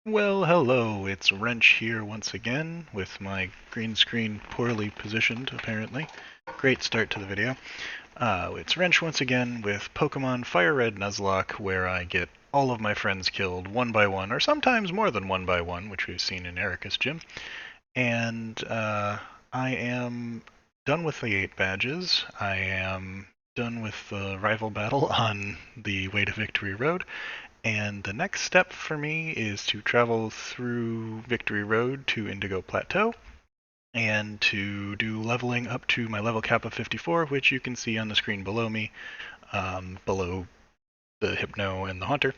Well, hello, it's Rhench here once again with my green screen poorly positioned, apparently. Great start to the video. It's Rhench once again with Pokemon Fire Red Nuzlocke, where I get all of my friends killed one by one, or sometimes more than one by one, which we've seen in Erica's gym. And I am done with the 8 badges. I am done with the rival battle on the Way to Victory Road. And the next step for me is to travel through Victory Road to Indigo Plateau and to do leveling up to my level cap of 54, which you can see on the screen below me, below the Hypno and the Haunter.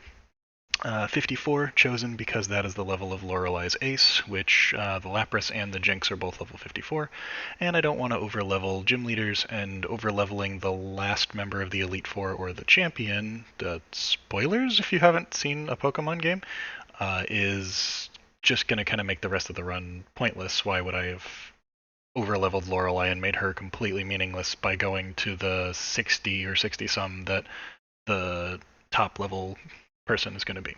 54 chosen because that is the level of Lorelei's Ace, which the Lapras and the Jinx are both level 54, and I don't want to overlevel gym leaders, and overleveling the last member of the Elite Four or the champion, spoilers if you haven't seen a Pokemon game, is just going to kind of make the rest of the run pointless. Why would I have overleveled Lorelei and made her completely meaningless by going to the 60 or 60 some that the top level person is going to be.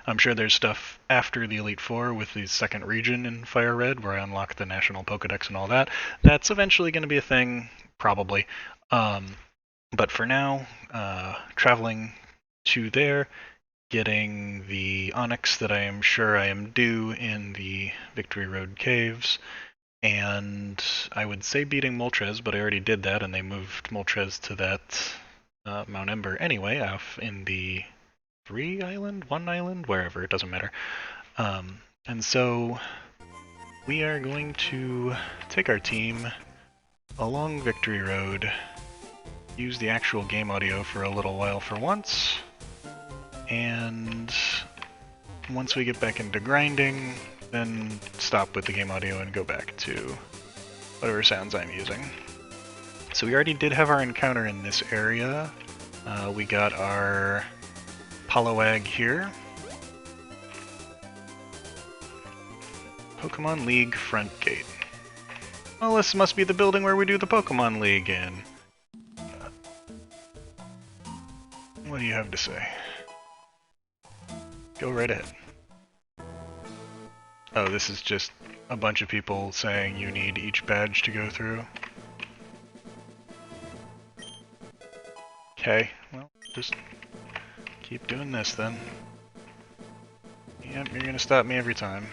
I'm sure there's stuff after the Elite Four with the second region in Fire Red where I unlock the National Pokedex and all that. That's eventually going to be a thing, probably. But for now, traveling to there, getting the Onyx that I am sure I am due in the Victory Road Caves, and I would say beating Moltres, but I already did that, and they moved Moltres to that Mount Ember anyway, off in the 1 island, wherever, it doesn't matter. And so we are going to take our team along Victory Road, use the actual game audio for a little while for once, and once we get back into grinding, then stop with the game audio and go back to whatever sounds I'm using. So we already did have our encounter in this area. We got our Poliwag here. Pokemon League front gate. Well, this must be the building where we do the Pokemon League in. What do you have to say? Go right ahead. Oh, this is just a bunch of people saying you need each badge to go through. Okay, well, just keep doing this then. Yep, you're gonna stop me every time.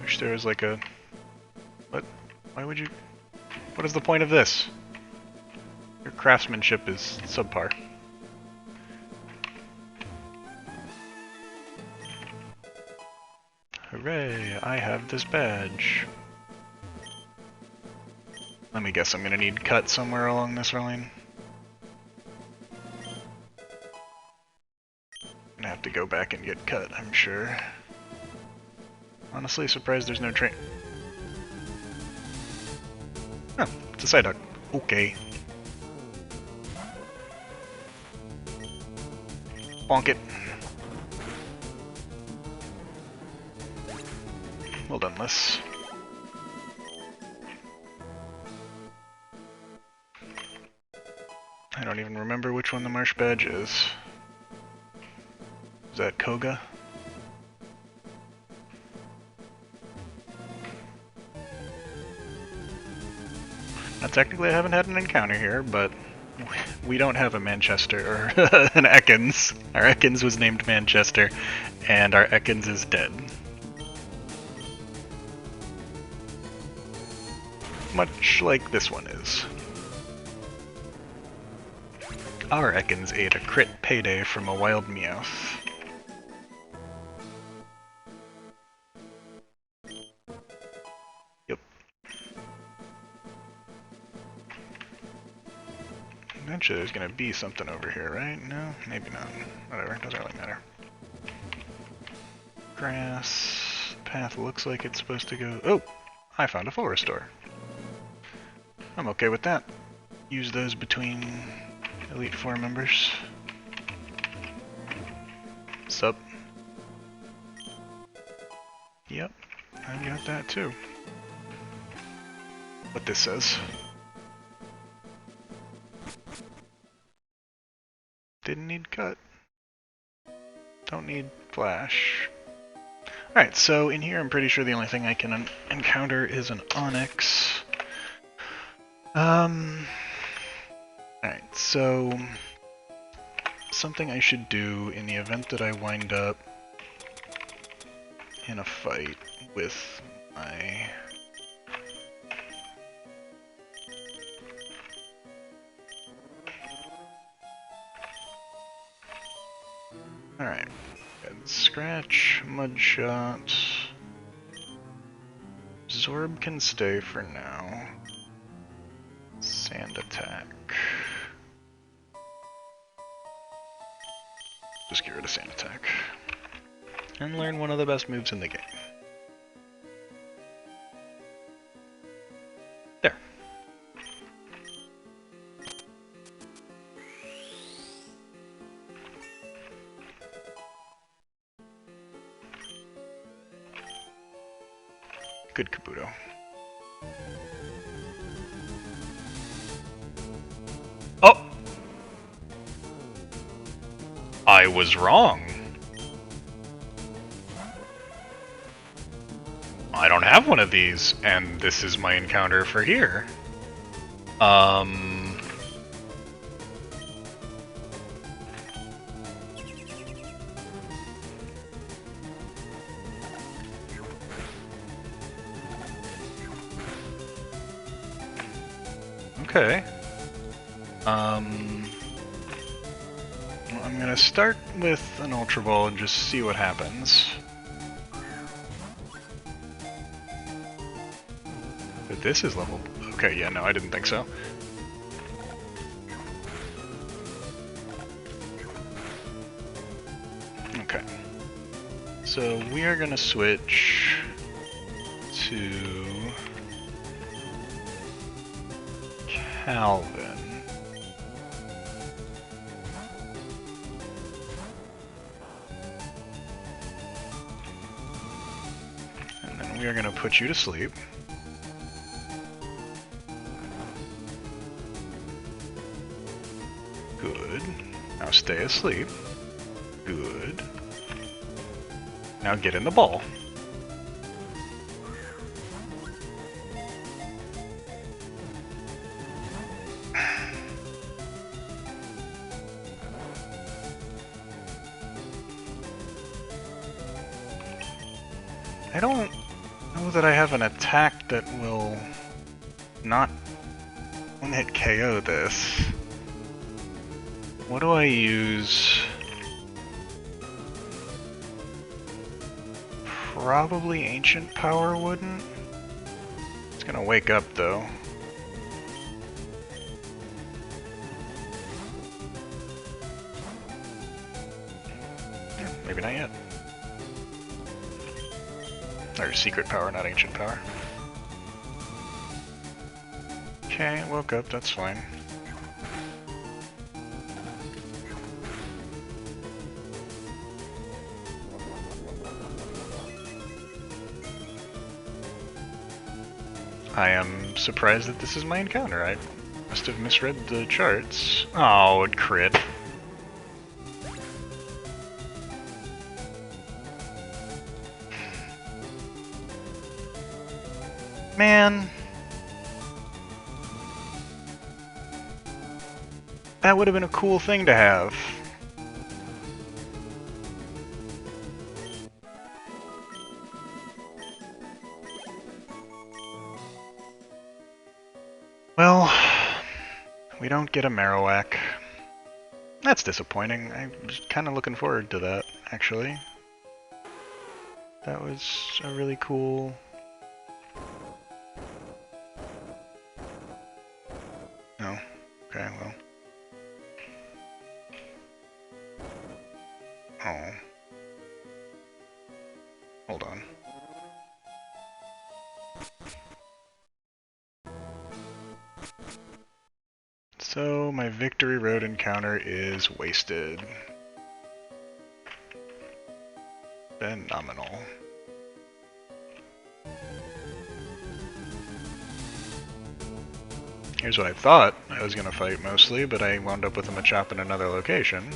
Wish there was like a... What? Why would you... What is the point of this? Your craftsmanship is subpar. Hooray, I have this badge. Let me guess, I'm gonna need cut somewhere along this line. Gonna have to go back and get cut, I'm sure. Honestly, surprised there's no train. Oh, it's a Psyduck. Okay. Bonk it. Well done, Liz. I don't even remember which one the Marsh badge is. Is that Koga? Now, technically I haven't had an encounter here, but we don't have a Manchester, or an Ekans. Our Ekans was named Manchester, and our Ekans is dead. Much like this one is. Our Ekans ate a crit payday from a wild Meowth. Yep. Eventually there's gonna be something over here, right? No? Maybe not. Whatever, doesn't really matter. Grass. Path looks like it's supposed to go... Oh! I found a full restore. I'm okay with that. Use those between Elite Four members. Sup? Yep, I got that too. What this says. Didn't need cut. Don't need flash. Alright, so in here I'm pretty sure the only thing I can encounter is an Onyx. Alright, so something I should do in the event that I wind up in a fight with my... Alright, Scratch, Mudshot, Absorb can stay for now, Sand Attack, just get rid of Sand Attack, and learn one of the best moves in the game. There. Good Kabuto. Oh! I was wrong. I don't have one of these, and this is my encounter for here. Okay. I'm gonna start with an Ultra Ball and just see what happens. But this is level... Okay, yeah, no, I didn't think so. Okay. So we are gonna switch to... Calvin. And then we are going to put you to sleep. Good. Now stay asleep. Good. Now get in the ball. I don't know that I have an attack that will not one-hit KO this. What do I use? Probably Ancient Power wouldn't. It's gonna wake up though. Maybe not yet. Or Secret Power, not Ancient Power. Okay, woke up, that's fine. I am surprised that this is my encounter. I must have misread the charts. Oh, it crit. Man. That would have been a cool thing to have. Well, we don't get a Marowak. That's disappointing. I was kind of looking forward to that, actually. That was a really cool... No. Okay, well. Oh. Hold on. So, my Victory Road encounter is wasted. Phenomenal. Here's what I thought I was going to fight mostly, but I wound up with a Machop in another location.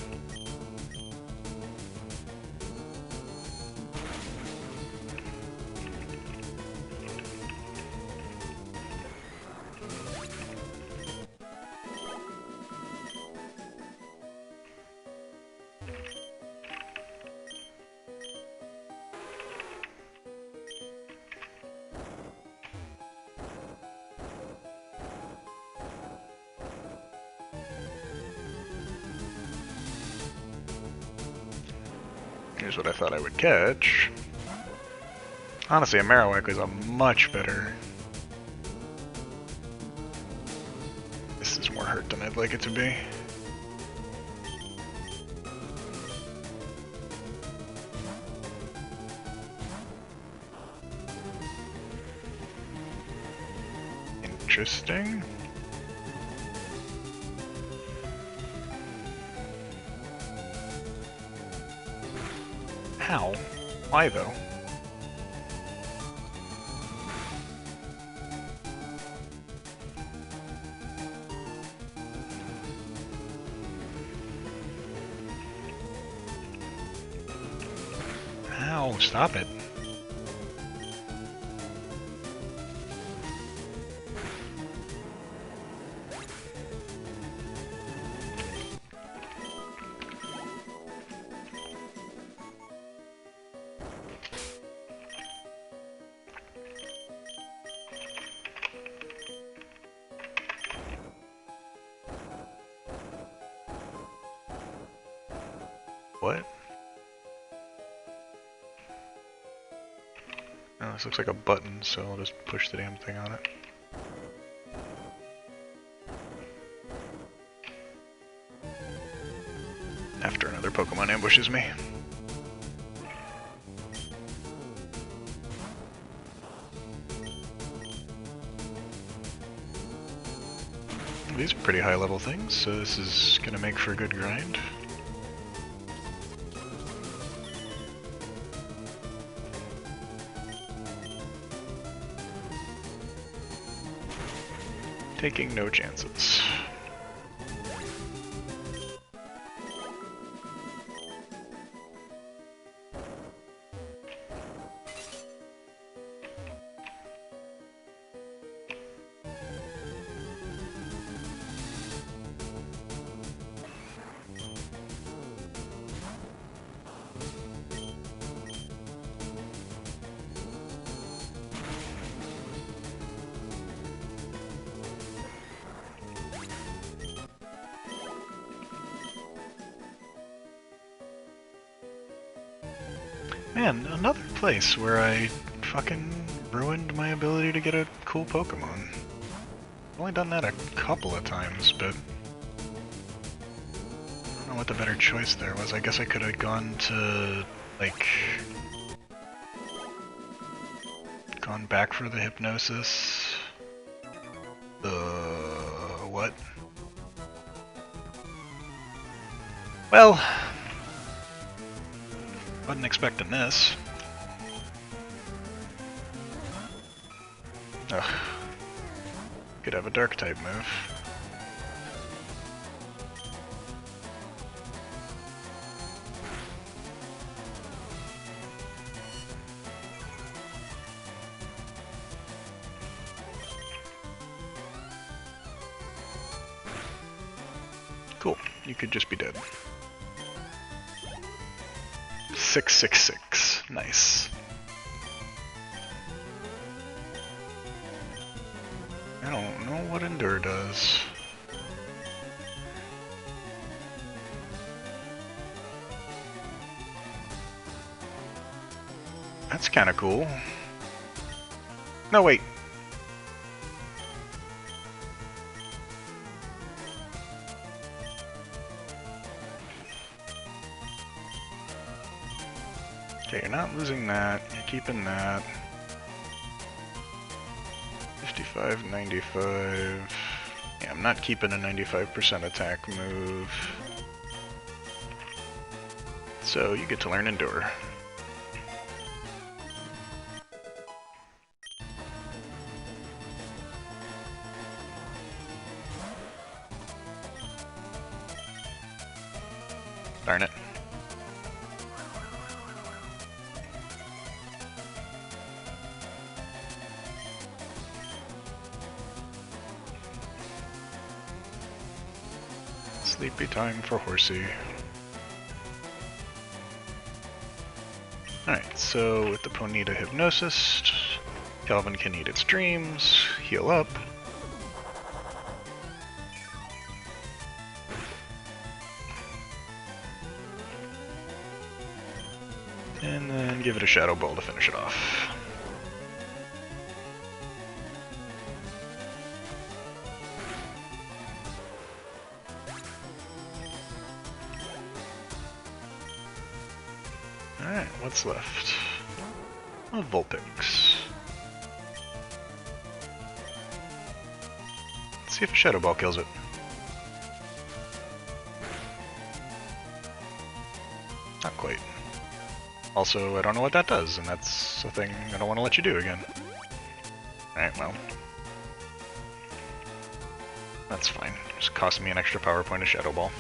Here's what I thought I would catch. Honestly, a Marowak is a much better... This is more hurt than I'd like it to be. Interesting. How? Why though? How? Stop it. What? Oh, this looks like a button, so I'll just push the damn thing on it. After another Pokemon ambushes me. These are pretty high level things, so this is gonna make for a good grind. Taking no chances. Man, another place where I fucking ruined my ability to get a cool Pokemon. I've only done that a couple of times, but I don't know what the better choice there was. I guess I could have gone to, like, gone back for the Hypnosis. What? Well, wasn't expecting this. Ugh. Could have a dark type move. Cool, you could just be dead. 666. Nice. I don't know what Endure does. That's kind of cool. No, wait. Okay, you're not losing that, you're keeping that. 55, 95. Yeah, I'm not keeping a 95% attack move. So you get to learn Endure. Darn it. Sleepy time for Horsey. Alright, so with the Ponyta Hypnosis, Calvin can eat its dreams, heal up. And then give it a Shadow Ball to finish it off. Alright, what's left? A Vulpix. Let's see if a Shadow Ball kills it. Not quite. Also, I don't know what that does, and that's a thing I don't want to let you do again. Alright, well. That's fine. Just cost me an extra power point of Shadow Ball.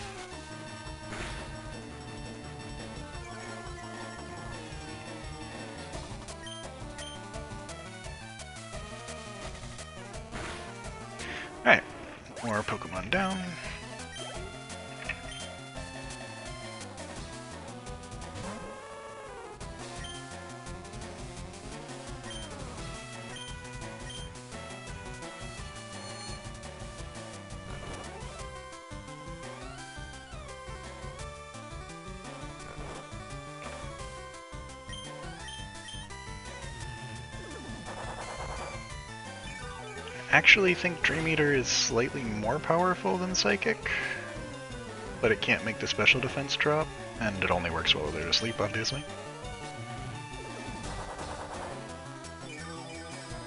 Alright, more Pokemon down. Actually think Dream Eater is slightly more powerful than Psychic, but it can't make the special defense drop, and it only works while they're asleep, obviously.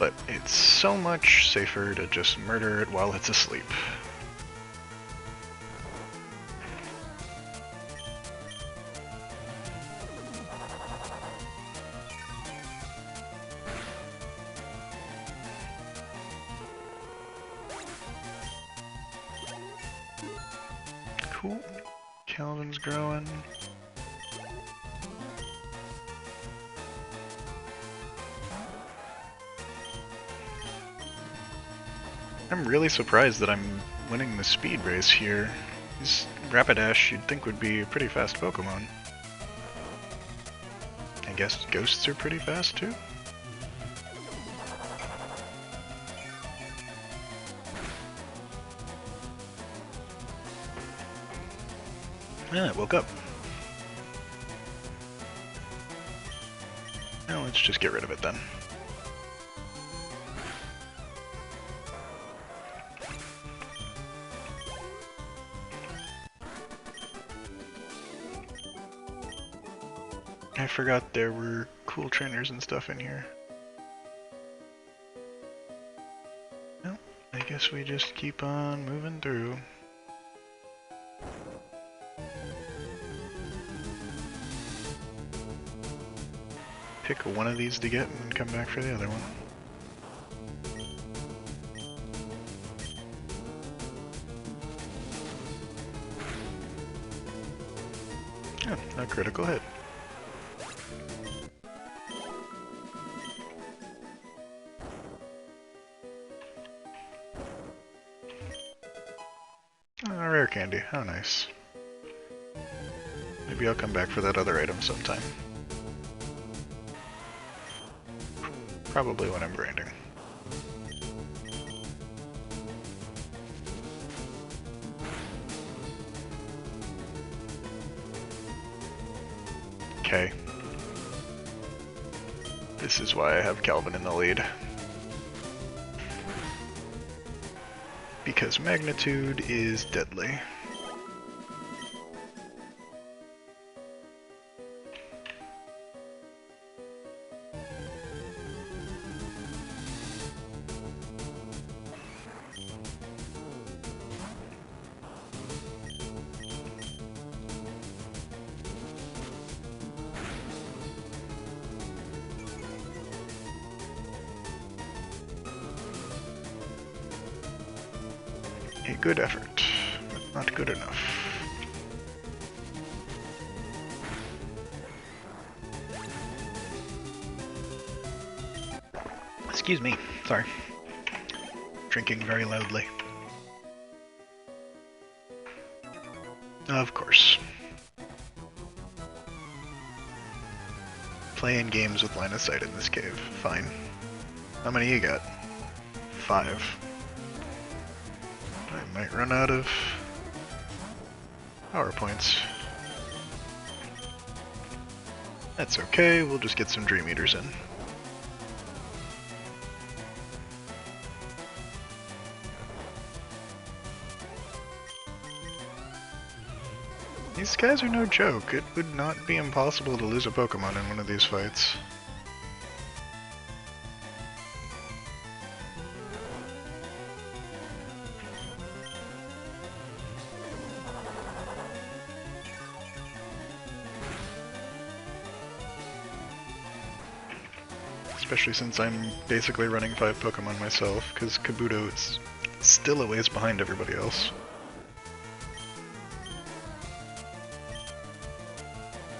But it's so much safer to just murder it while it's asleep. Cool. Calvin's growing. I'm really surprised that I'm winning the speed race here. These Rapidash you'd think would be a pretty fast Pokemon. I guess Ghosts are pretty fast too? Ah, it woke up. Now let's just get rid of it then. I forgot there were cool trainers and stuff in here. Well, I guess we just keep on moving through. Pick one of these to get and then come back for the other one. Oh, a critical hit. Oh, a rare candy. How nice. Maybe I'll come back for that other item sometime. Probably when I'm grinding. Okay. This is why I have Calvin in the lead. Because Magnitude is deadly. A good effort, but not good enough. Excuse me, sorry. Drinking very loudly. Of course. Playing games with line of sight in this cave. Fine. How many you got? 5. I might run out of power points. That's okay, we'll just get some Dream Eaters in. These guys are no joke. It would not be impossible to lose a Pokemon in one of these fights. Especially since I'm basically running 5 Pokemon myself, because Kabuto is still a ways behind everybody else.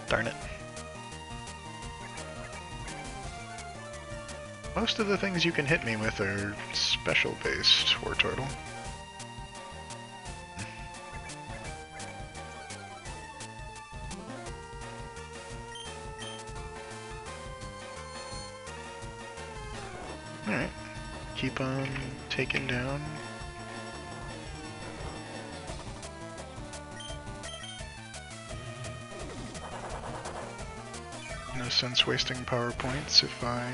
Darn it. Most of the things you can hit me with are special-based, Wartortle. Alright. Keep on taking down. No sense wasting power points if I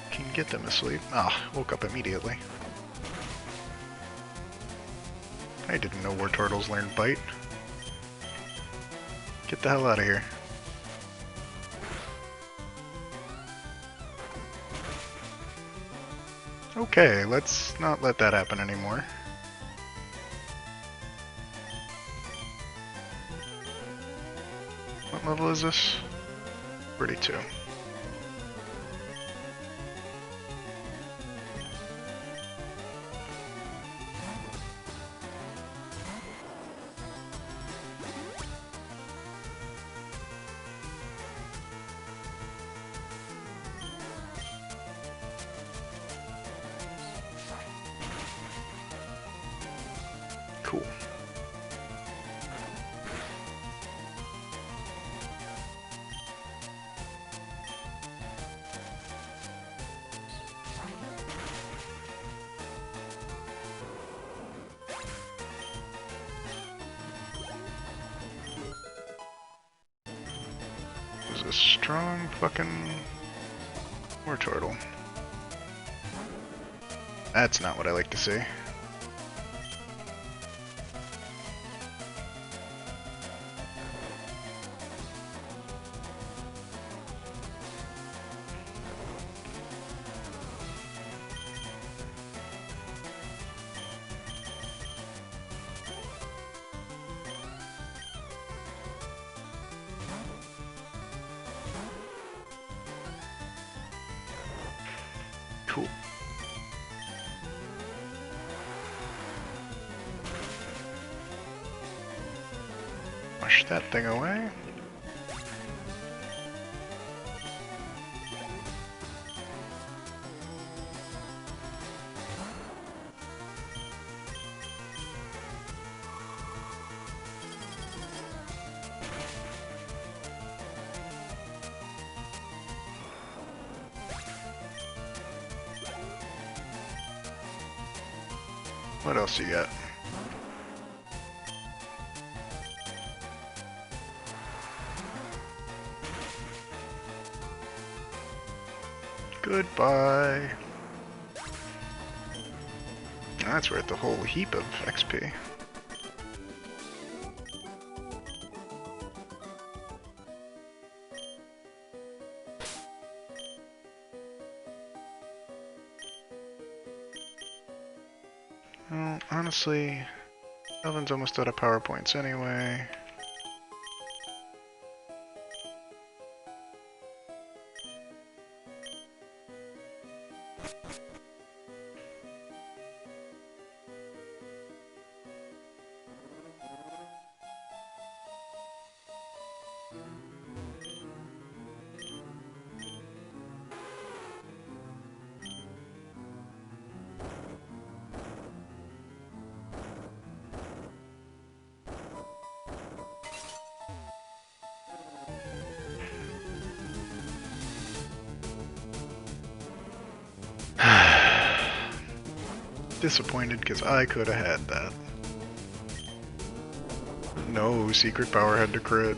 can get them asleep. Ah, woke up immediately. I didn't know Wartortles learned Bite. Get the hell out of here. Okay, let's not let that happen anymore. What level is this? 32. Cool. This is a strong fucking Wartortle. That's not what I like to see. Cool. Wash that thing away. What else you got? Goodbye. That's worth a whole heap of XP. Well, honestly, Elvin's almost out of power points anyway. disappointed because I could have had that. No, secret power had to crit.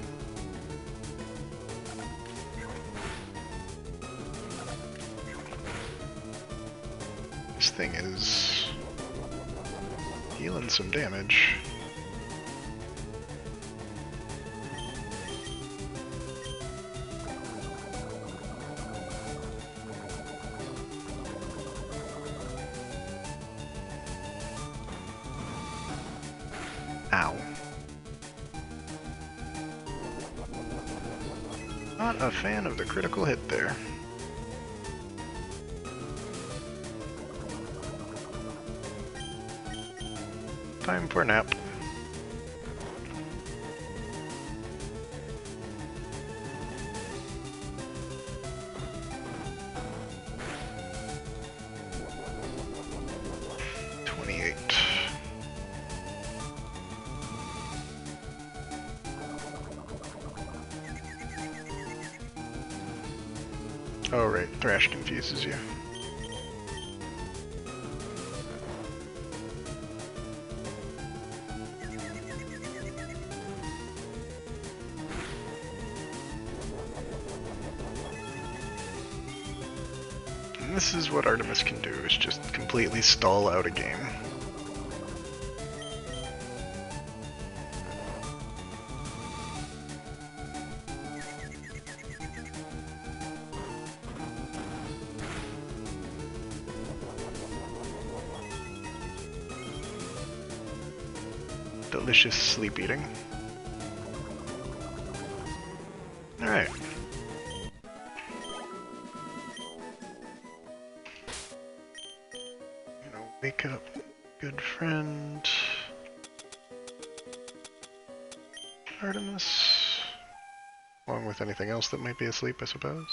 This thing is dealing some damage. Ow. Not a fan of the critical hit there. Time for a nap. Oh right, Thrash confuses you. And this is what Artemis can do, is just completely stall out a game. Delicious sleep eating. Alright. Wake up, good friend. Artemis. Along with anything else that might be asleep, I suppose.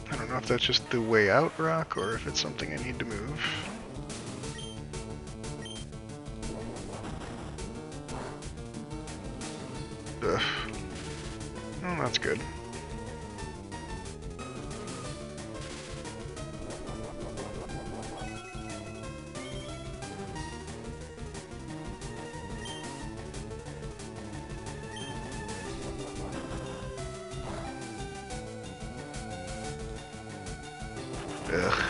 I don't know if that's just the way out rock or if it's something I need to move. Ugh. Oh, that's good. Ugh.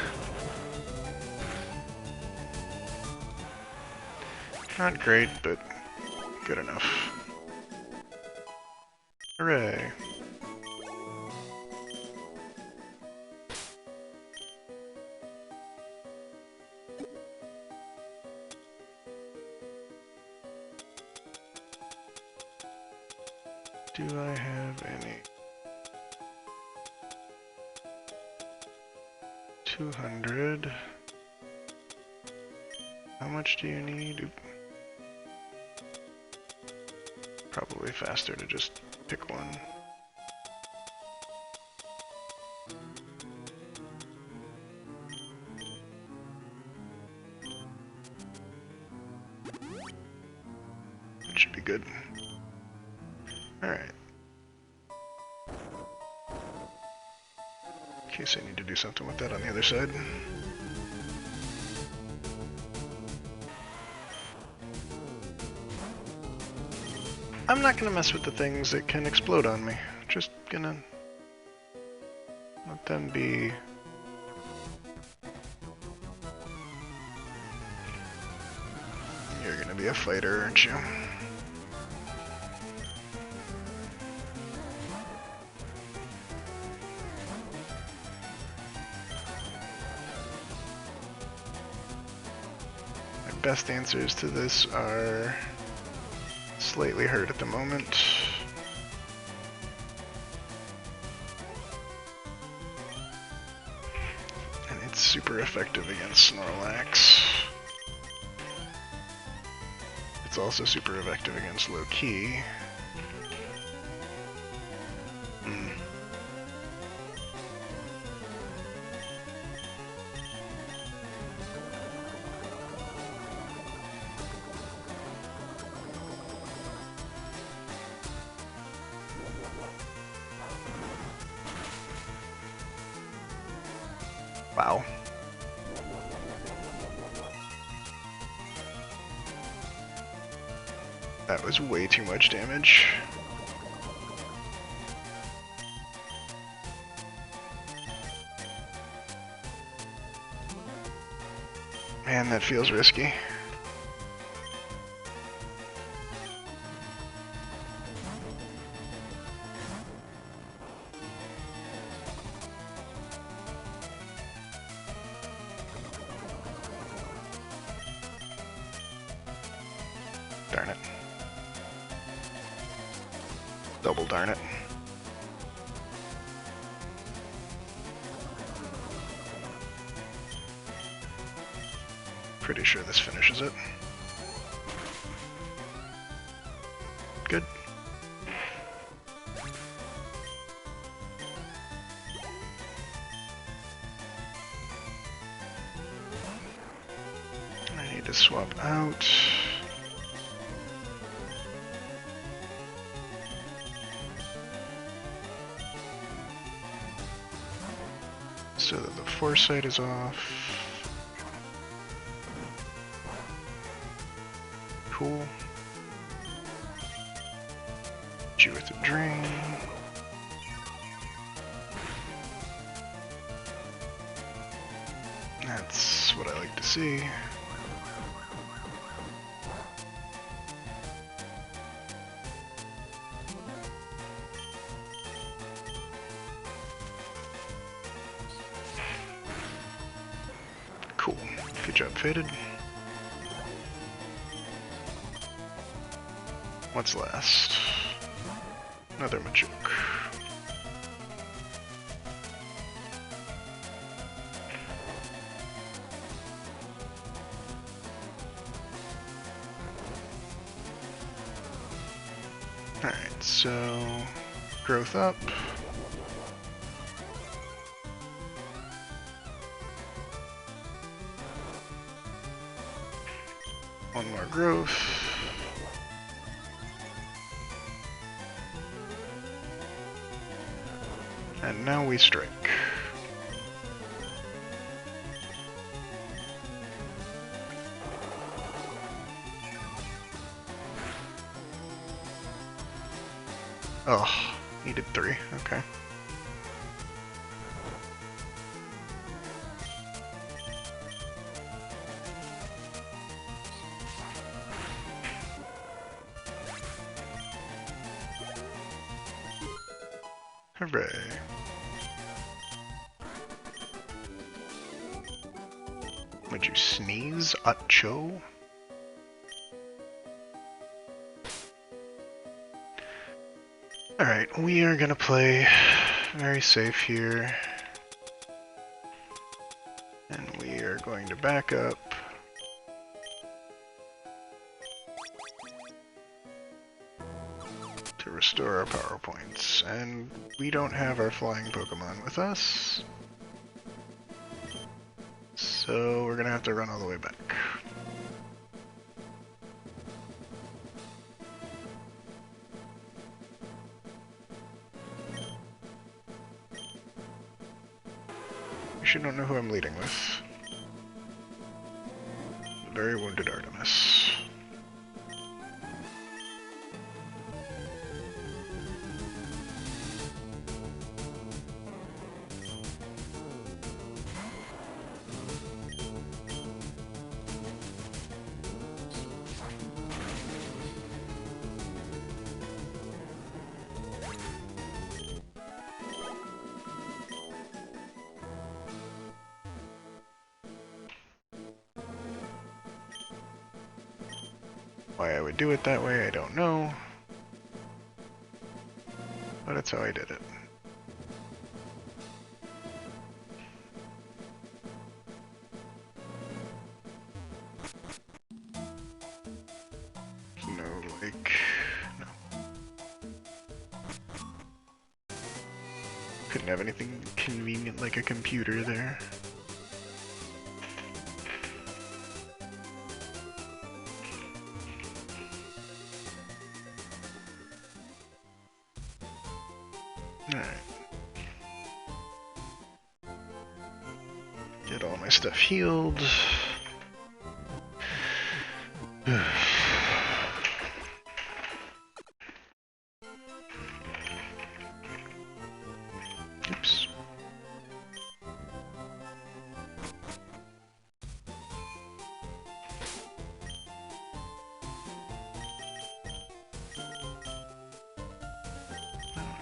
Not great, but good enough. Hooray. Do I have any? 200. How much do you need? Oop. Probably faster to just pick one. That should be good. Alright. In case I need to do something with that on the other side. I'm not gonna mess with the things that can explode on me. Just gonna let them be. You're gonna be a fighter, aren't you? My best answers to this are slightly hurt at the moment. And it's super effective against Snorlax. It's also super effective against low-key. Wow. That was way too much damage. Man, that feels risky. Darn it. Double darn it. Pretty sure this finishes it. Good. I need to swap out. So that the foresight is off. Cool. Hit you with a drain. That's what I like to see. Cool. Good job, Faded. What's last? Another Machoke. Alright, so growth up. One more growth. And now we strike. Oh, needed 3, okay. Hooray. Would you sneeze, Acho? Alright, we are gonna play very safe here. And we are going to back up. To restore our power points. And we don't have our flying Pokemon with us. So we're gonna have to run all the way back. Actually don't know who I'm leading with. Very wounded Artemis. Why I would do it that way, I don't know. But that's how I did it. No, like... no. Couldn't have anything convenient like a computer there. Alright. Get all my stuff healed. Oops.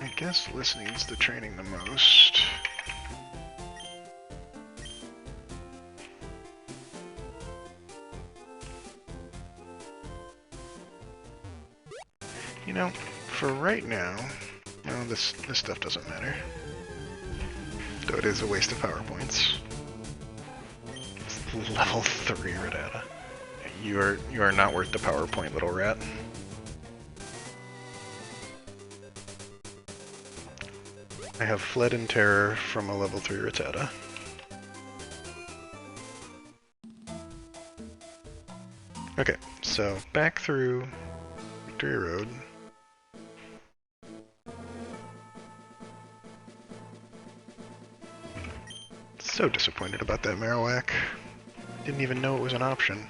I guess this needs the training the most. You know, for right now, no, this stuff doesn't matter. Though it is a waste of power points. It's level 3 Rattata. You are not worth the power point, little rat. I have fled in terror from a level 3 Rattata. Okay, so back through Victory Road. So disappointed about that Marowak. Didn't even know it was an option.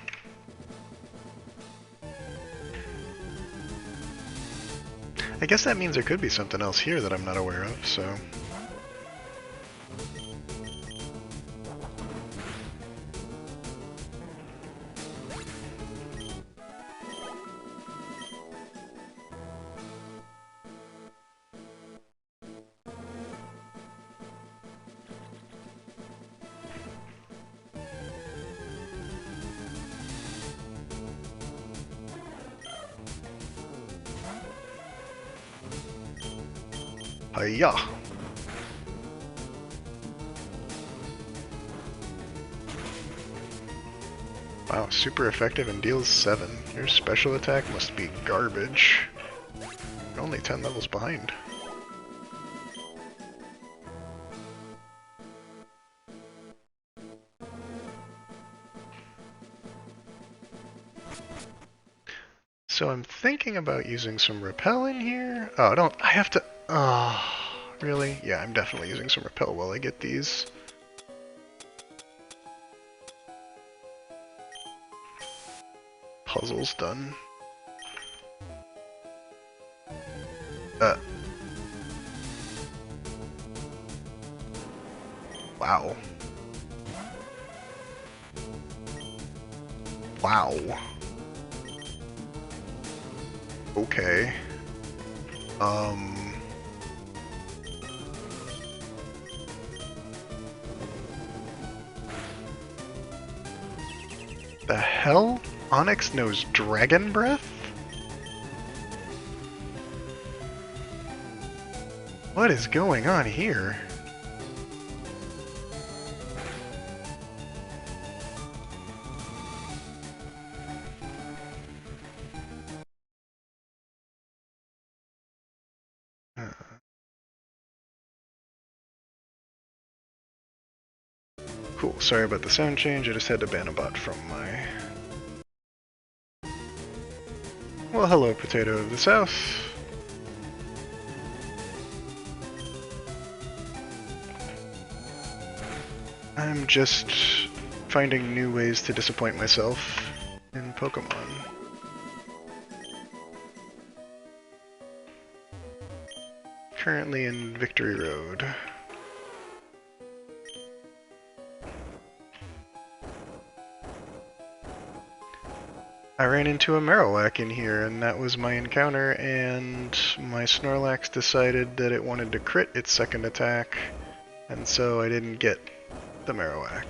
I guess that means there could be something else here that I'm not aware of, so... Hiya! Wow, super effective and deals 7. Your special attack must be garbage. You're only 10 levels behind. So I'm thinking about using some repel in here. Oh, I have to... Oh, really? Yeah, I'm definitely using some repel while I get these. Puzzles done. Wow. Wow. Okay. The hell? Onyx knows Dragon Breath? What is going on here? Cool, sorry about the sound change, I just had to ban a bot from my... Well, hello, Potato of the South. I'm just finding new ways to disappoint myself in Pokemon. Currently in Victory Road. I ran into a Marowak in here, and that was my encounter, and my Snorlax decided that it wanted to crit its second attack, and so I didn't get the Marowak.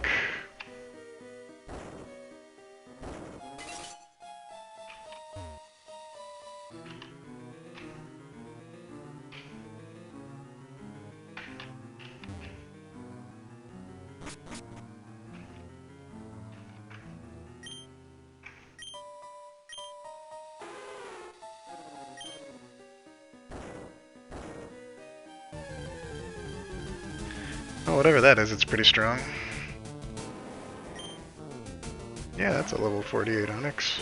Oh, whatever that is, it's pretty strong. Yeah, that's a level 48 Onyx.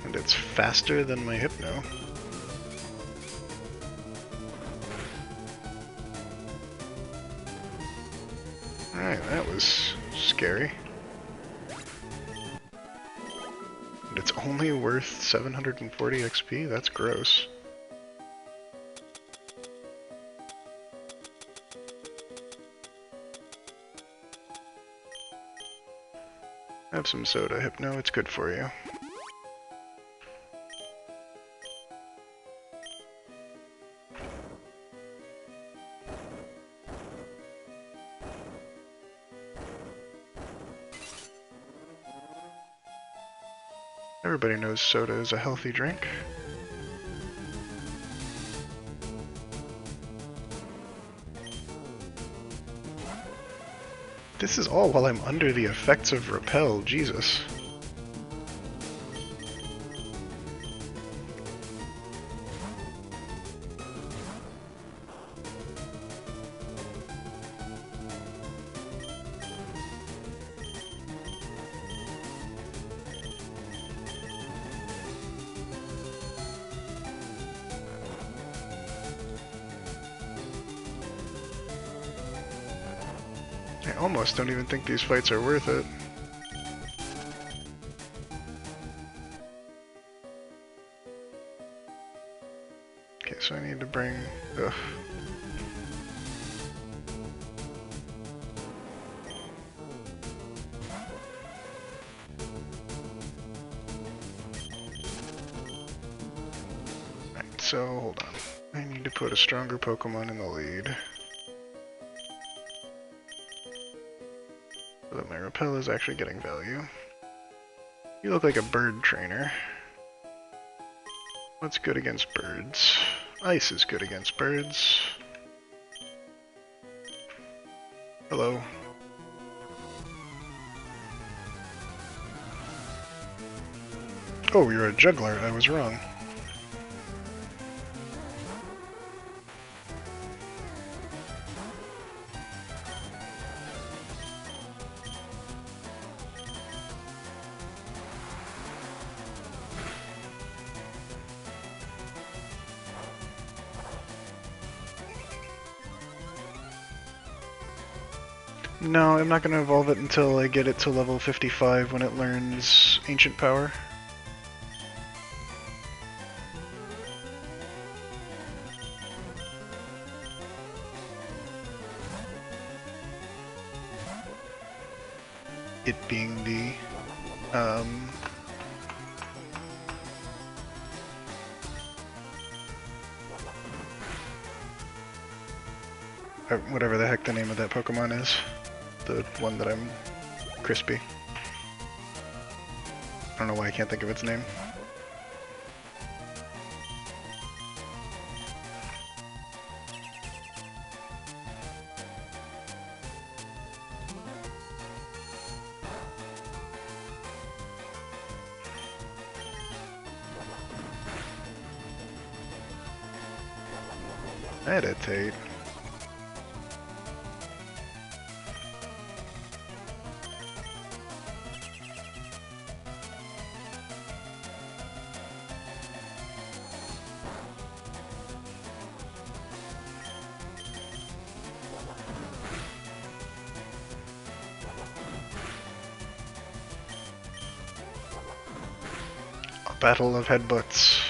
And it's faster than my Hypno. Alright, that was scary. And it's only worth 740 XP? That's gross. Have some soda, Hypno, it's good for you. Everybody knows soda is a healthy drink. This is all while I'm under the effects of Repel, Jesus. I almost don't even think these fights are worth it. Okay, so I need to bring... Ugh. Alright, so hold on. I need to put a stronger Pokemon in the lead. So that my Repel is actually getting value. You look like a bird trainer. What's good against birds? Ice is good against birds. Hello. Oh, you're a juggler. I was wrong. No, I'm not going to evolve it until I get it to level 55 when it learns Ancient Power. It being the, whatever the heck the name of that Pokemon is. The one that I'm crispy. I don't know why I can't think of its name. Meditate. Battle of Headbutts.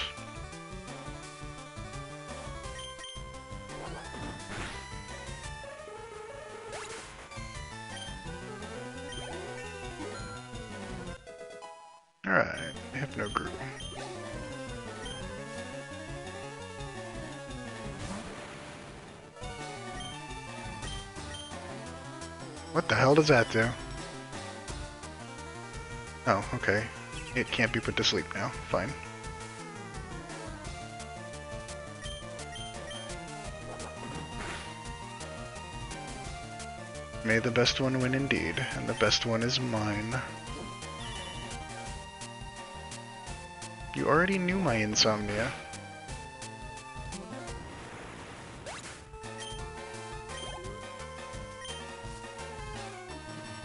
Alright, Hypno Grew. What the hell does that do? Oh, okay. It can't be put to sleep now. Fine. May the best one win indeed, and the best one is mine. You already knew my insomnia.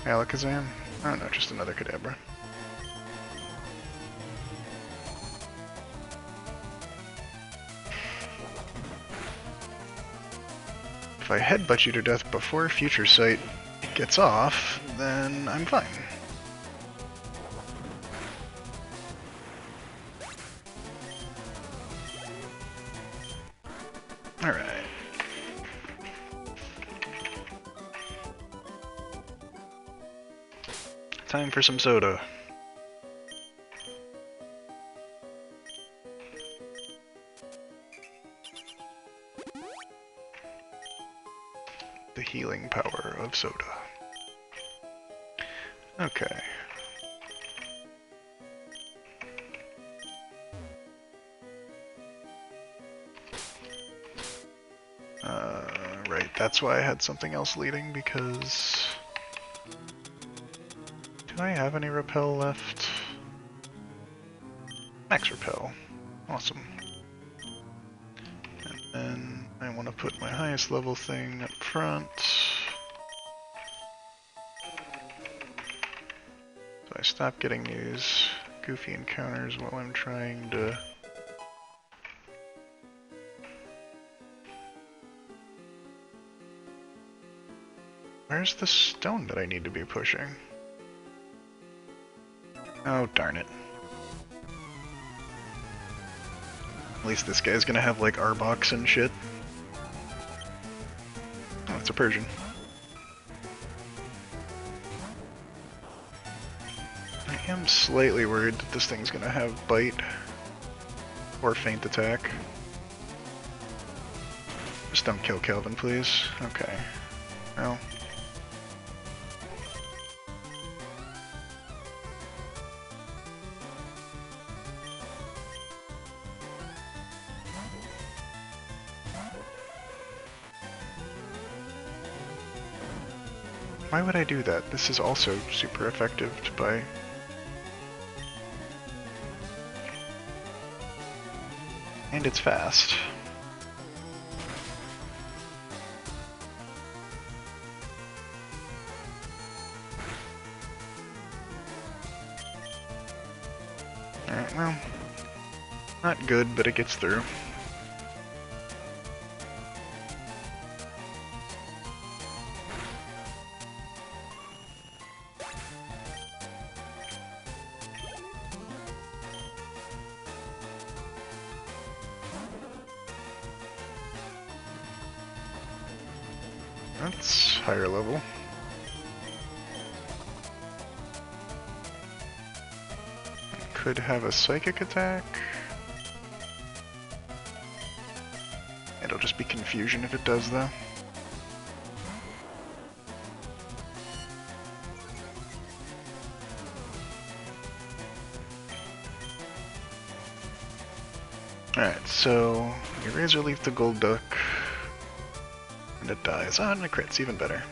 Alakazam? I don't know, just another Kadabra. If I headbutt you to death before Future Sight, gets off, then I'm fine. Alright. Time for some soda. The healing power of soda. Okay. Right, that's why I had something else leading, because... Do I have any repel left? Max repel. Awesome. And then I want to put my highest level thing up front. So I stop getting these goofy encounters while I'm trying to... Where's the stone that I need to be pushing? Oh, darn it. At least this guy's gonna have, like, Arbok and shit. Oh, it's a Persian. I am slightly worried that this thing's gonna have Bite. Or Feint Attack. Just don't kill Kelvin, please. Okay. Well... Why would I do that? This is also super effective to buy. And it's fast. Alright, well, not good, but it gets through. That's higher level. Could have a psychic attack. It'll just be confusion if it does, though. Alright, so you Razor Leaf the Gold Duck. And it dies. Ah, and it crits, even better.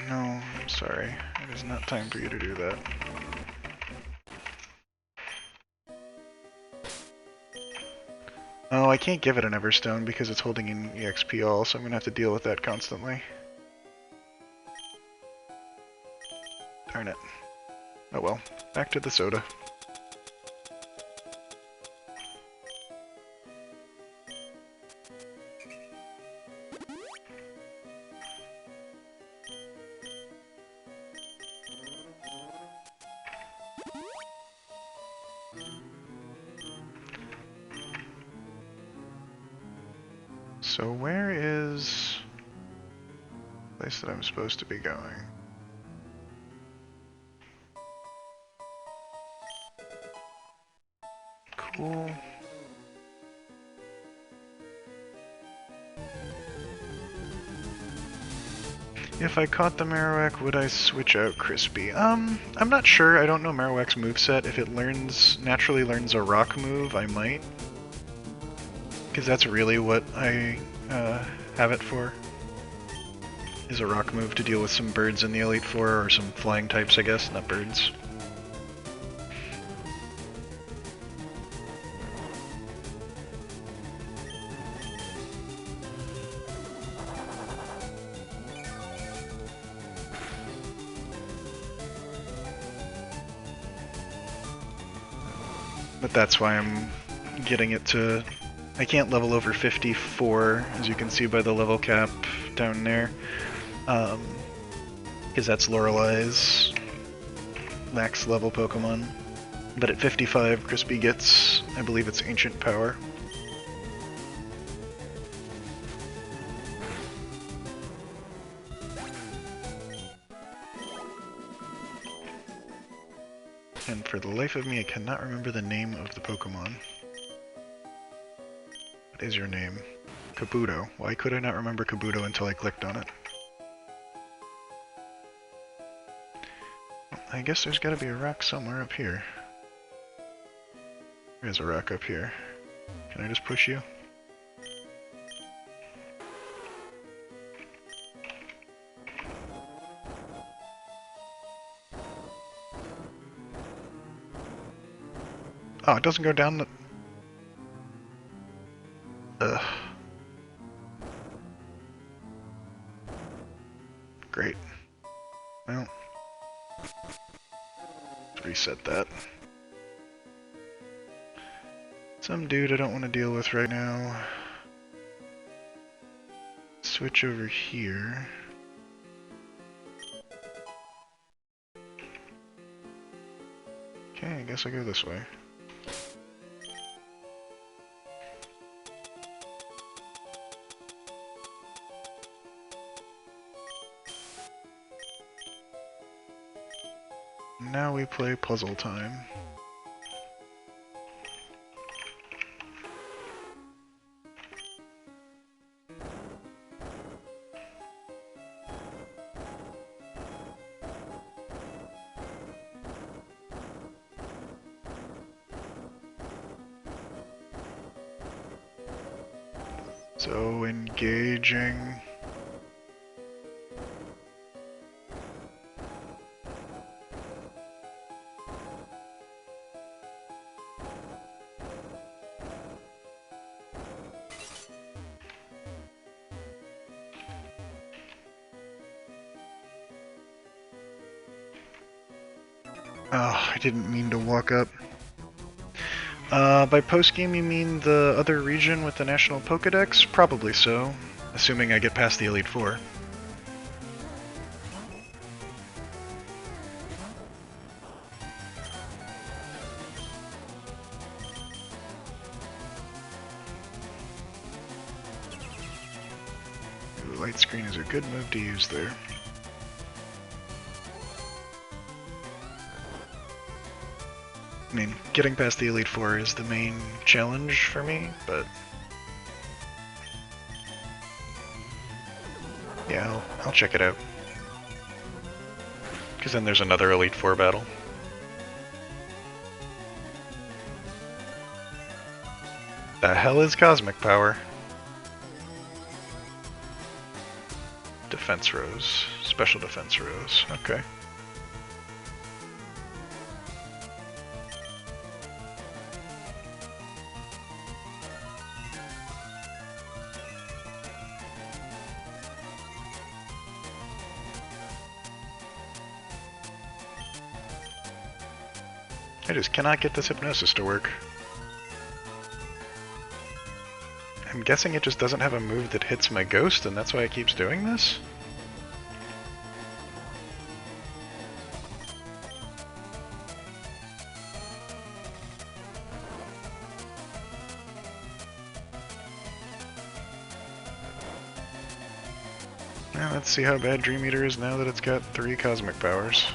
No, I'm sorry. It is not time for you to do that. Oh, I can't give it an Everstone because it's holding in EXP all, so I'm gonna have to deal with that constantly. Darn it. Oh well, back to the soda. So where is the place that I'm supposed to be going? Cool. If I caught the Marowak, would I switch out Crispy? I'm not sure. I don't know Marowak's moveset. If it naturally learns a rock move, I might. Because that's really what I have it for. Is a rock move to deal with some birds in the Elite Four, or some flying types, I guess, not birds. but that's why I'm getting it to... I can't level over 54, as you can see by the level cap down there, because that's Lorelei's max level Pokemon. But at 55, Crispy gets, I believe it's Ancient Power. And for the life of me, I cannot remember the name of the Pokemon. What is your name? Kabuto. Why could I not remember Kabuto until I clicked on it? Well, I guess there's gotta be a rock somewhere up here. There's a rock up here. Can I just push you? Oh, it doesn't go down the... Ugh. Great. Well, let's reset that. Some dude I don't want to deal with right now. Switch over here. Okay, I guess I'll go this way. Now we play puzzle time. So engaging. Oh, I didn't mean to walk up. By post-game you mean the other region with the National Pokédex? Probably so, assuming I get past the Elite Four. Ooh, light screen is a good move to use there. I mean, getting past the Elite Four is the main challenge for me, but... yeah, I'll check it out. Because then there's another Elite Four battle. The hell is Cosmic Power? Defense Rose. Special Defense Rose. Okay. I just cannot get this hypnosis to work. I'm guessing it just doesn't have a move that hits my ghost, and that's why it keeps doing this? Well, let's see how bad Dream Eater is now that it's got 3 Cosmic Powers.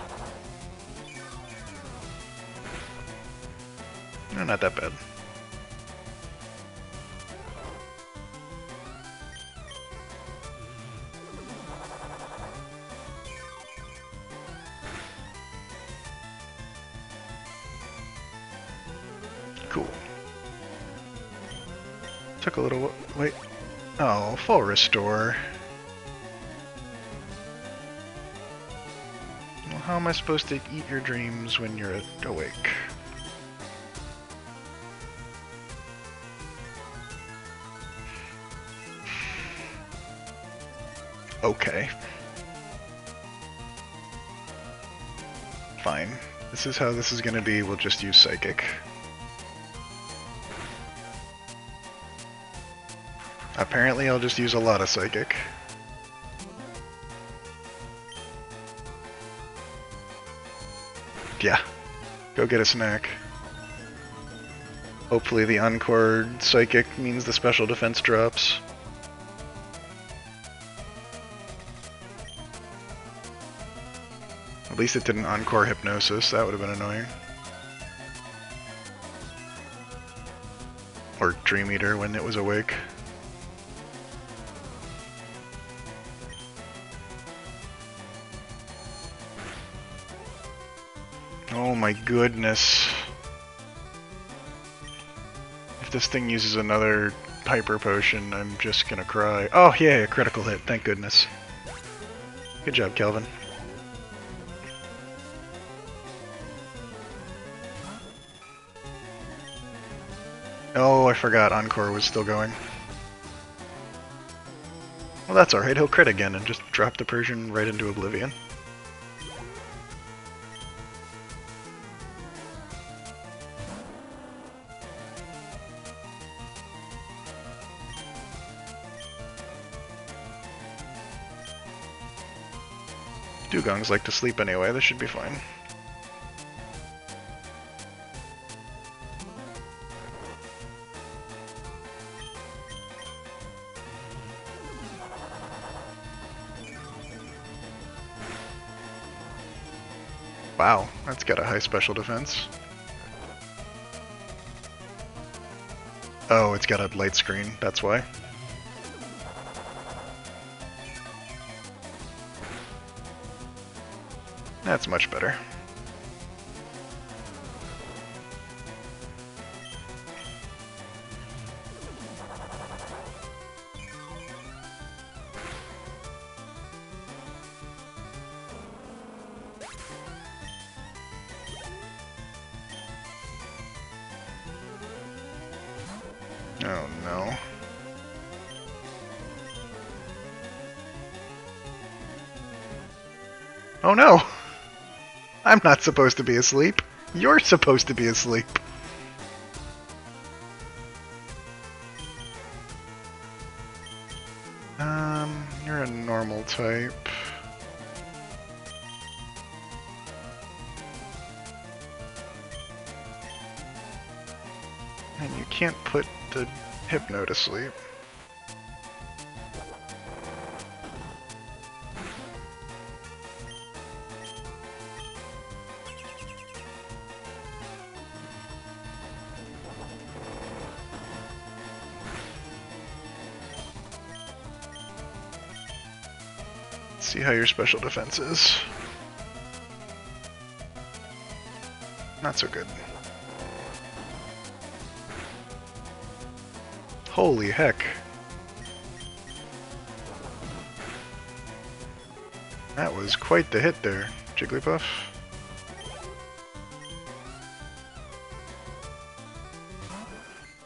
No, not that bad. Cool. Took a little wait. Oh, full restore. Well, how am I supposed to eat your dreams when you're awake? Okay. Fine. This is how this is gonna be, we'll just use Psychic. Apparently I'll just use a lot of Psychic. Yeah. Go get a snack. Hopefully the Encore Psychic means the special defense drops. At least it didn't Encore Hypnosis, that would have been annoying. Or Dream Eater when it was awake. Oh my goodness. If this thing uses another Hyper Potion, I'm just gonna cry. Oh yeah, a critical hit, thank goodness. Good job, Kelvin. Oh, I forgot Encore was still going. Well, that's alright, he'll crit again and just drop the Persian right into Oblivion. Dugongs like to sleep anyway, this should be fine. Wow, that's got a high special defense. Oh, it's got a light screen, that's why. That's much better. Oh no. Oh no! I'm not supposed to be asleep. You're supposed to be asleep. You're a normal type. And you can't put the Hypno to sleep. See how your special defense is. Not so good. Holy heck. That was quite the hit there, Jigglypuff.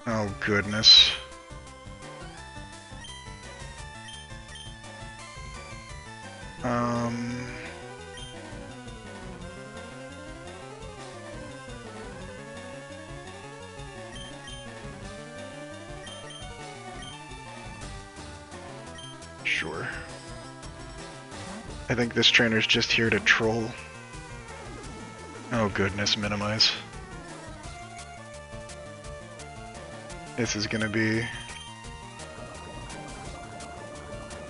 Oh goodness. Sure. I think this trainer's just here to troll. Oh goodness, minimize. This is gonna be... At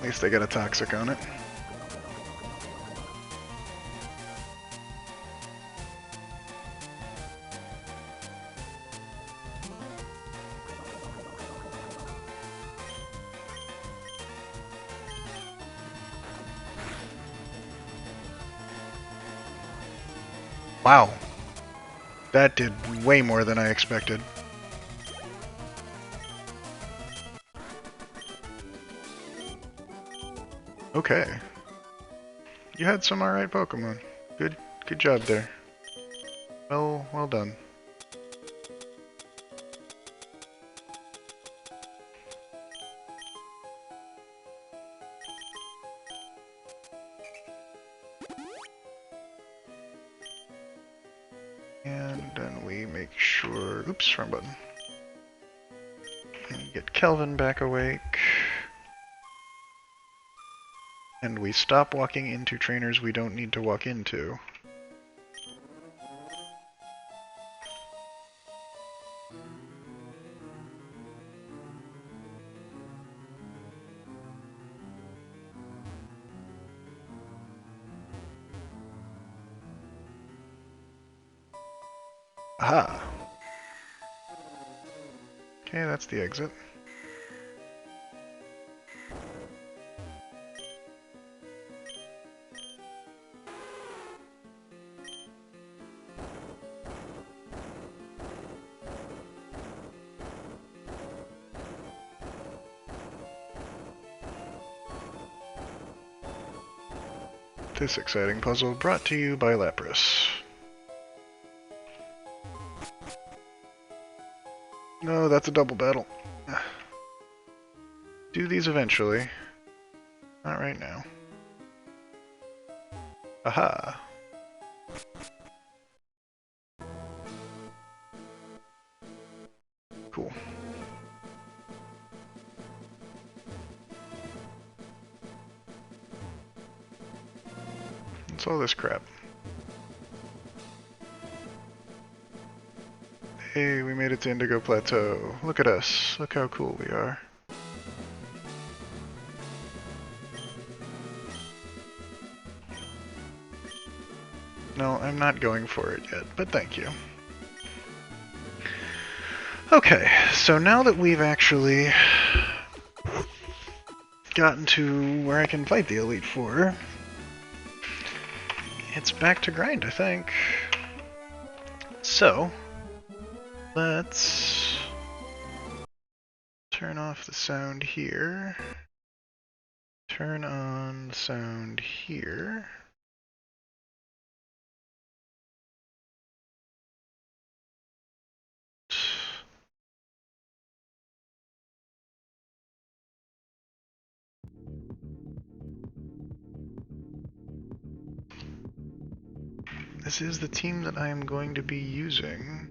least I got a Toxic on it. Wow. That did way more than I expected. Okay. You had some alright Pokemon. Good job there. Well done. And then we make sure... Oops, wrong button. And get Kelvin back awake. And we stop walking into trainers we don't need to walk into. Aha! Okay, that's the exit. This exciting puzzle brought to you by Lapras. No, that's a double battle. Do these eventually. Not right now. Aha! Cool. What's all this crap? Hey, we made it to Indigo Plateau. Look at us. Look how cool we are. No, I'm not going for it yet, but thank you. Okay, so now that we've actually gotten to where I can fight the Elite Four, it's back to grind, I think. So, let's turn off the sound here. Turn on the sound here. This is the team that I am going to be using.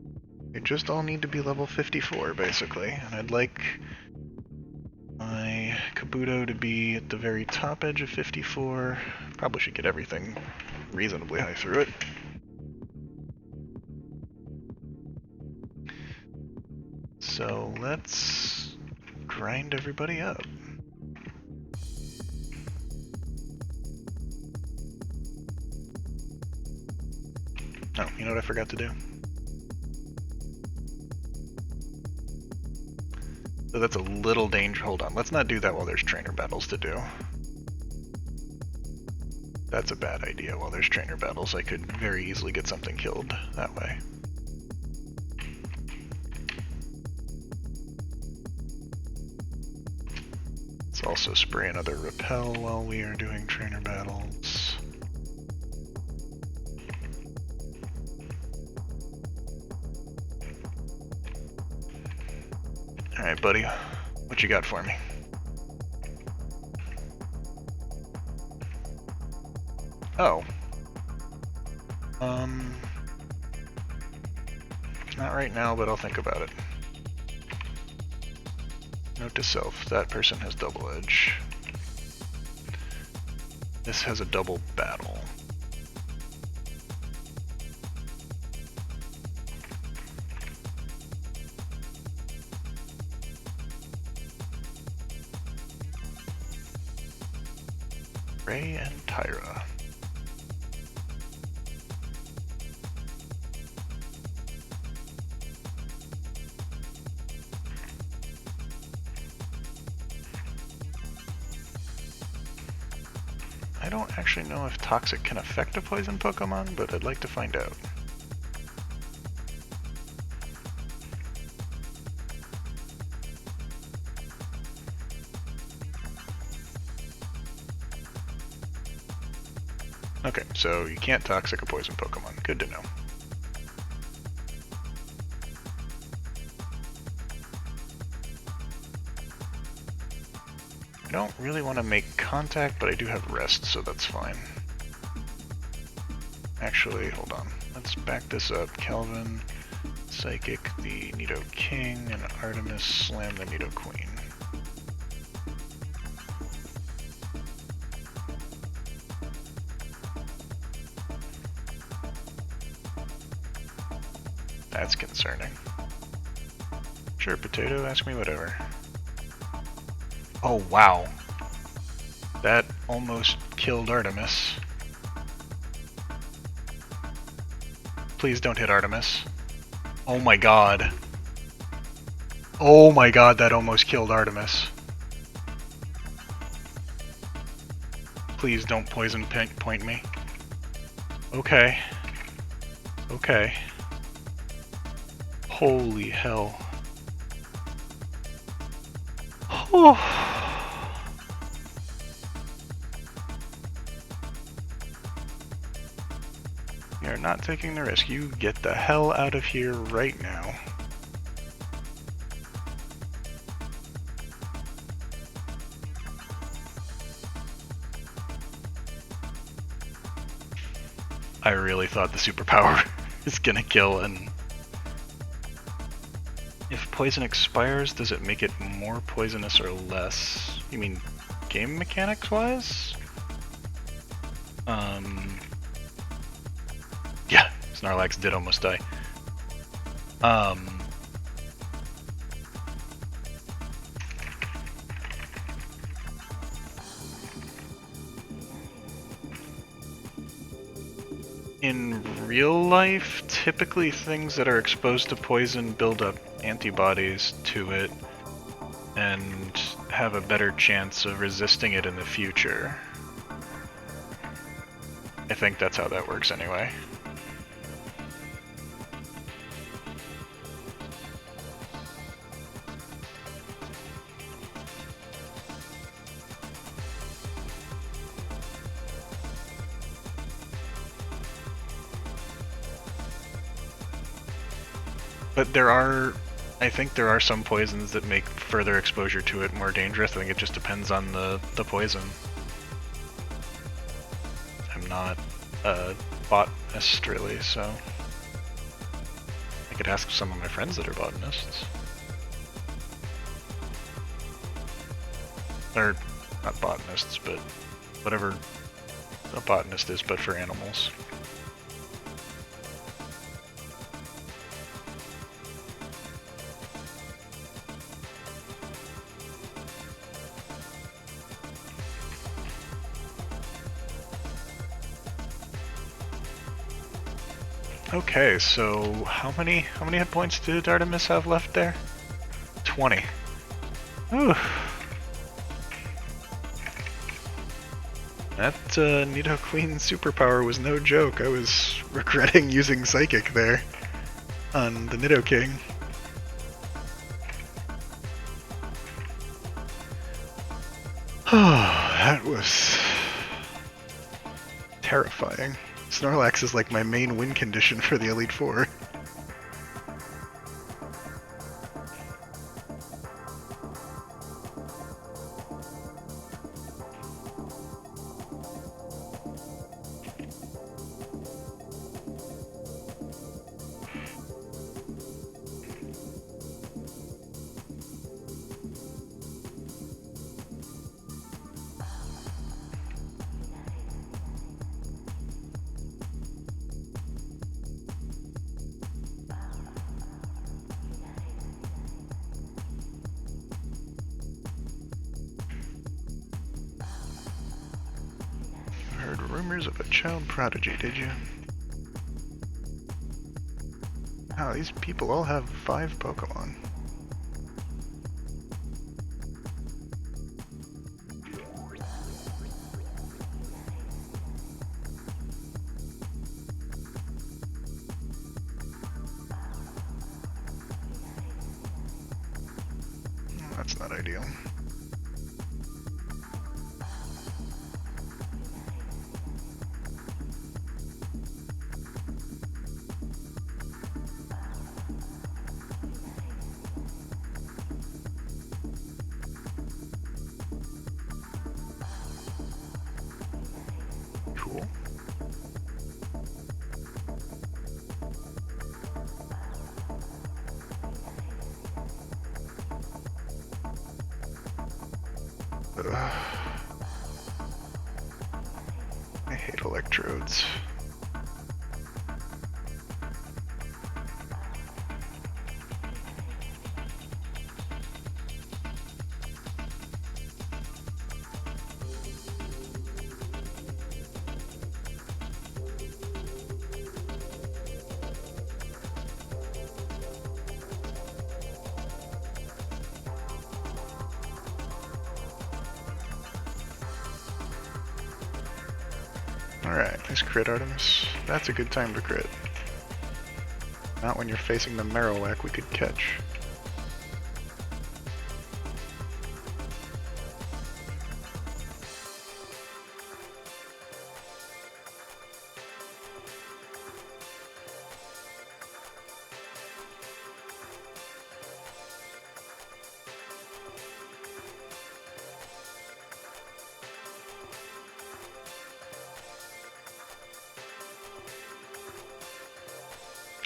They just all need to be level 54, basically, and I'd like my Kabuto to be at the very top edge of 54. Probably should get everything reasonably high through it. So let's grind everybody up. Oh, you know what I forgot to do? So that's a little dangerous. Hold on, let's not do that while there's trainer battles to do. That's a bad idea. While there's trainer battles, I could very easily get something killed that way. Let's also spray another repel while we are doing trainer battles. Alright, buddy. What you got for me? Oh. Not right now, but I'll think about it. Note to self, that person has double edge. This has a double battle. Ray and Tyra. I don't actually know if Toxic can affect a poison Pokemon, but I'd like to find out. Okay, so you can't Toxic a poison Pokemon. Good to know. I don't really want to make contact, but I do have rest, so that's fine. Actually, hold on. Let's back this up. Calvin, Psychic, the Nidoking, and Artemis slam the Nidoqueen. That's concerning. Sure, potato, ask me whatever. Oh, wow. That almost killed Artemis. Please don't hit Artemis. Oh my god. Oh my god, that almost killed Artemis. Please don't poison point me. Okay. Okay. Holy hell. Oh. You're not taking the risk. You get the hell out of here right now. I really thought the superpower is gonna kill, and if poison expires, does it make it more poisonous or less? You mean game mechanics wise? Yeah, Snorlax did almost die. In real life, typically things that are exposed to poison build up antibodies to it and have a better chance of resisting it in the future. I think that's how that works anyway. But I think there are some poisons that make further exposure to it more dangerous. I think it just depends on the poison. I'm not a botanist really, so I could ask some of my friends that are botanists. Or, not botanists, but whatever a botanist is, but for animals. Okay, so how many hit points did Artemis have left there? 20. Ooh. That Nidoqueen superpower was no joke. I was regretting using Psychic there on the Nidoking. Oh, that was terrifying. Snorlax is like my main win condition for the Elite Four. Rumors of a child prodigy, did you? Wow, these people all have 5 Pokemon. That's not ideal. Cool. I hate electrodes. Alright, nice crit, Artemis. That's a good time to crit. Not when you're facing the Marowak we could catch.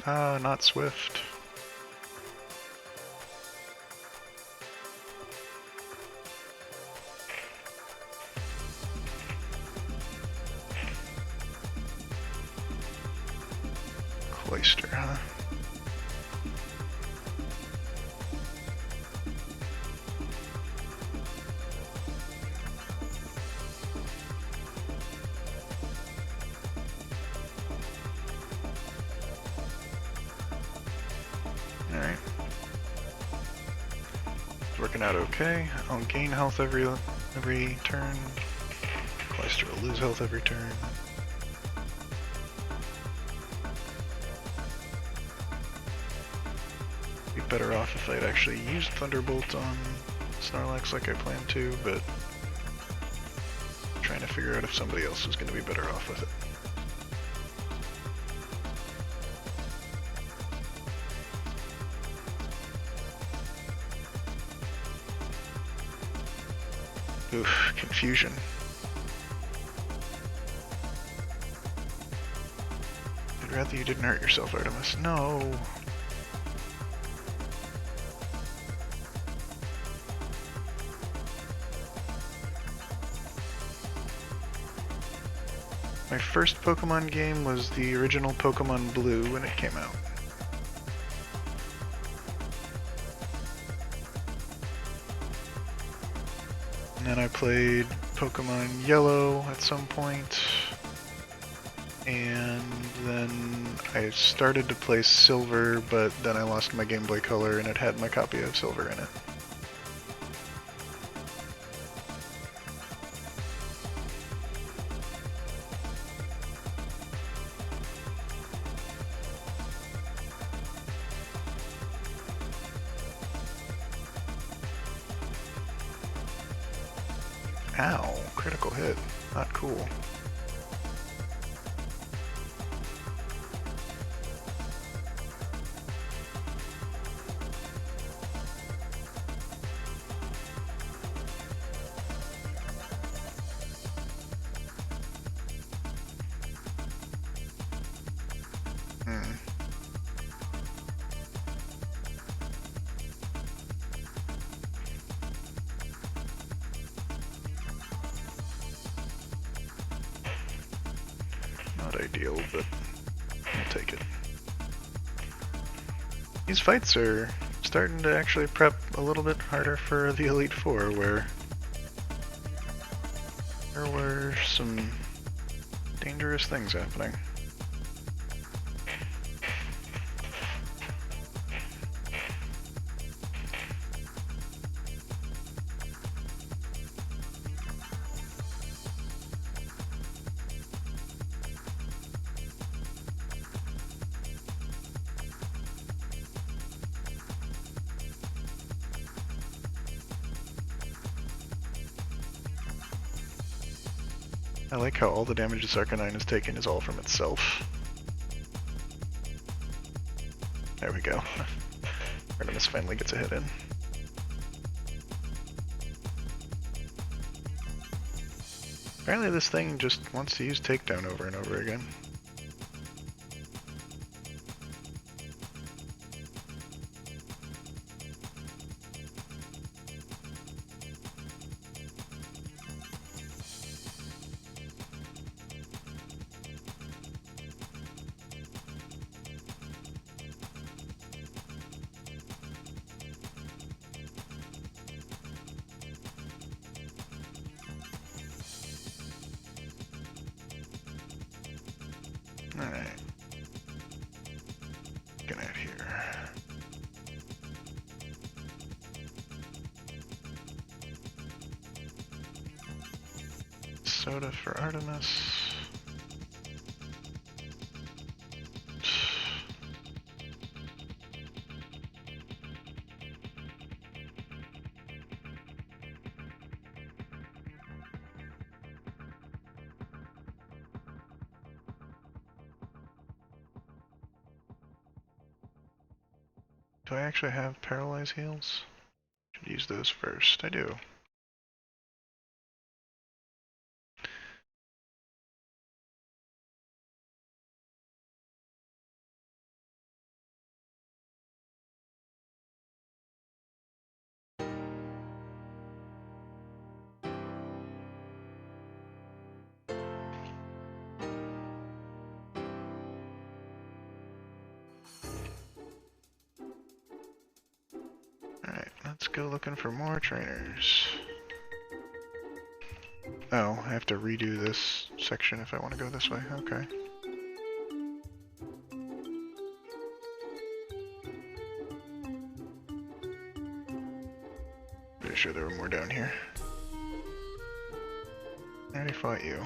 Ah, not Swift. Cloister, huh? Alright. It's working out okay. I'll gain health every turn. Cloister will lose health every turn. Be better off if I'd actually used Thunderbolt on Snorlax like I planned to, but I'm trying to figure out if somebody else is going to be better off with it. Oof, confusion. I'd rather you didn't hurt yourself, Artemis. No! My first Pokemon game was the original Pokemon Blue when it came out. And then I played Pokemon Yellow at some point, and then I started to play Silver, but then I lost my Game Boy Color and it had my copy of Silver in it. Ow, critical hit. Not cool. Not ideal, but I'll take it. These fights are starting to actually prep a little bit harder for the Elite Four, where there were some dangerous things happening. I like how all the damage this Arcanine has taken is all from itself. There we go. Artemis finally gets a hit in. Apparently this thing just wants to use Takedown over and over again. Alright. Get out here. Soda for Artemis. Do I actually have Paralyze Heals? Should use those first. I do. Alright, let's go looking for more trainers. Oh, I have to redo this section if I want to go this way. Okay. Pretty sure there were more down here. I already fought you.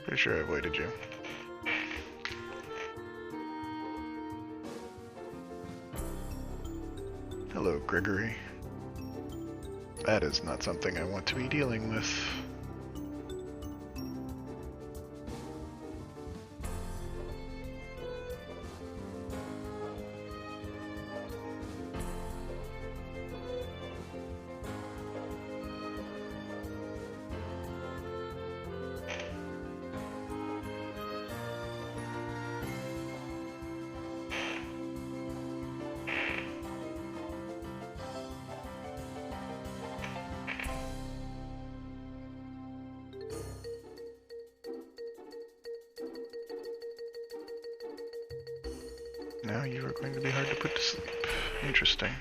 Pretty sure I avoided you. Hello, Gregory. That is not something I want to be dealing with. Now you are going to be hard to put to sleep. Interesting.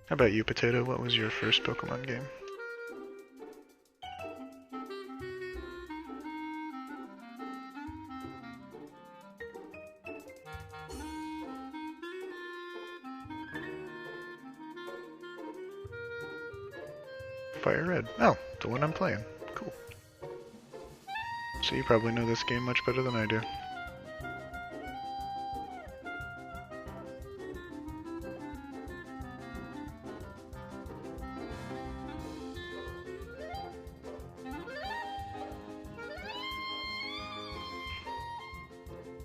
How about you, Potato? What was your first Pokemon game? Fire Red. Oh, the one I'm playing. Cool. So you probably know this game much better than I do.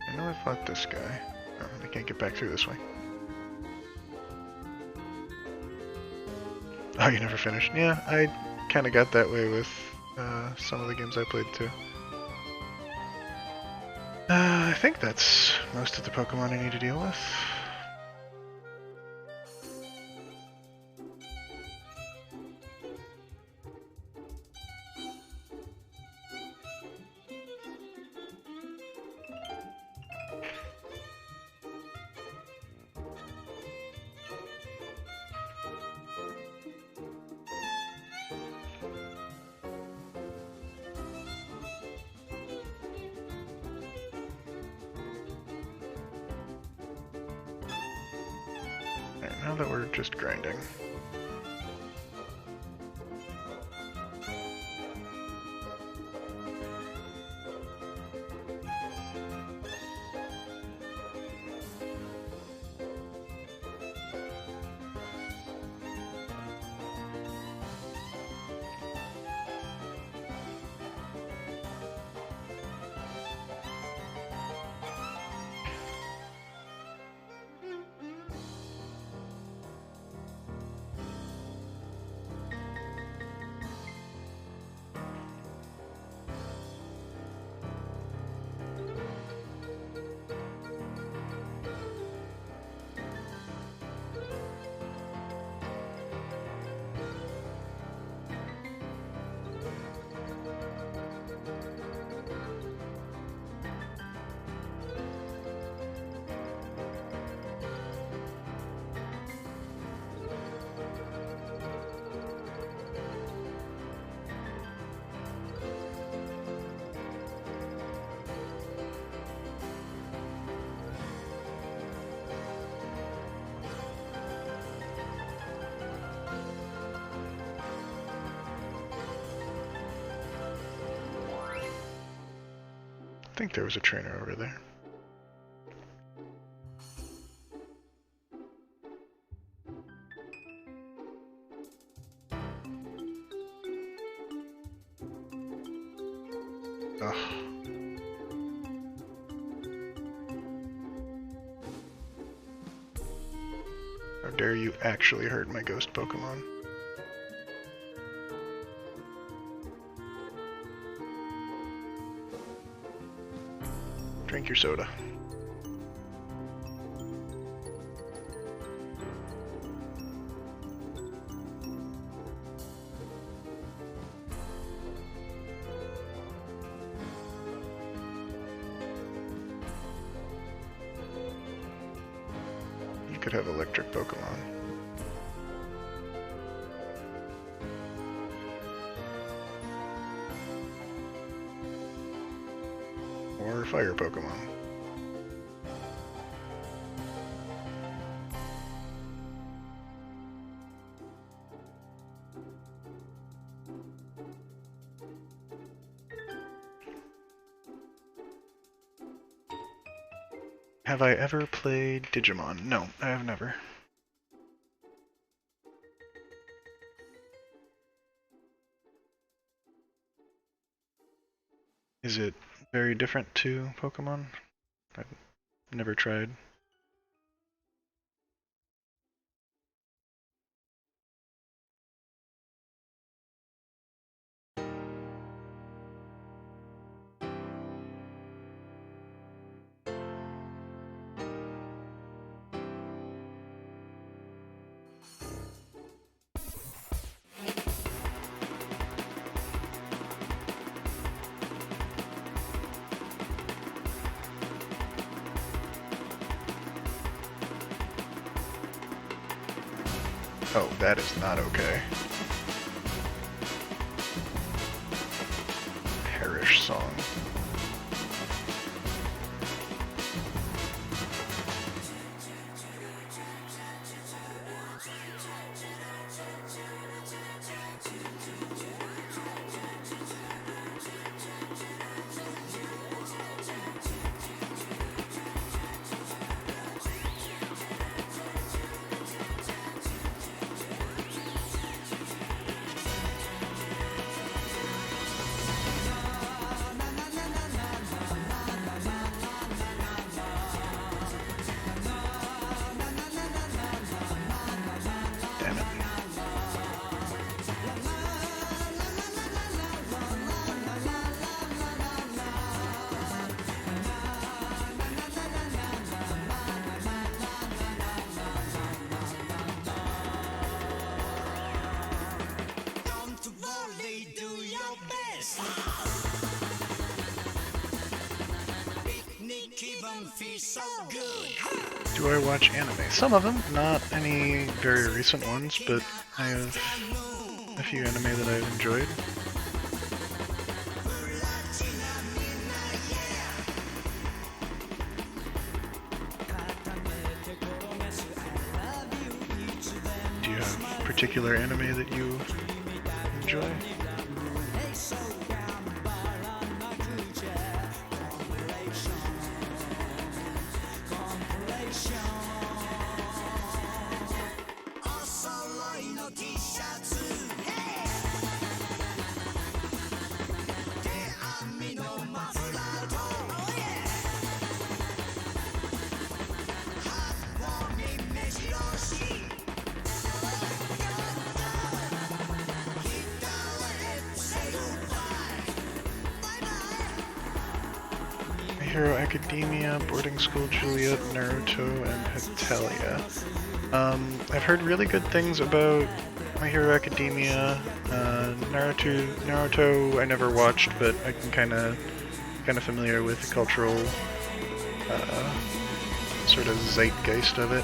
I know I fought this guy. Oh, I can't get back through this way. Oh, you never finished? Yeah, I kind of got that way with some of the games I played too. I think that's most of the Pokemon I need to deal with. Now that we're just grinding. I think there was a trainer over there. Ugh. How dare you actually hurt my ghost Pokemon? Drink your soda. You could have electric Pokemon. Or fire Pokemon. Have I ever played Digimon? No, I have never. Is it very different to Pokemon? I've never tried. Oh, that is not okay. Perish song. Do I watch anime? Some of them, not any very recent ones, but I have a few anime that I've enjoyed. Do you have particular anime that you enjoy? Hero Academia, Boarding School Juliet, Naruto, and Hetalia. I've heard really good things about My Hero Academia. Naruto I never watched, but I can kind of familiar with the cultural sort of zeitgeist of it.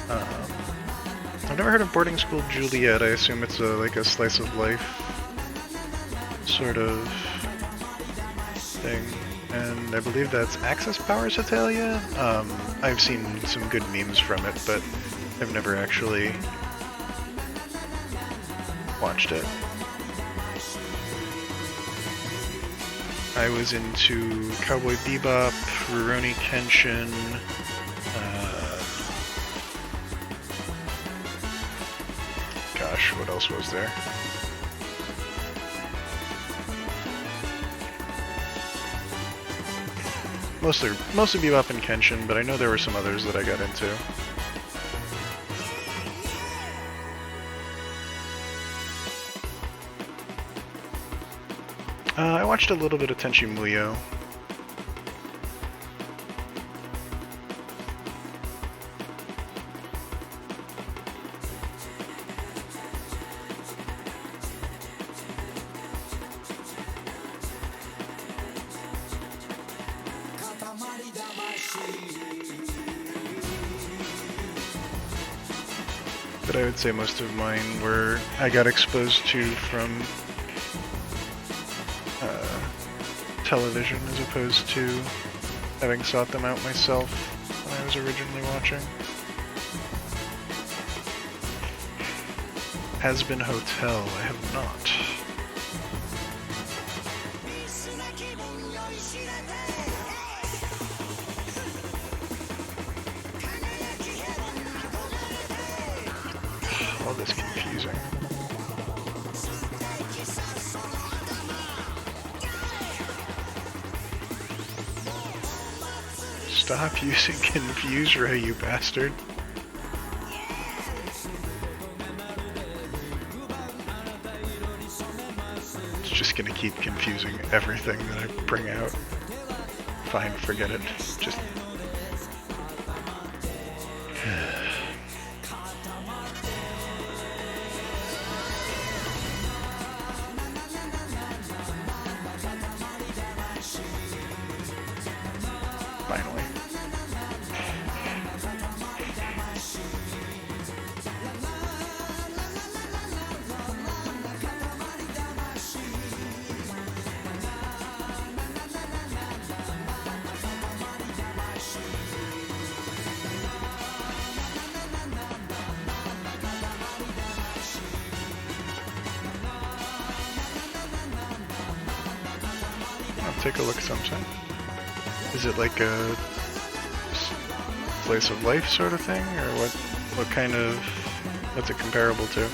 I've never heard of Boarding School Juliet. I assume it's like a slice of life sort of thing. And I believe that's Access Powers Hetalia. I've seen some good memes from it, but I've never actually watched it. I was into Cowboy Bebop, Rurouni Kenshin, gosh, what else was there? Mostly Bebop and Kenshin, but I know there were some others that I got into. I watched a little bit of Tenchi Muyo. But I would say most of mine were I got exposed to from television as opposed to having sought them out myself when I was originally watching. Has Been Hotel, I have not. All this confusing. Stop using Confuse Ray, you bastard. It's just gonna keep confusing everything that I bring out. Fine, forget it. Just... Finally. I'll take a look sometime. Is it like a slice of life sort of thing, or what kind of, what's it comparable to?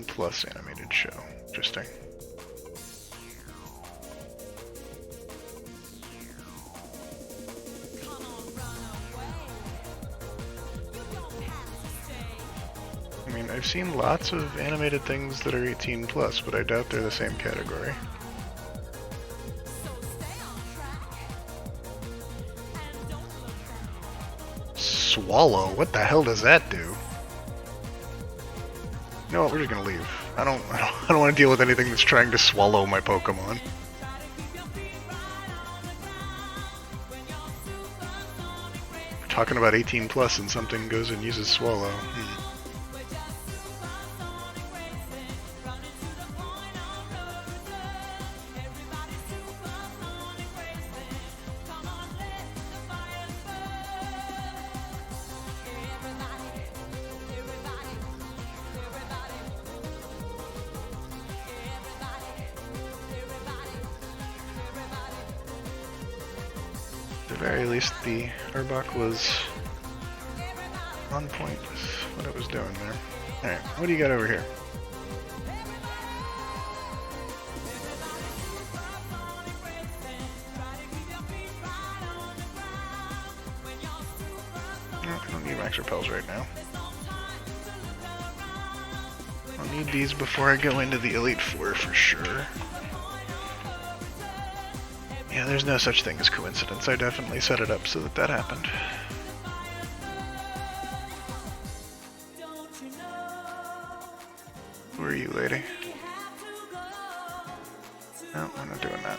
Plus animated show. Interesting. I mean, I've seen lots of animated things that are 18 plus, but I doubt they're the same category. Swallow? What the hell does that do? You know what, we're just gonna leave. I don't want to deal with anything that's trying to swallow my Pokemon. We're talking about 18 plus and something goes and uses Swallow. At the very least, the Arbok was on point with what it was doing there. Alright, what do you got over here? I don't need Max Repels right now. I'll need these before I go into the Elite Four for sure. Yeah, there's no such thing as coincidence. I definitely set it up so that that happened. Who are you, lady? No, we're not doing that.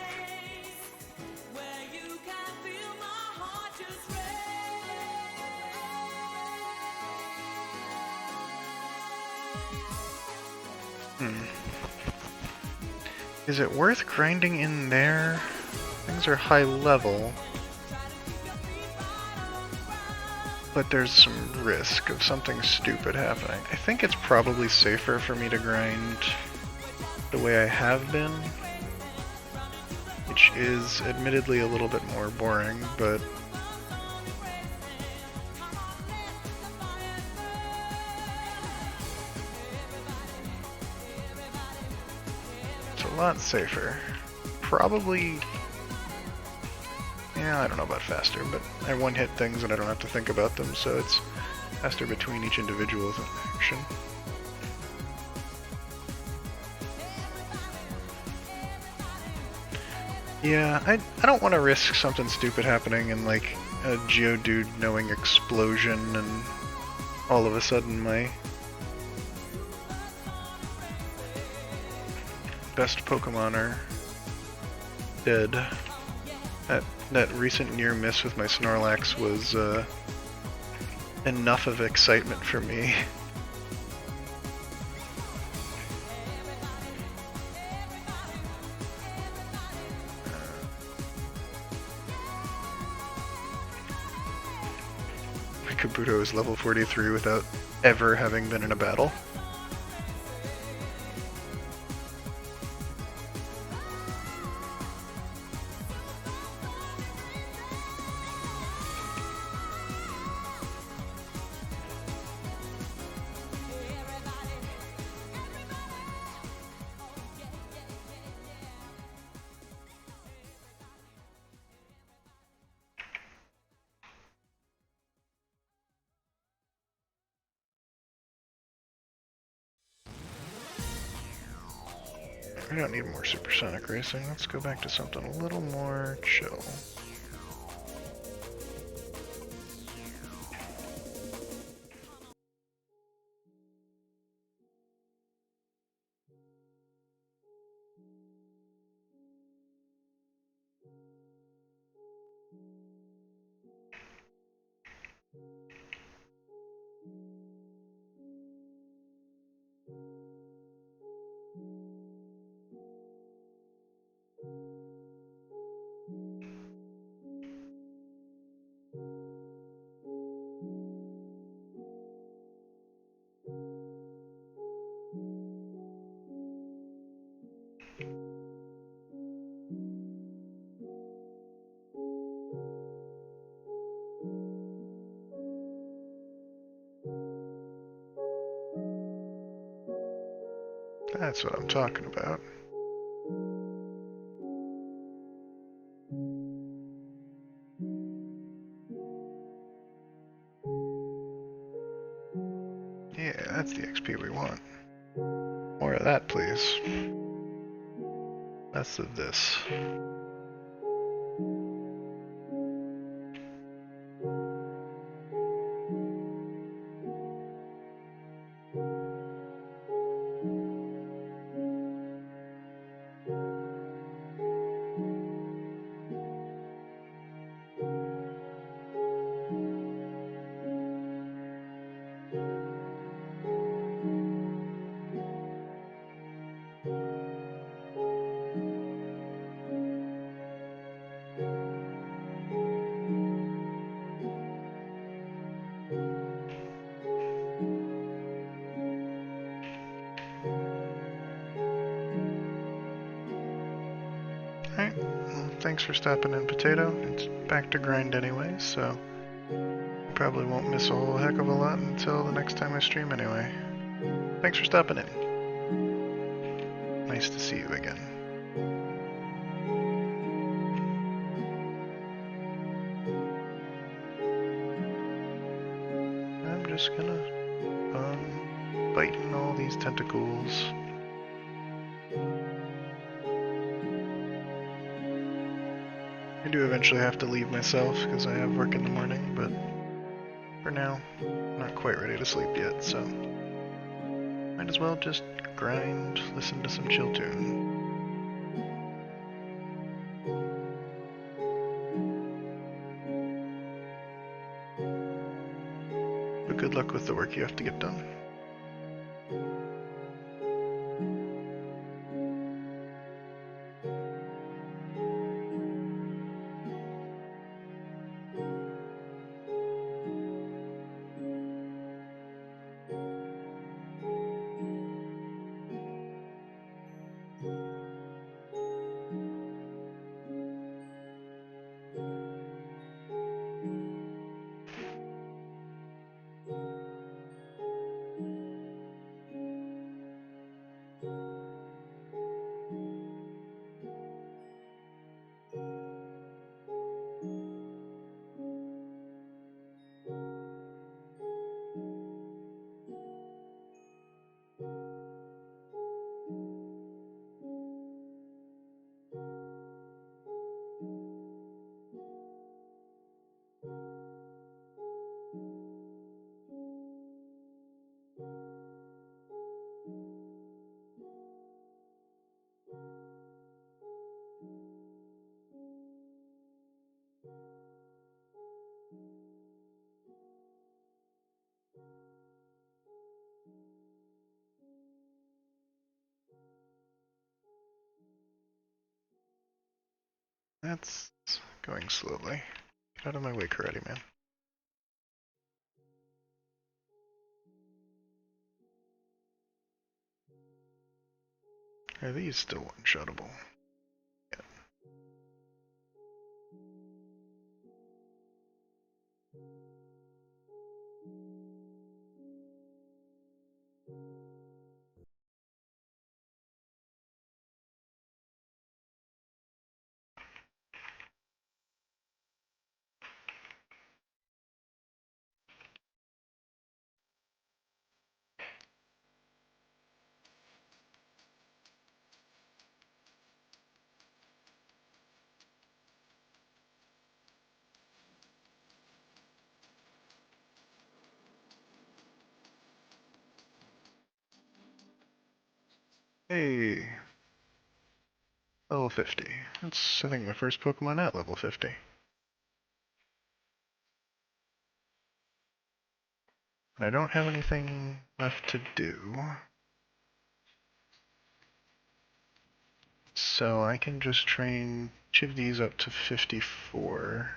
Is it worth grinding in there? Things are high level, but there's some risk of something stupid happening. I think it's probably safer for me to grind the way I have been, which is admittedly a little bit more boring, but lot safer. Probably... yeah, I don't know about faster, but I one-hit things and I don't have to think about them, so it's faster between each individual action. Yeah, I don't want to risk something stupid happening and like a Geodude knowing explosion and all of a sudden my best Pokemon are dead. That recent near miss with my Snorlax was enough of excitement for me. Kabuto is level 43 without ever having been in a battle. We don't need more supersonic racing. Let's go back to something a little more chill. That's what I'm talking about. Yeah, that's the XP we want. More of that, please. Less of this. Alright, well, thanks for stopping in, Potato. It's back to grind anyway, so probably won't miss a whole heck of a lot until the next time I stream anyway. Thanks for stopping in. Nice to see you again. I'm just gonna biting all these tentacles. I do eventually have to leave myself because I have work in the morning, but for now, I'm not quite ready to sleep yet, so might as well just grind, listen to some chill tune. But good luck with the work you have to get done. That's going slowly. Get out of my way, Karate Man. Are these still one-shottable? Yeah. Hey, level 50. That's, I think, my first Pokemon at level 50. I don't have anything left to do, so I can just train Chivdies up to 54.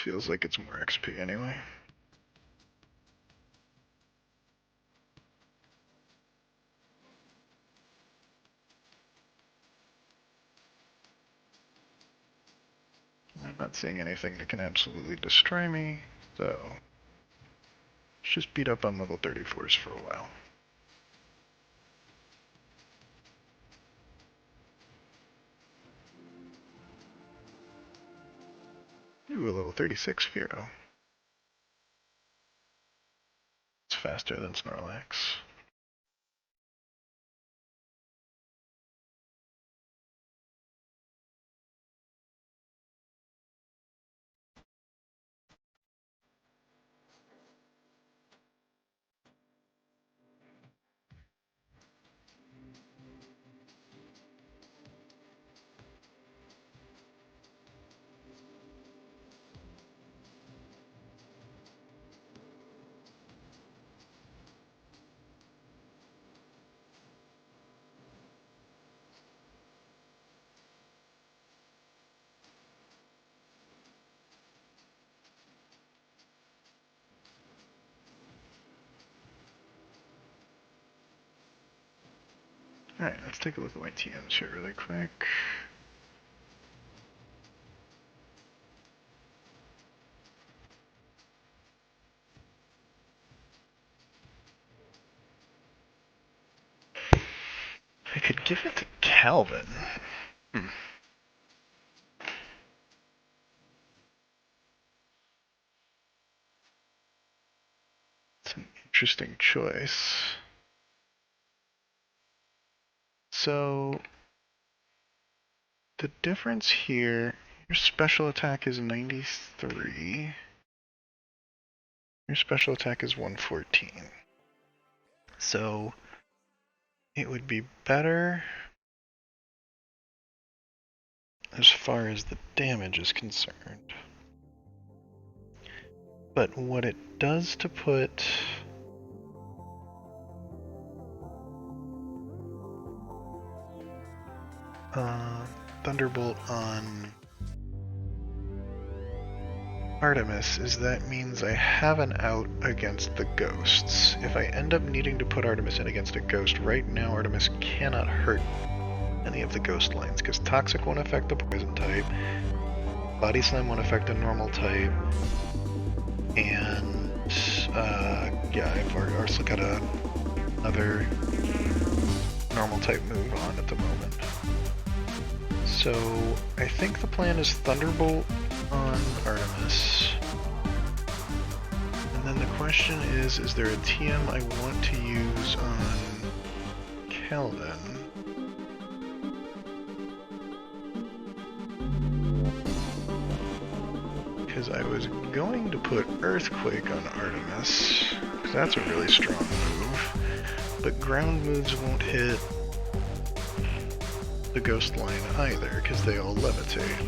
Feels like it's more XP anyway. I'm not seeing anything that can absolutely destroy me, so let's just beat up on level 34s for a while. Ooh, a level 36 Fearow. It's faster than Snorlax. Alright, let's take a look at my TMs here really quick. I could give it to Calvin. It's an interesting choice. So, the difference here, your special attack is 93. Your special attack is 114. So, it would be better as far as the damage is concerned. But what it does to put Thunderbolt on Artemis is that means I have an out against the ghosts. If I end up needing to put Artemis in against a ghost, right now Artemis cannot hurt any of the ghost lines, because Toxic won't affect the poison type, Body Slam won't affect a normal type, and yeah, I've also got another normal type move on at the moment. So I think the plan is Thunderbolt on Artemis. And then the question question is there a TM I want to use on Calvin? Because I was going to put Earthquake on Artemis, because that's a really strong move, but ground moves won't hit the Ghost line either, because they all levitate.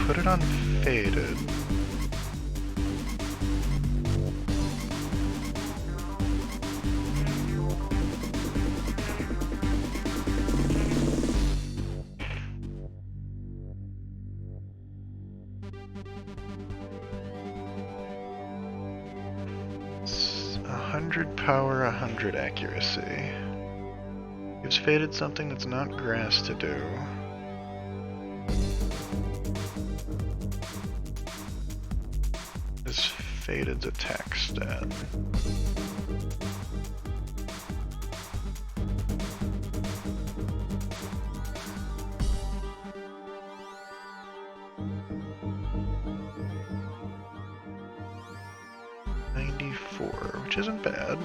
Put it on Faded. It's 100 power, 100 accuracy. Gives Faded something that's not grass to do. Faded's attack stat. $94, which isn't bad.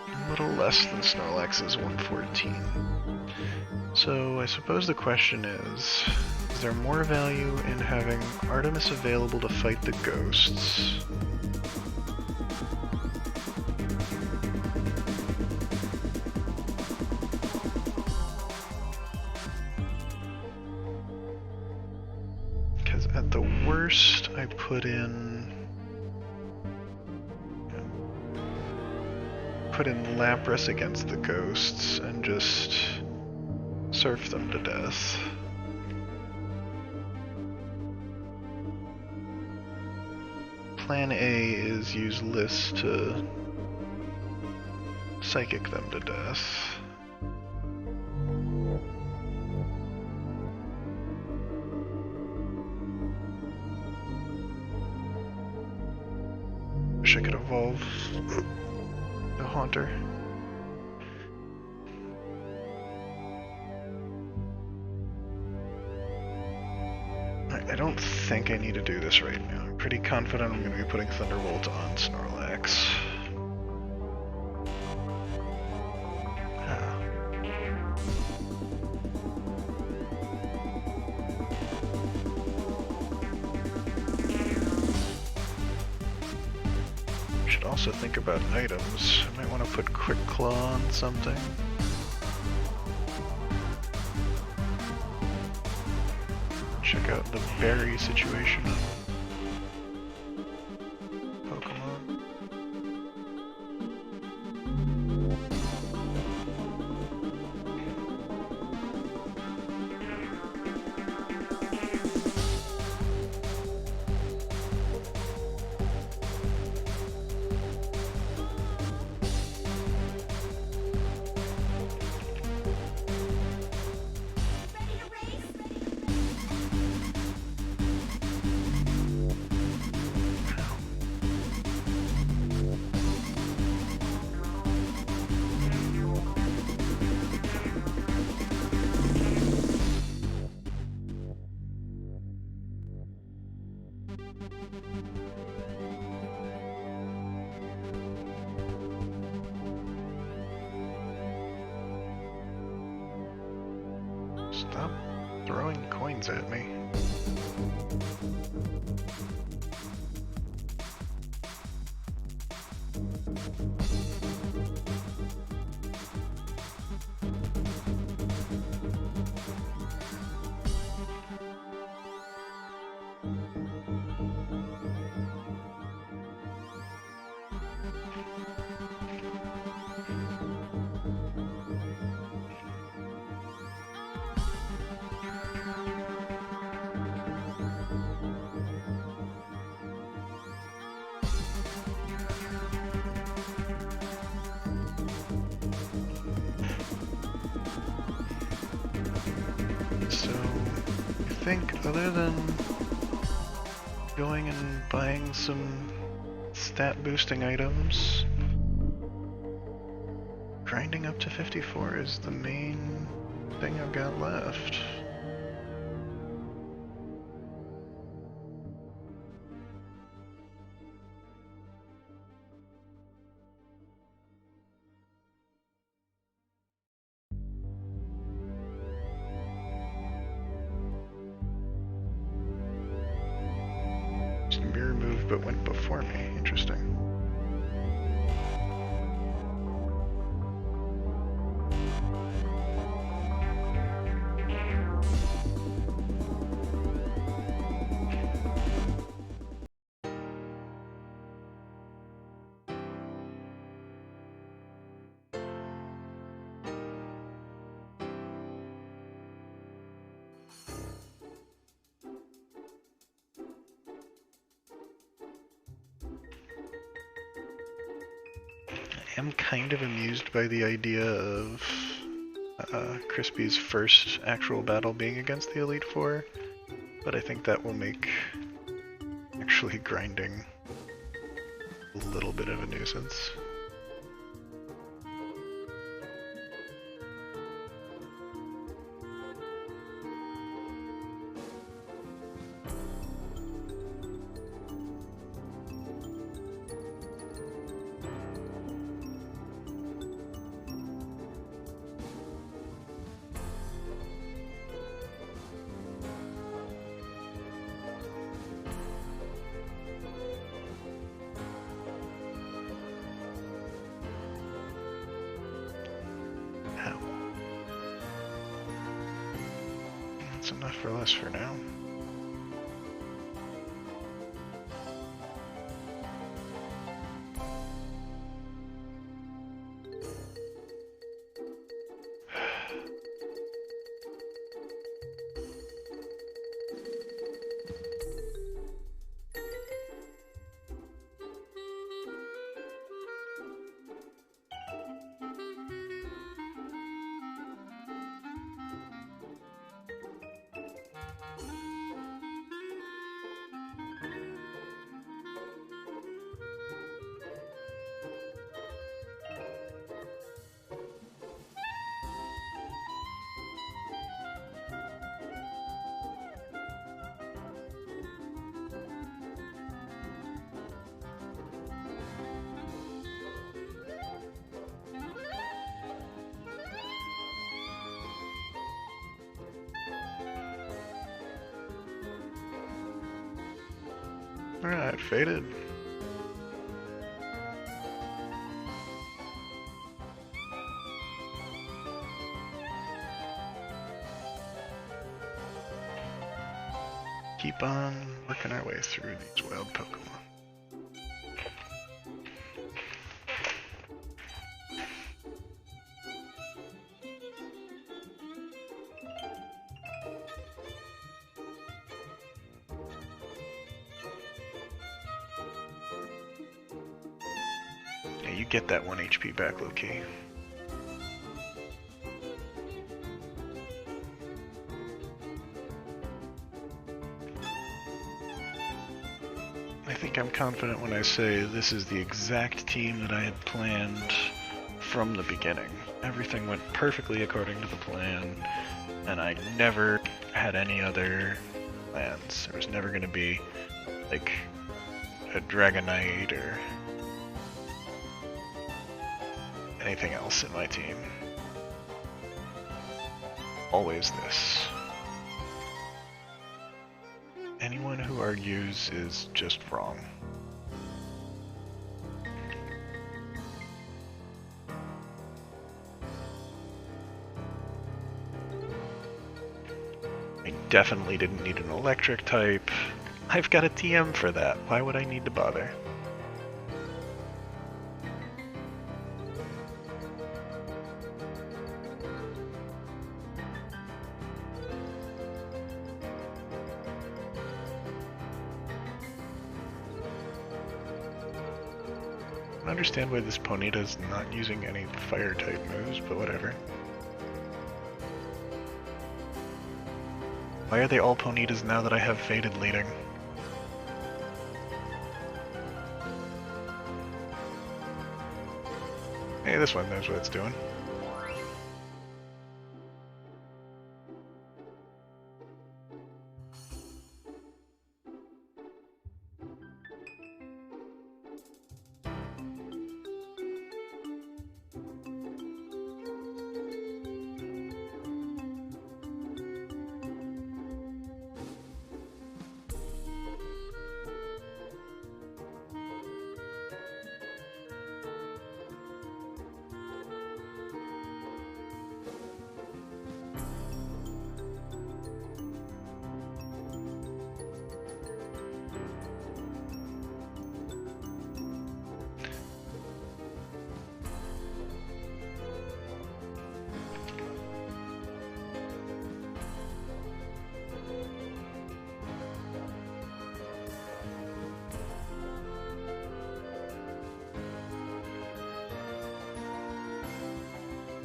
A little less than Snorlax's 114. So I suppose the question is there more value in having Artemis available to fight the ghosts? Because at the worst, I put in Lapras against the ghosts and just surf them to death. Plan A is use List to psychic them to death. Wish I could evolve the Haunter. I don't think I need to do this right now. I'm pretty confident I'm going to be putting Thunderbolt on Snorlax. Should also think about items. I might want to put Quick Claw on something. Check out the berry situation on Pokemon. Stop throwing coins at me. I think other than going and buying some stat boosting items, grinding up to 54 is the main thing I've got left. Mirror move but went before me. Interesting. I'm kind of amused by the idea of Crispy's first actual battle being against the Elite Four, but I think that will make actually grinding a little bit of a nuisance. That's enough for less for now. Alright, faded. Keep on working our way through these wild Pokemon. You get that 1 HP back, low-key. I think I'm confident when I say this is the exact team that I had planned from the beginning. Everything went perfectly according to the plan, and I never had any other plans. There was never going to be, like, a Dragonite or anything else in my team. Always this. Anyone who argues is just wrong. I definitely didn't need an electric type. I've got a TM for that. Why would I need to bother? I don't understand why this Ponyta's not using any fire type moves, but whatever. Why are they all Ponytas now that I have Faded leading? Hey, this one knows what it's doing.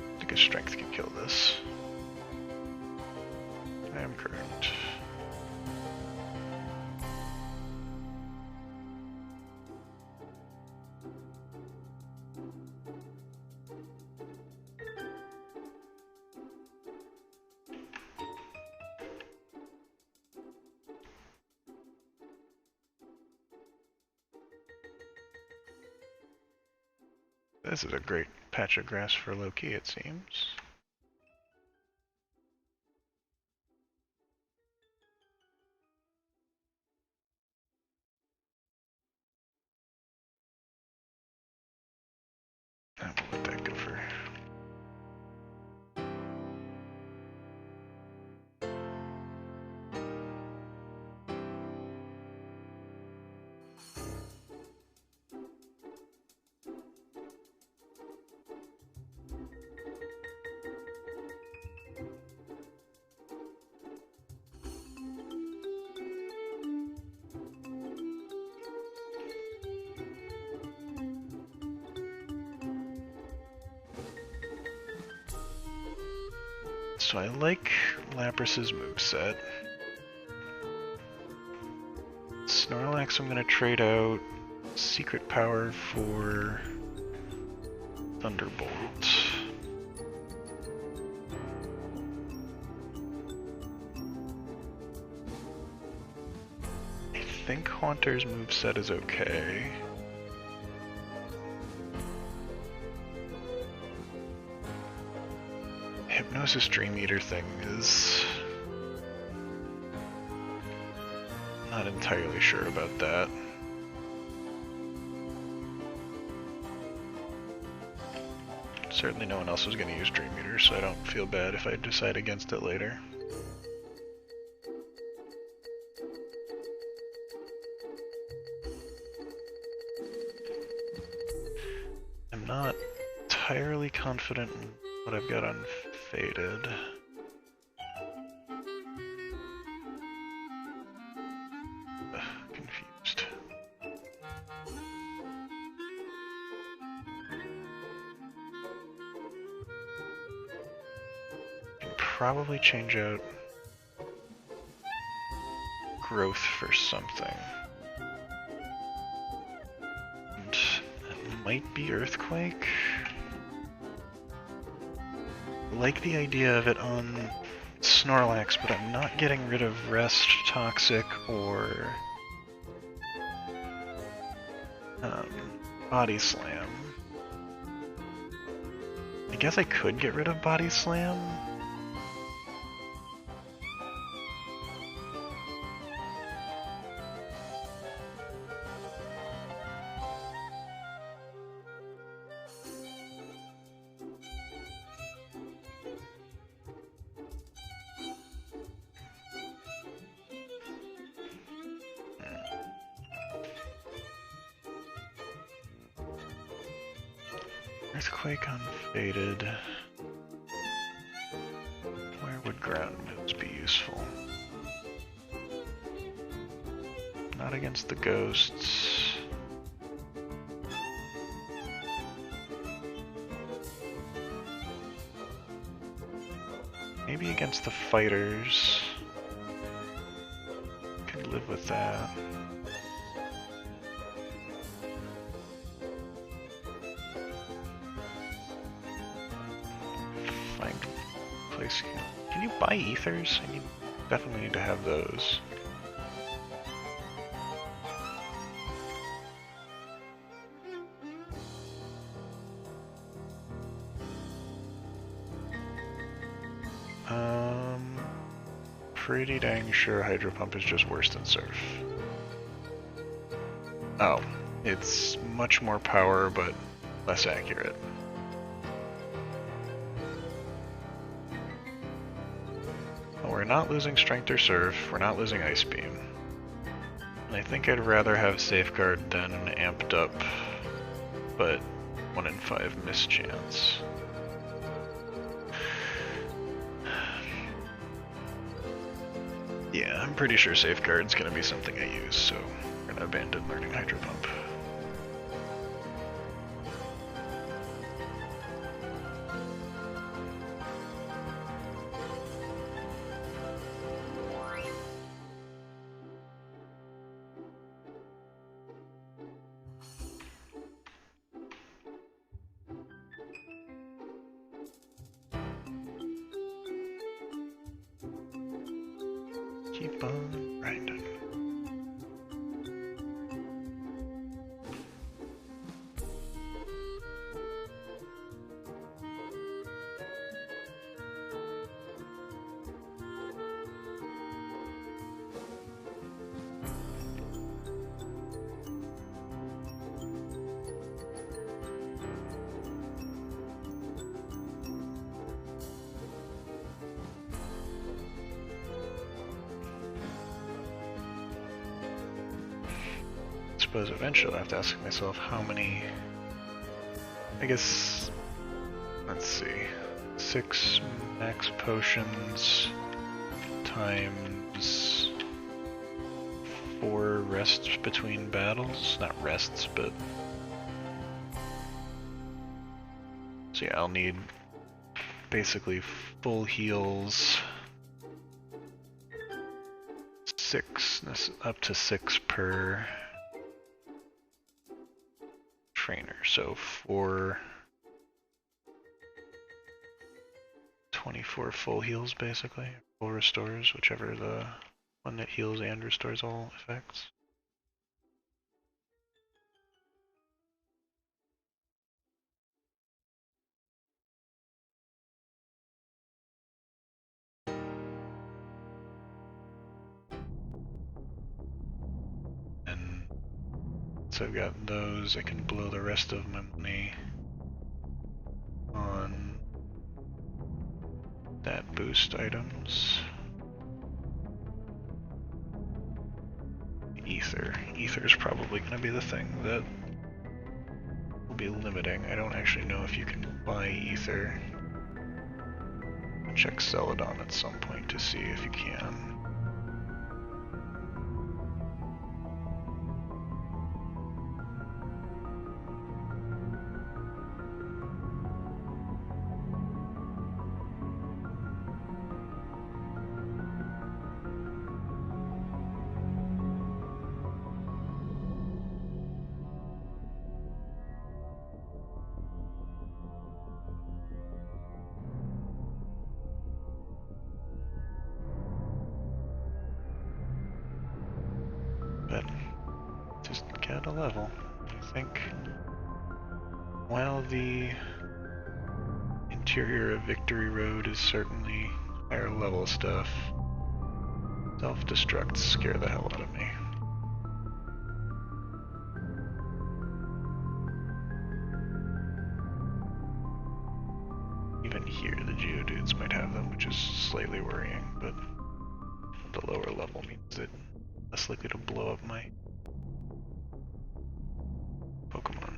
I think a strength can kill this. I am correct. This is a great patch of grass for low-key, it seems. I will let that go for... So I like Lapras's moveset. Snorlax I'm gonna trade out Secret Power for Thunderbolt. I think Haunter's moveset is okay. Hypnosis Dream Eater thing is... not entirely sure about that. Certainly no one else was going to use Dream Eater, so I don't feel bad if I decide against it later. I'm not entirely confident in what I've got on Faded. Confused. Can probably change out Growth for something. And it might be Earthquake. I like the idea of it on Snorlax, but I'm not getting rid of Rest, Toxic, or Body Slam. I guess I could get rid of Body Slam. Earthquake on Faded. Where would Ground Moves be useful? Not against the ghosts. Maybe against the fighters. Could live with that. ice. Can you buy ethers? Definitely need to have those. Pretty dang sure Hydro Pump is just worse than Surf. Oh, it's much more power, but less accurate. Well, we're not losing Strength or Surf, we're not losing Ice Beam. And I think I'd rather have Safeguard than Amped Up, but 1 in 5 mischance. Yeah, I'm pretty sure Safeguard's gonna be something I use, so we're gonna abandon learning Hydro Pump. Keep on grinding. I suppose eventually I'll have to ask myself how many, I guess, let's see, 6 max potions times 4 rests between battles, not rests, but, so yeah, I'll need basically full heals, 6, up to 6 per trainer, so 24 full heals basically, full restores, whichever the one that heals and restores all effects. And so I've got those, I can blow the rest of my money on that boost items. Ether. Ether is probably going to be the thing that will be limiting. I don't actually know if you can buy Ether. I'll check Celadon at some point to see if you can. But just get a level. I think while the interior of Victory Road is certainly higher level stuff, self-destructs scare the hell out of me. Even here the Geodudes might have them, which is slightly worrying, but the lower level means that less likely to blow up my Pokemon.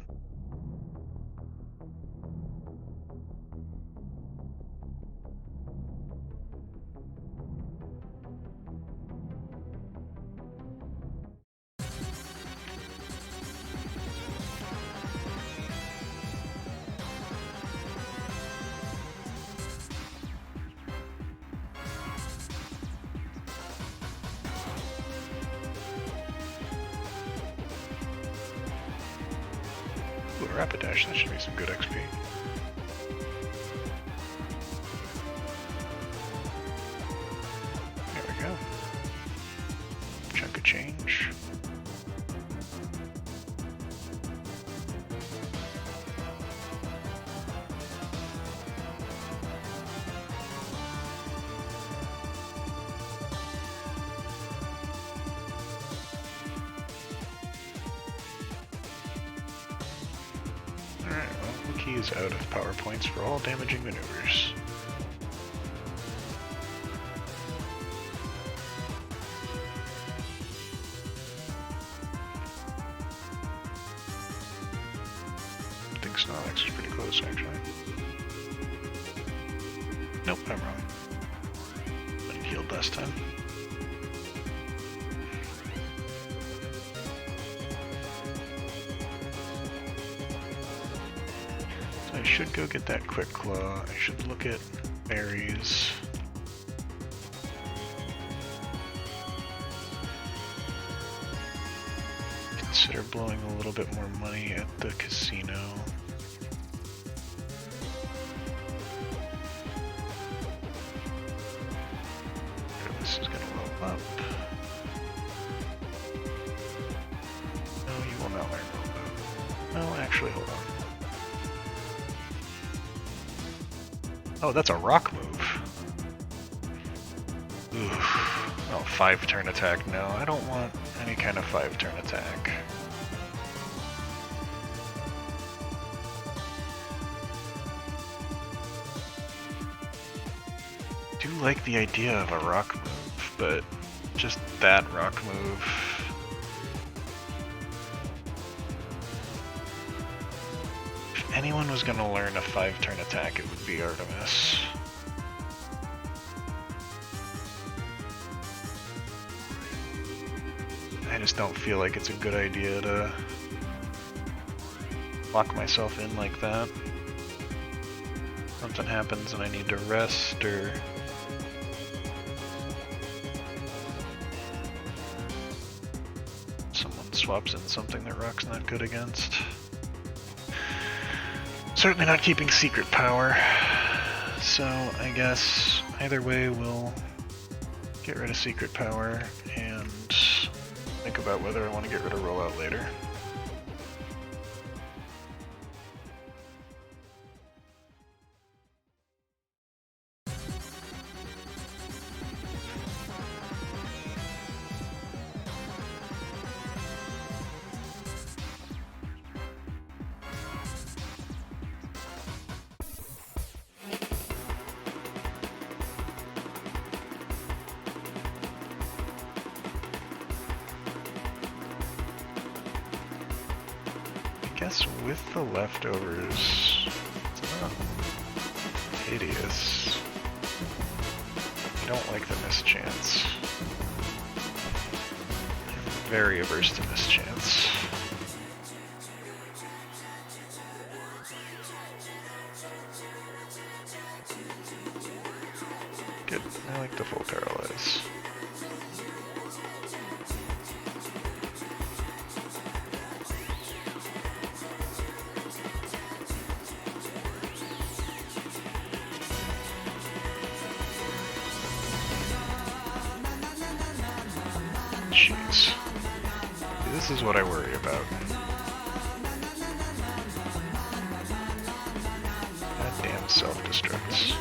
Ooh, a Rapidash, that should be some good XP. change. Alright, well, Wookiee is out of power points for all damaging maneuvers. I think Snorlax is pretty close, actually. Nope, I'm wrong. But it healed last time. So I should go get that Quick Claw. I should look at berries. Consider blowing a little bit more money at the casino. This is gonna roll up. No, you will not learn roll up. No, actually, hold on. Oh, that's a rock move. Oof. Oh, 5-turn attack. No, I don't want any kind of 5-turn attack. I do like the idea of a rock move, but just that rock move. If anyone was going to learn a 5-turn attack, it would be Artemis. I just don't feel like it's a good idea to lock myself in like that. Something happens and I need to rest, or someone swaps in something that Rock's not good against. Certainly not keeping secret power, so I guess either way we'll get rid of secret power and think about whether I want to get rid of rollout later. I guess with the leftovers, it's not hideous. I don't like the mischance. I'm very averse to mischance. Good, I like the full paralyze. Jeez. This is what I worry about. Goddamn self-destructs.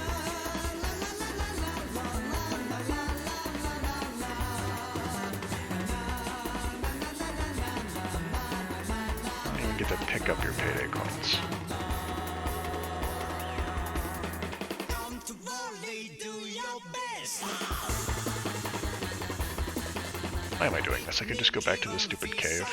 I don't even get to pick up your payday coins. Why am I doing this? I could just go back to the stupid cave.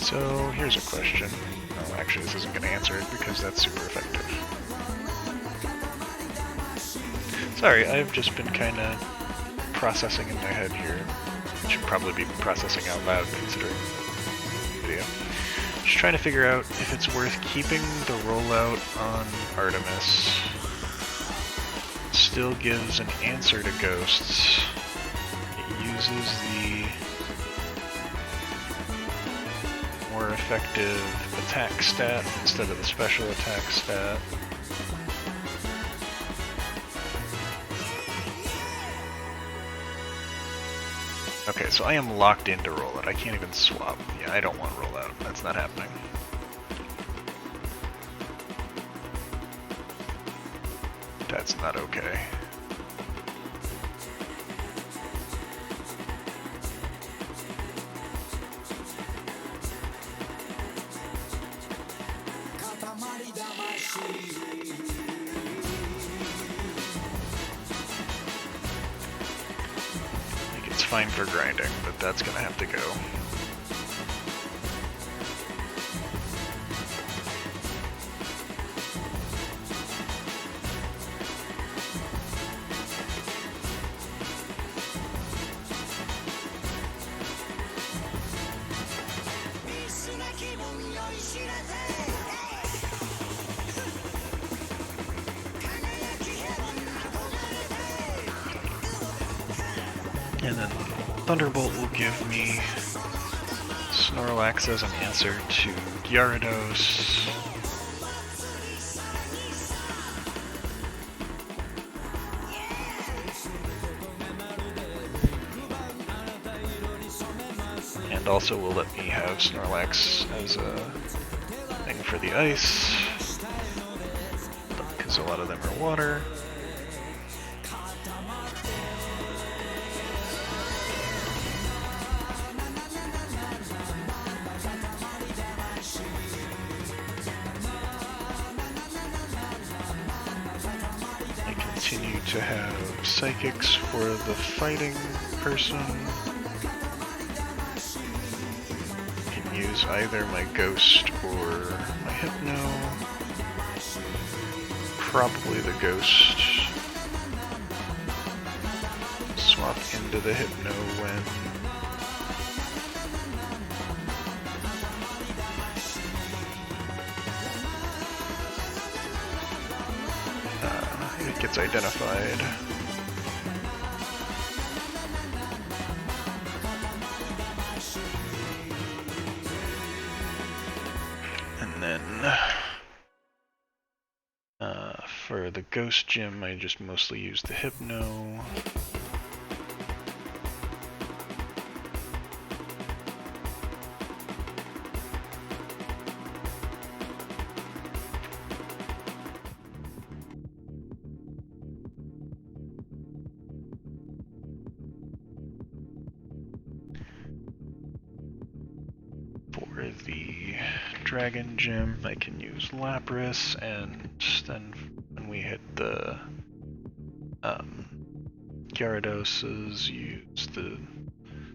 So here's a question. Oh, actually this isn't going to answer it because that's super effective. Sorry, I've just been kind of processing in my head here. I should probably be processing out loud considering the video. Just trying to figure out if it's worth keeping the rollout on Artemis. Still gives an answer to ghosts. It uses the more effective attack stat instead of the special attack stat. Okay, so I am locked into rollout. I can't even swap. Yeah, I don't want rollout. That's not happening. That's not okay. Fine for grinding, but that's gonna have to go. And then Thunderbolt will give me Snorlax as an answer to Gyarados. And also will let me have Snorlax as a thing for the ice, because a lot of them are water. Continue to have Psychics for the fighting person. Can use either my Ghost or my Hypno. Probably the Ghost. Swap into the Hypno when it gets identified. And then for the Ghost Gym, I just mostly use the Hypno. For the Dragon Gym, I can use Lapras, and then when we hit the Gyaradoses, use the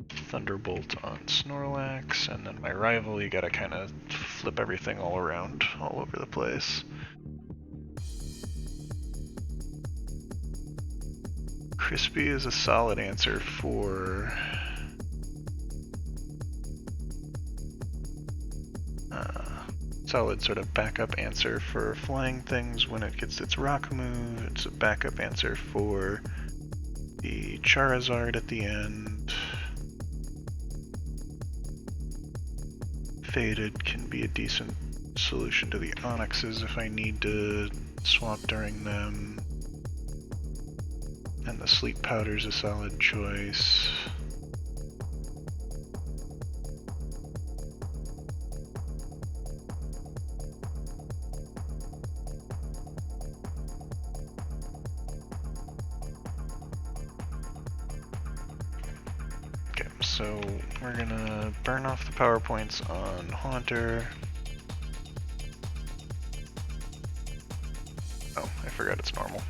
Thunderbolt on Snorlax, and then my rival, you gotta kind of flip everything all around, all over the place. Crispy is a solid answer for solid sort of backup answer for flying things when it gets its rock move. It's a backup answer for the Charizard at the end. Faded can be a decent solution to the Onyxes if I need to swap during them. And the Sleep Powder's a solid choice. So we're gonna burn off the power points on Haunter. Oh, I forgot it's normal.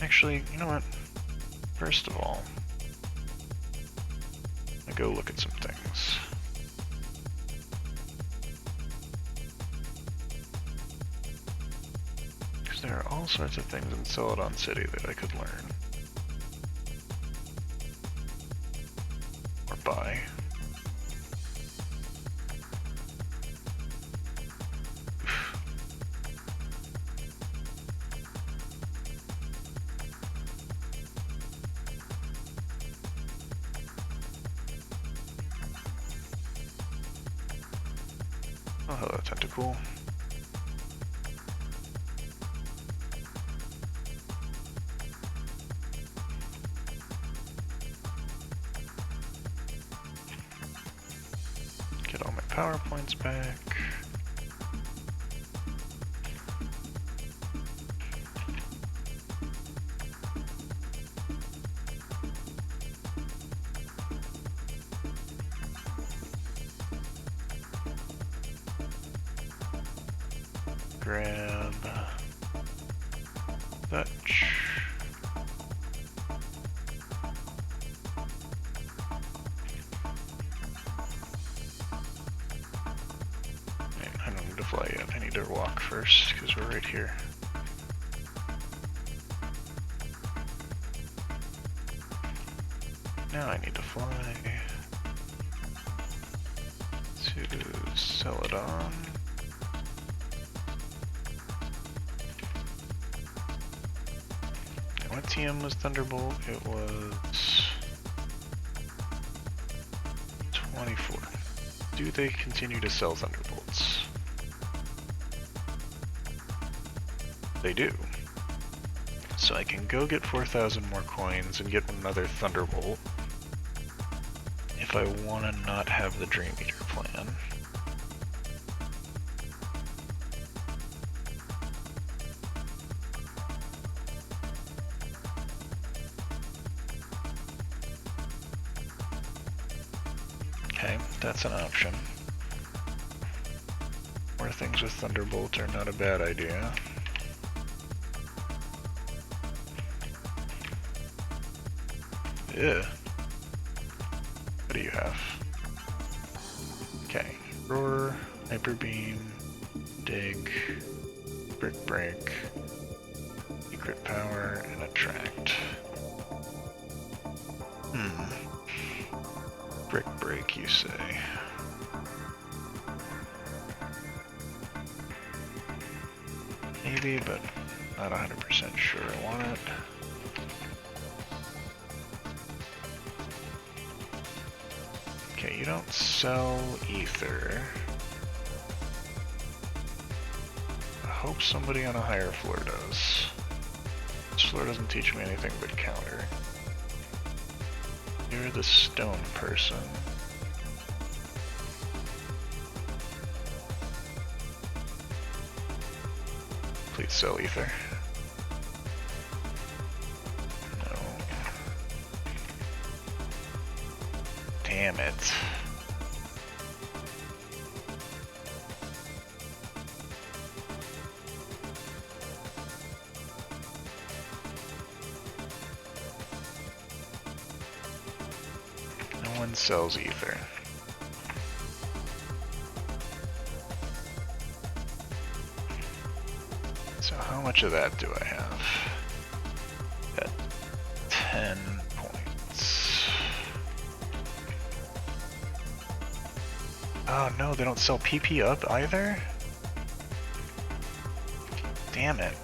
Actually, you know what? First of all, I go look at some things. Because there are all sorts of things in Celadon City that I could learn. Or buy. Oh, hello, Tentacool. Get all my power points back. Grab Dutch. I don't need to fly yet. I need to walk first because we're right here. Now I need to fly to Celadon. What TM was Thunderbolt? It was 24. Do they continue to sell Thunderbolts? They do. So I can go get 4,000 more coins and get another Thunderbolt if I want to not have the Dream Eater plan. Okay, that's an option. More things with Thunderbolt are not a bad idea. Yeah. What do you have? Okay, Roar, Hyper Beam, Dig, Brick Break, Secret Power, and Attract. Brick Break, you say? Maybe, but not 100% sure I want it. Okay, you don't sell Ether. I hope somebody on a higher floor does. This floor doesn't teach me anything but counter. You're the stone person. Please sell Ether. No. Damn it. No one sells Ether. So how much of that do I have? Got 10 points. Oh no, they don't sell PP up either? Damn it.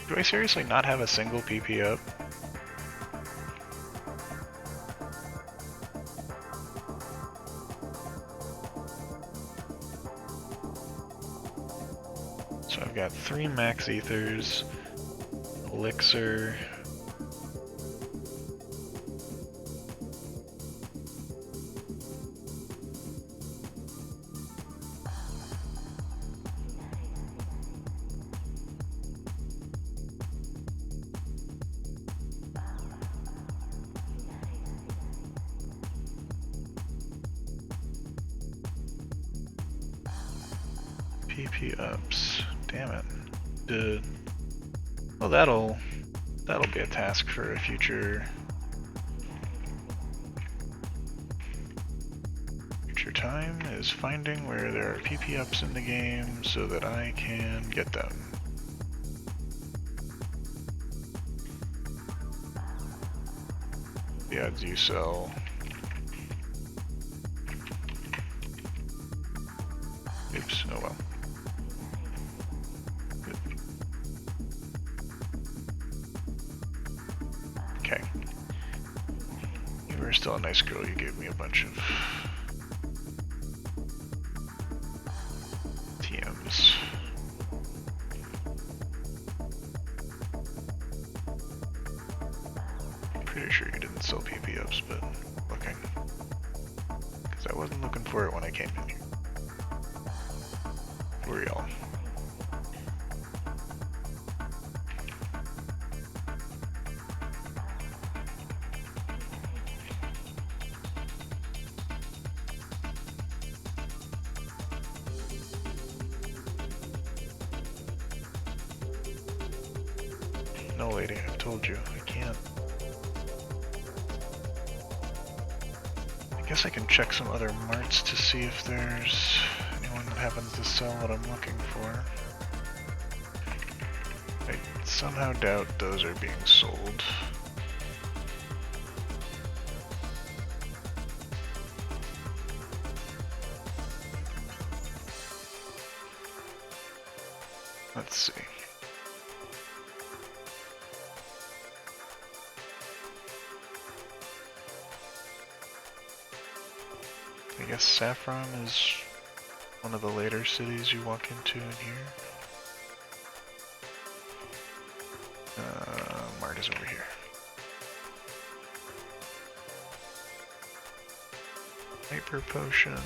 Do I seriously not have a single PP up? So I've got 3 max ethers, elixir, PP ups. Damn it. Well, that'll be a task for a future time, is finding where there are PP ups in the game so that I can get them. The odds you sell. Oops, oh well. Good. Okay. You were still a nice girl, you gave me a bunch of TMs. Pretty sure you didn't sell PP ups, but looking. Because I wasn't looking for it when I came in here. For y'all. No, lady, I've told you, I can't. I guess I can check some other marts to see if there's anyone that happens to sell what I'm looking for. I somehow doubt those are being sold. Let's see. I guess Saffron is one of the later cities you walk into in here. Mart is over here. Hyper Potion.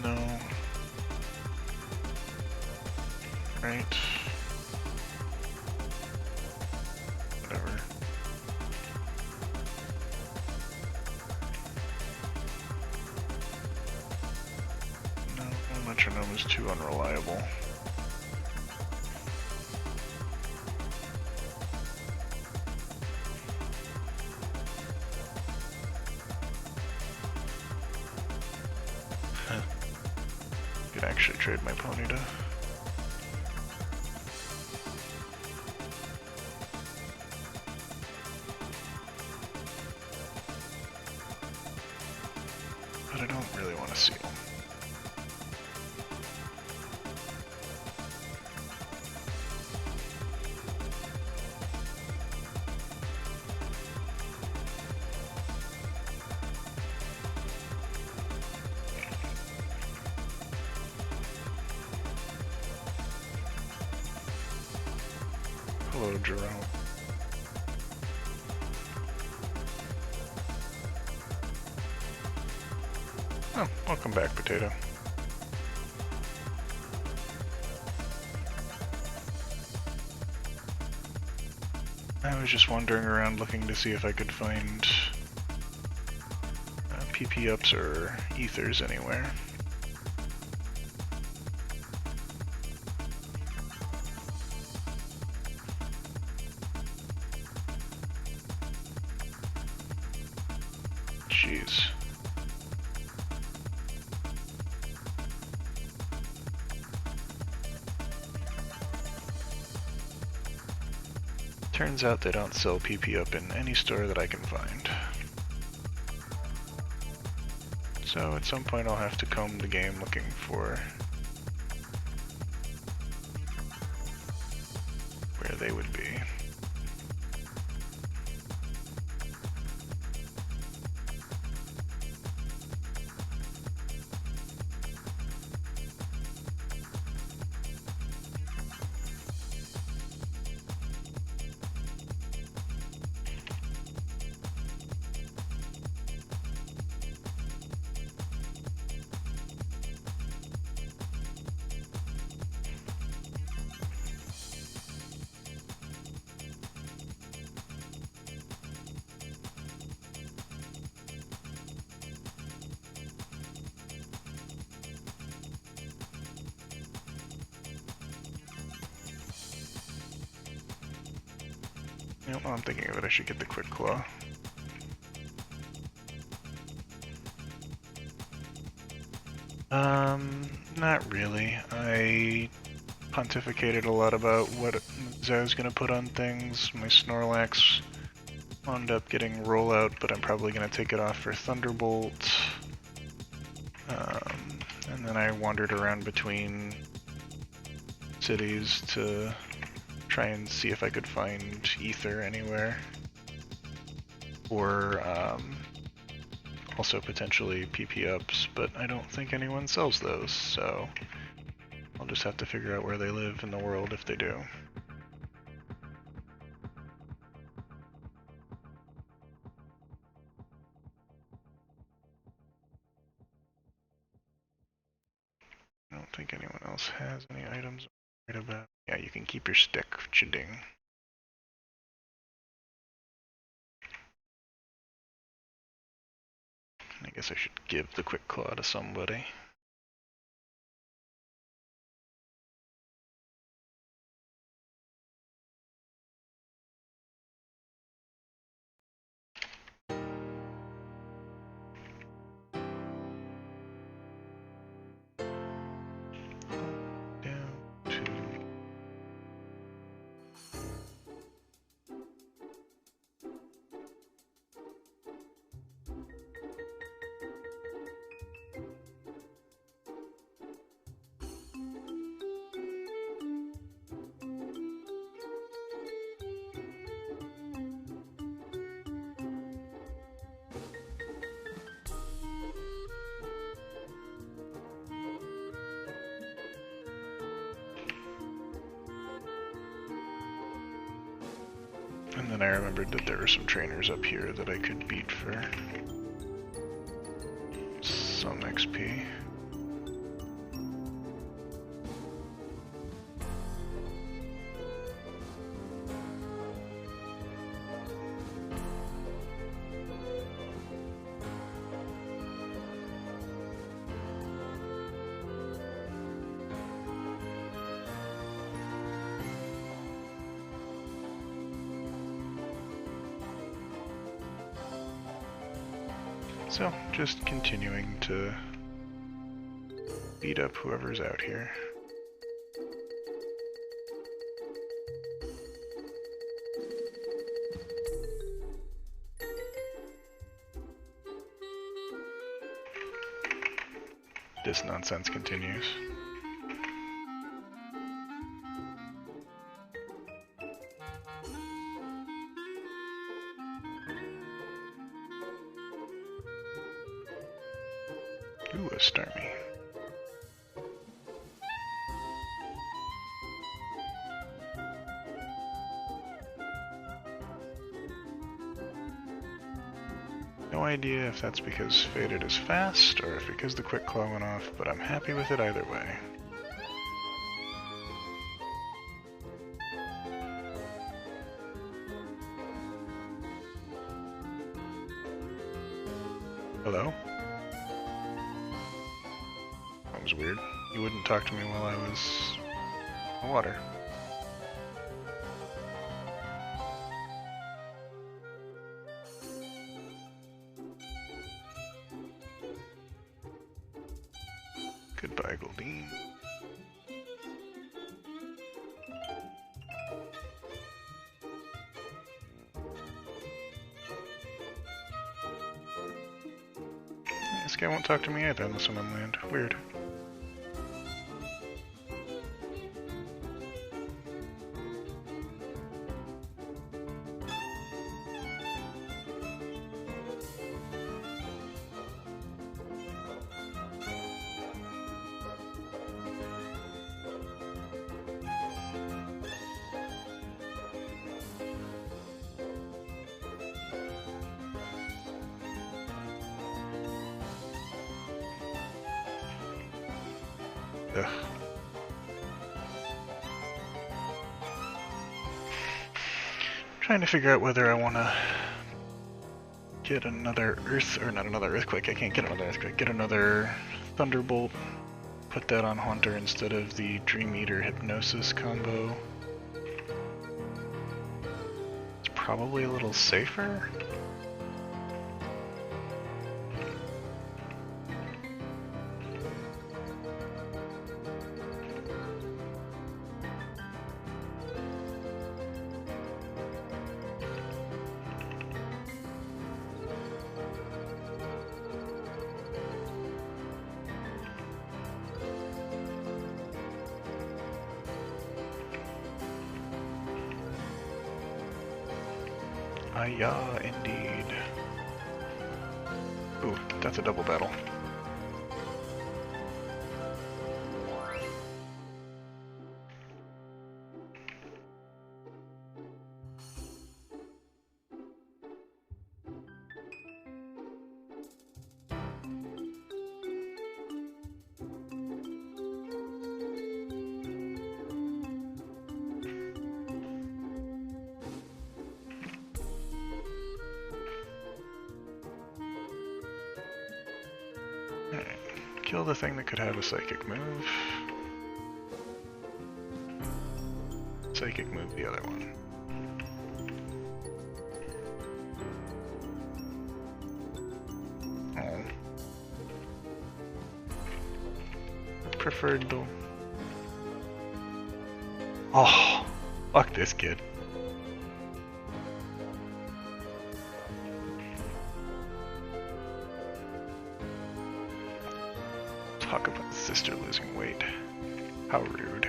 No. Right. Whatever. No, metronome is too unreliable. Could actually trade my Ponyta. But I don't really want to seal. Hello, Jerome. Oh, welcome back, Potato. I was just wandering around looking to see if I could find PP ups or ethers anywhere. Jeez. Turns out they don't sell PP up in any store that I can find. So at some point I'll have to comb the game looking for where they would be. You know, while I'm thinking of it, I should get the Quick Claw. Not really. I pontificated a lot about what I was gonna put on things. My Snorlax wound up getting rollout, but I'm probably gonna take it off for Thunderbolt. And then I wandered around between cities to try and see if I could find ether anywhere. Or also potentially PP ups, but I don't think anyone sells those, so I'll just have to figure out where they live in the world if they do. I don't think anyone else has any items I'm worried about. Yeah, you can keep your stick, Chiding. I guess I should give the Quick Claw to somebody. Down to... And then I remembered that there were some trainers up here that I could beat for some XP. So, just continuing to beat up whoever's out here. This nonsense continues. Ooh, a Starmie. No idea if that's because Faded is fast, or if because the Quick Claw went off, but I'm happy with it either way. Hello? That was weird. You wouldn't talk to me while I was in the water. Goodbye, Goldeen. This guy won't talk to me either unless I'm on land. Weird. Ugh. Trying to figure out whether I want to get another not another earthquake. I can't get another earthquake. Get another thunderbolt. Put that on Haunter instead of the Dream Eater Hypnosis combo. It's probably a little safer. Yeah, indeed. Ooh, that's a double battle. Kill the thing that could have a psychic move. Psychic move the other one. Oh. I preferred the... Oh, fuck this kid. Talk about sister losing weight. How rude.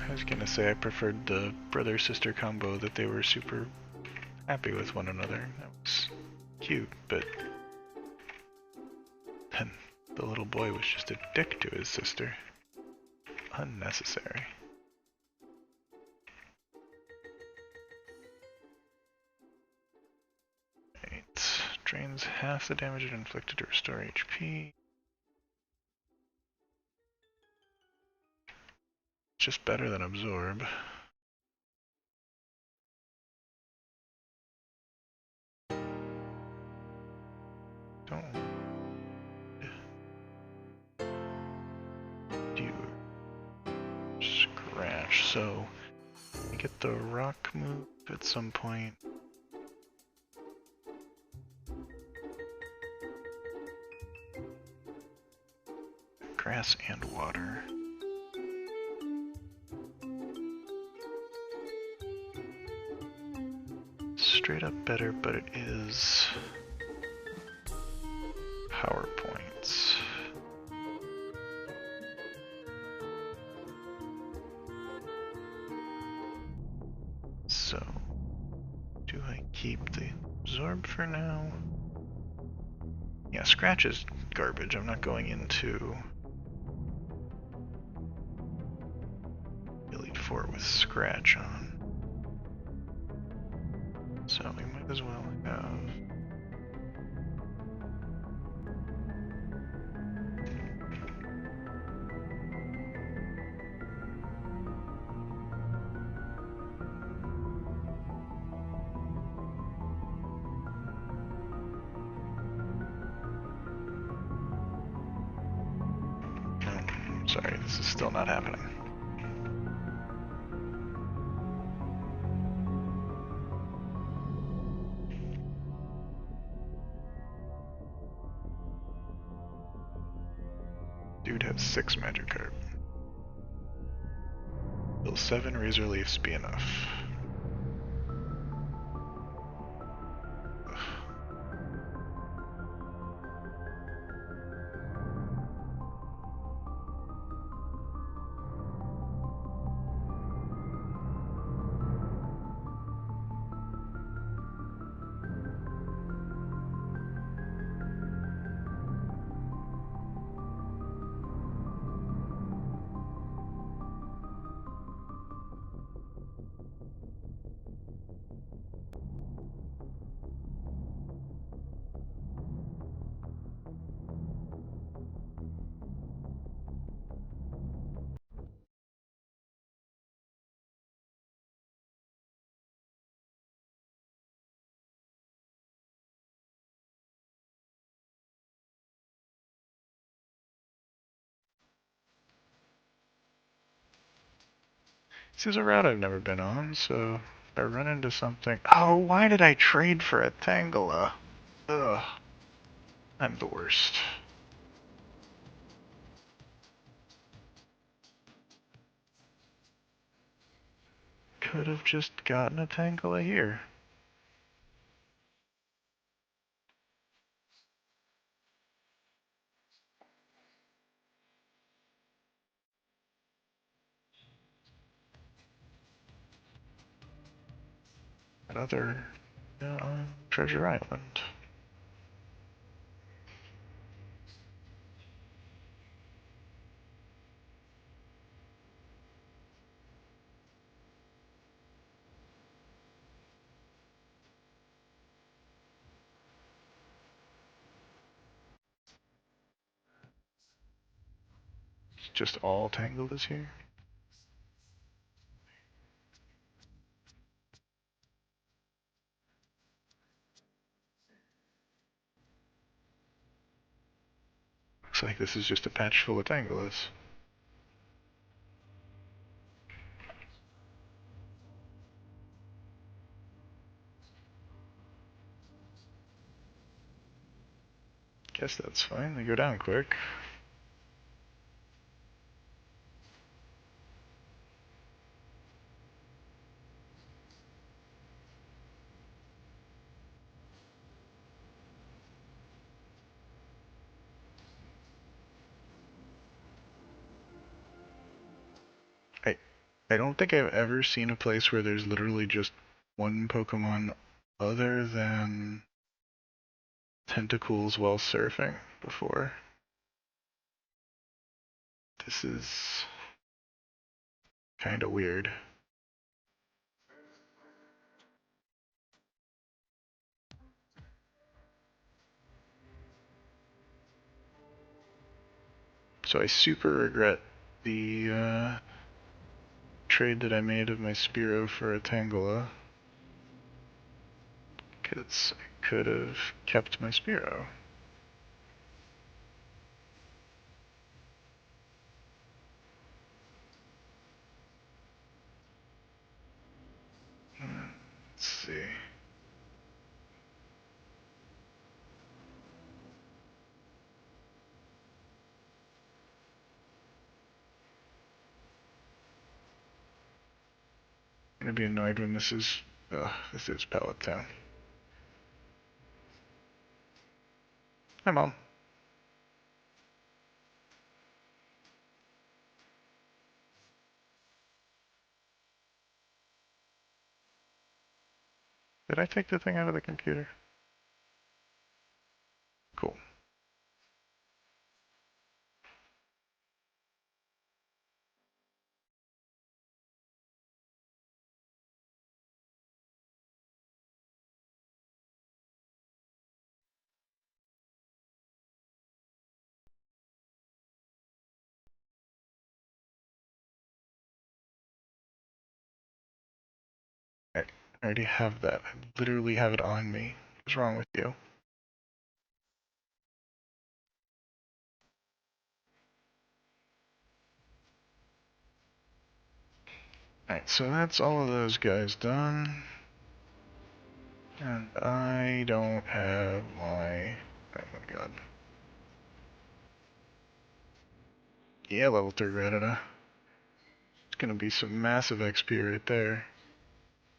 I was gonna say I preferred the brother-sister combo, that they were super happy with one another. That was cute, but then the little boy was just a dick to his sister. Unnecessary. Drains half the damage it inflicted to restore HP. Just better than absorb. Don't do scratch. So I get the rock move at some point. Grass and water. Straight up better, but it is power points. So, do I keep the absorb for now? Yeah, scratch is garbage. I'm not going into Elite Four with scratch on. So we might as well have sorry, this is still not happening. Dude has 6 Magikarp. Will 7 Razor Leafs be enough? This is a route I've never been on, so if I run into something... Oh, why did I trade for a Tangela? Ugh. I'm the worst. Could have just gotten a Tangela here. That other... on Treasure Island. It's just all Tangelas here. Looks like this is just a patch full of Tangelas. Guess that's fine, they go down quick. I don't think I've ever seen a place where there's literally just one Pokemon other than Tentacles while surfing before. This is kind of weird. So I super regret the trade that I made of my Spearow for a Tangela, because I could have kept my Spearow. Let's see. I'm gonna be annoyed when this is Pallet Town. Hi, Mom. Did I take the thing out of the computer? Cool. I already have that. I literally have it on me. What's wrong with you? Alright, so that's all of those guys done. And I don't have my... Oh my god. Yeah, level 3 Rattata. It's gonna be some massive XP right there.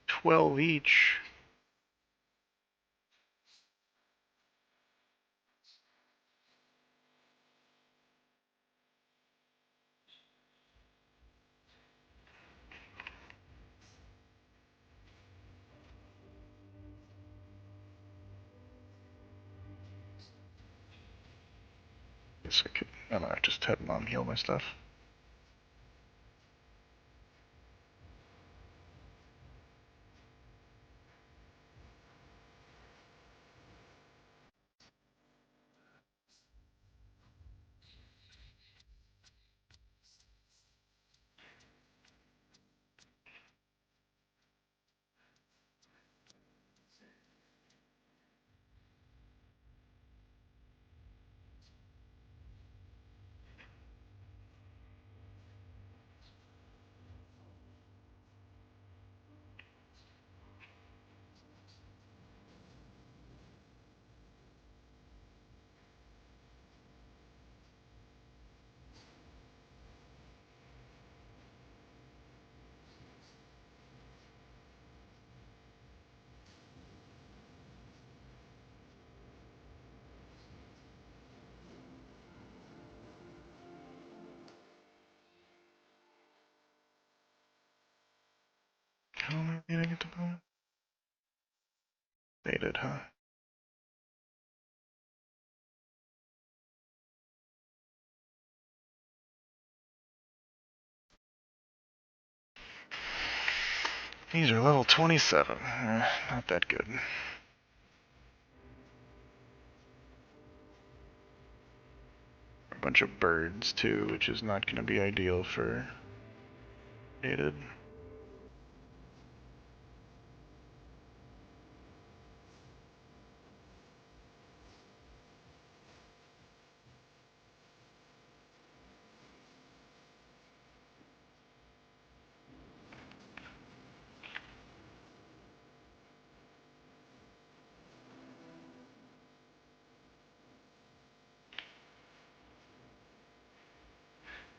12 each. Guess I could... I don't know, just have Mom heal my stuff. How am I leading at the moment? Faded, huh? These are level 27. Not that good. A bunch of birds, too, which is not going to be ideal for faded.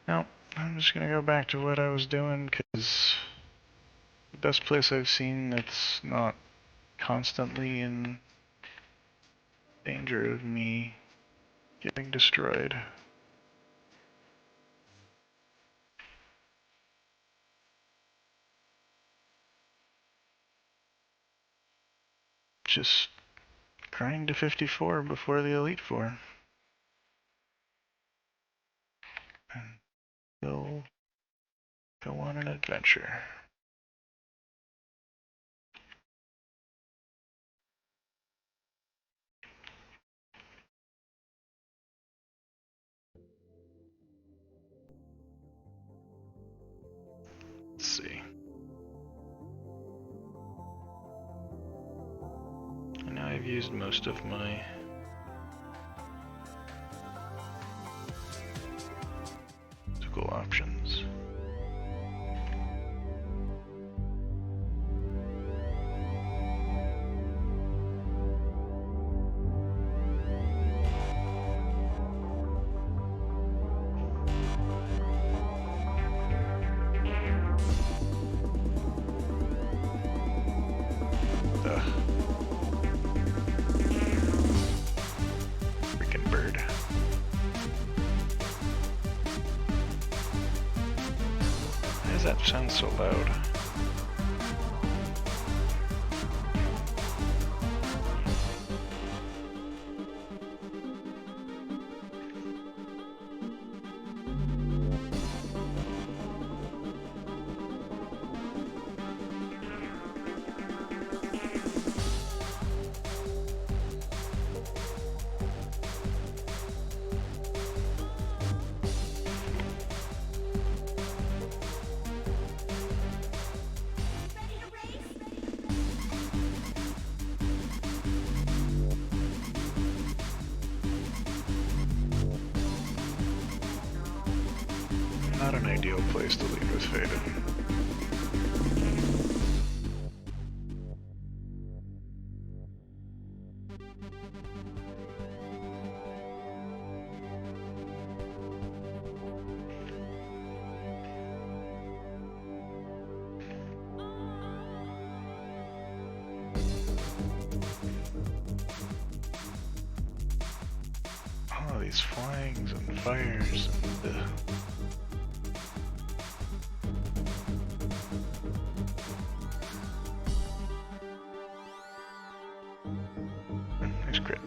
No, I'm just gonna go back to what I was doing, because the best place I've seen that's not constantly in danger of me getting destroyed. Just grind to 54 before the Elite Four. And we'll go on an adventure. Let's see. And now I've used most of my physical options. Freaking bird. Why does that sound so loud? Not an ideal place to lead with Faded. All of these flyings and fires and nice crit.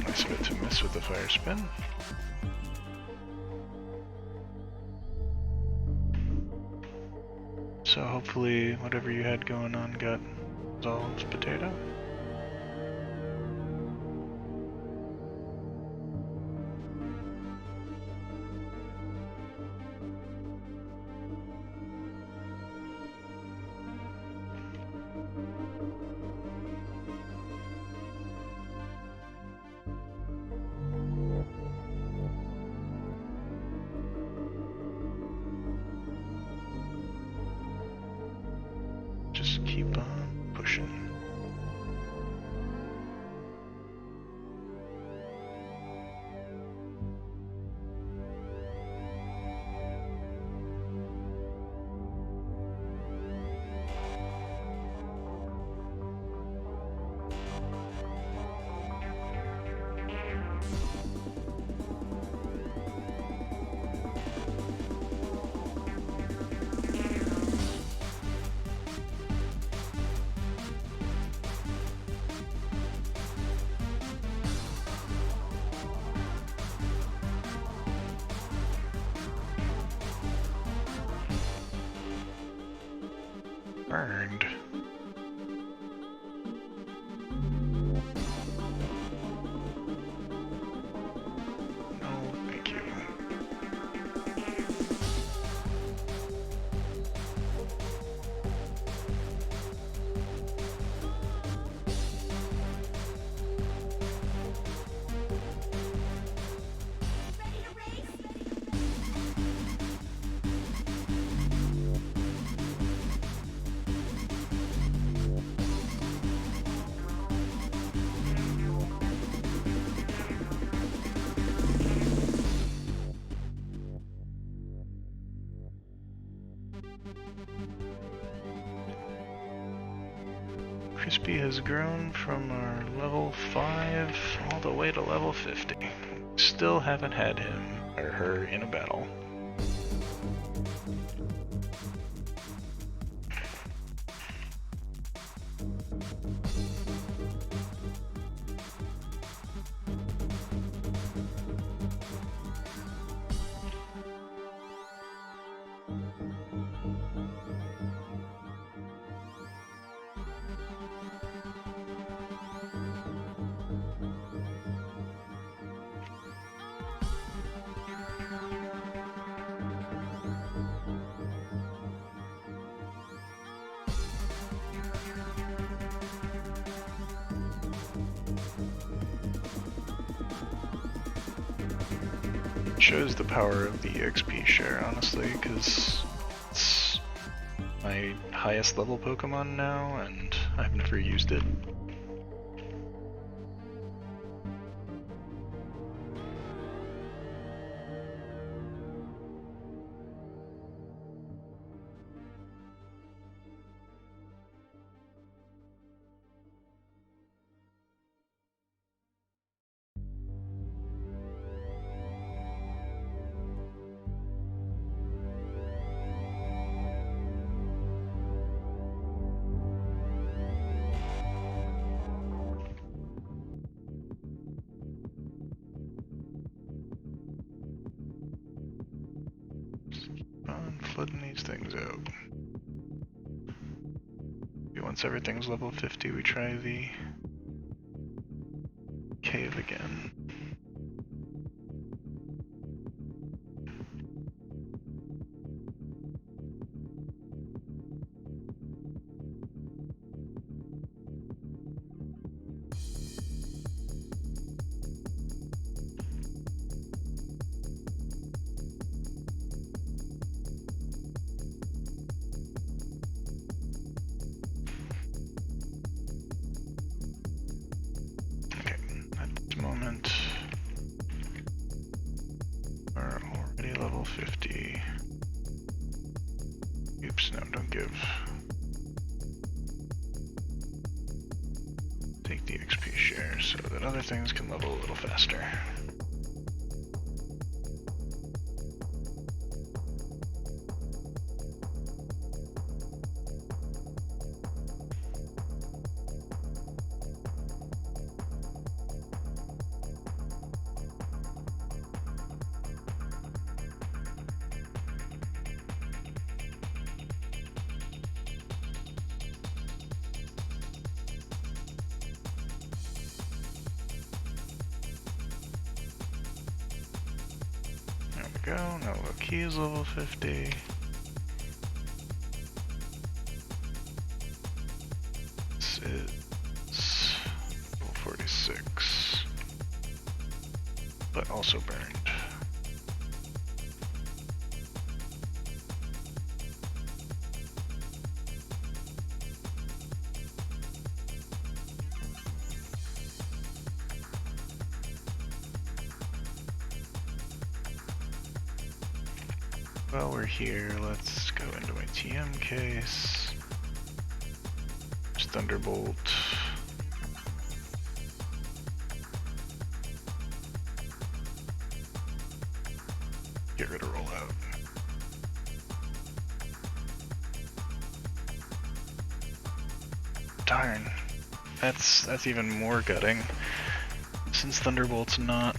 Nice of it to miss with the fire spin. So hopefully whatever you had going on got resolved, Potato. Just keep on pushing. burned. No, thank you. Crispy has grown from our level 5 all the way to level 50. Still haven't had him or her in a battle. Shows the power of the XP share, honestly, because it's my highest level Pokemon now, and I've never used it. Flooding these things out. Once everything's level 50, we try the cave again. Moment. Are already level 50. Oops, no, don't give. Take the XP share so that other things can level a little faster. Go, now Loki is level 50. This is level 46, but also burned. While we're here, let's go into my TM case. Just Thunderbolt. Get rid of Rollout. Darn. That's even more gutting. Since Thunderbolt's not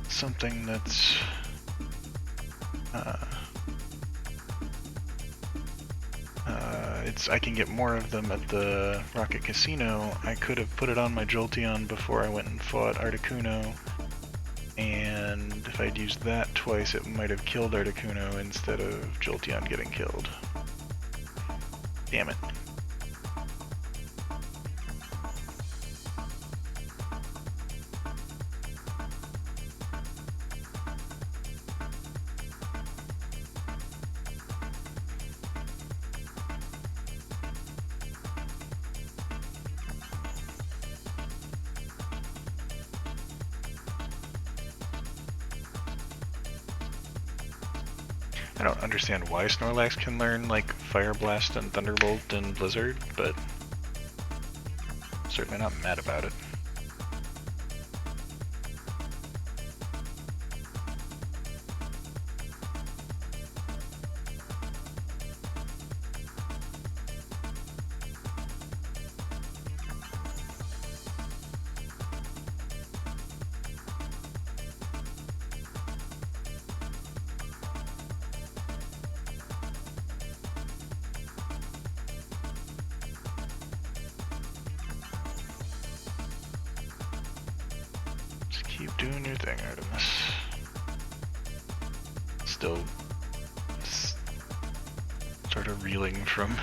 something that's I can get more of them at the Rocket Casino. I could have put it on my Jolteon before I went and fought Articuno, and if I'd used that twice, it might have killed Articuno instead of Jolteon getting killed. Damn it. I don't understand why Snorlax can learn, like, Fire Blast and Thunderbolt and Blizzard, but I'm certainly not mad about it. Keep doing your thing, Artemis. Still sort of reeling from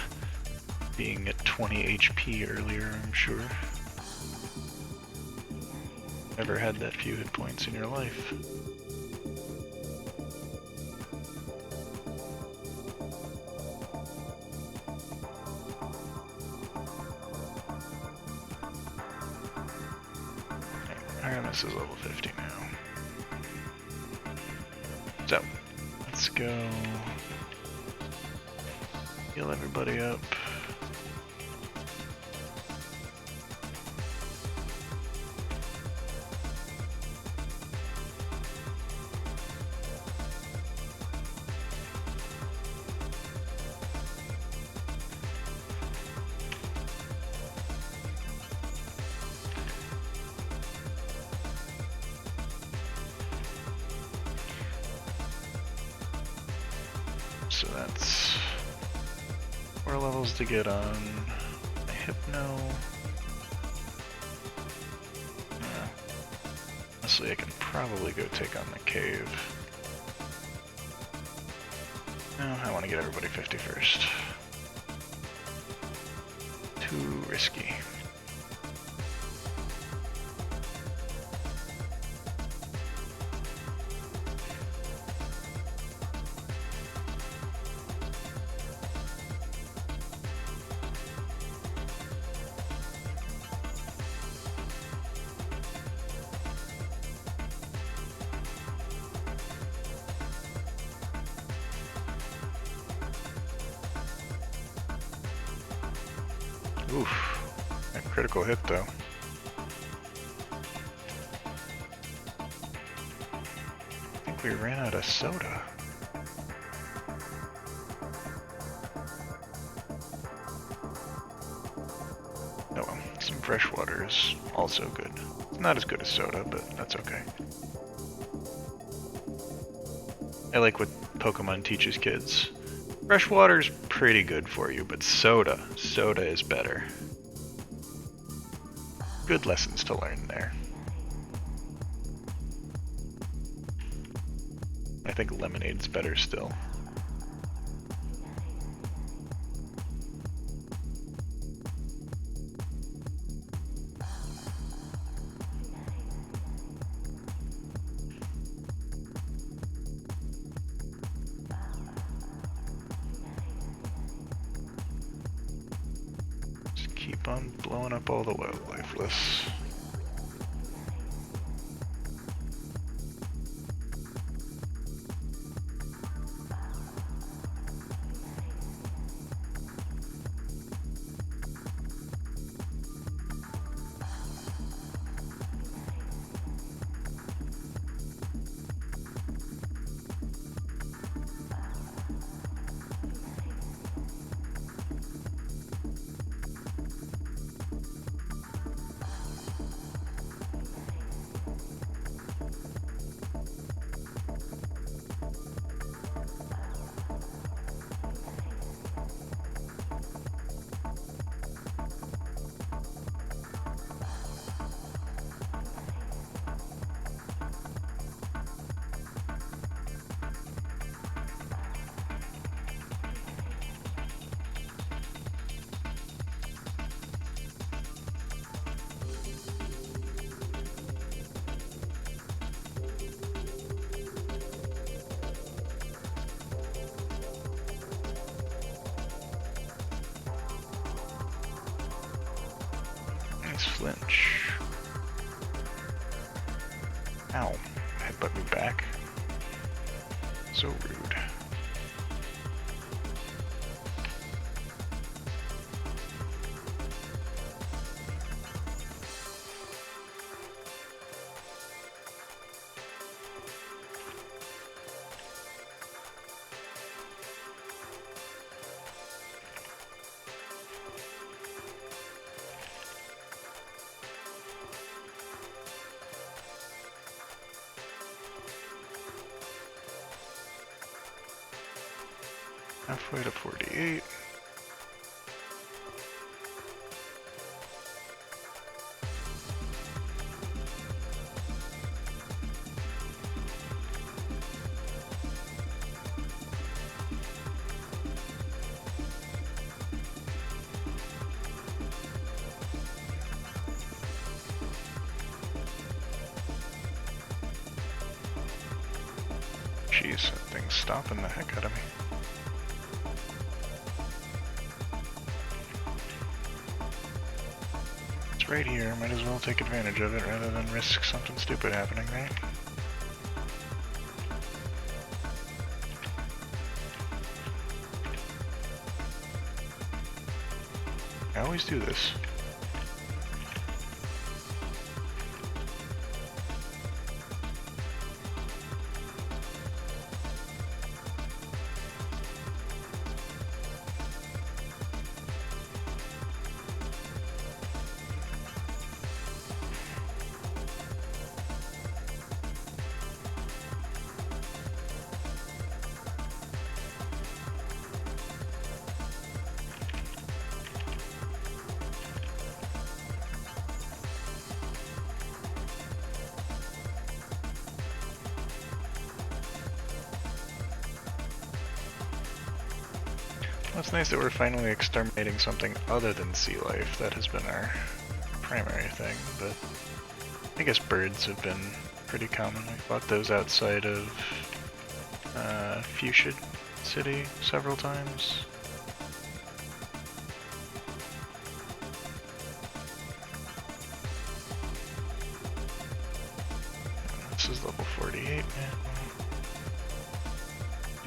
being at 20 HP earlier, I'm sure. Never had that few hit points in your life. Aramis is level 50 now. So, let's go heal everybody up. So that's 4 levels to get on my Hypno. Honestly, I can probably go take on the cave. No, I want to get everybody 50 first. Too risky. Oof, a critical hit though. I think we ran out of soda. Oh well, some fresh water is also good. It's not as good as soda, but that's okay. I like what Pokemon teaches kids. Fresh water's pretty good for you, but soda is better. Good lessons to learn there. I think lemonade's better still. Keep on blowing up all the lifeless. Nice flinch. Ow. Headbutt me back. So rude. Halfway to 48. Jeez, that thing's stomping the heck out of me. Right here, might as well take advantage of it rather than risk something stupid happening, right? I always do this. Well, it's nice that we're finally exterminating something other than sea life. That has been our primary thing, but I guess birds have been pretty common. We fought those outside of Fuchsia City several times. This is level 48 now.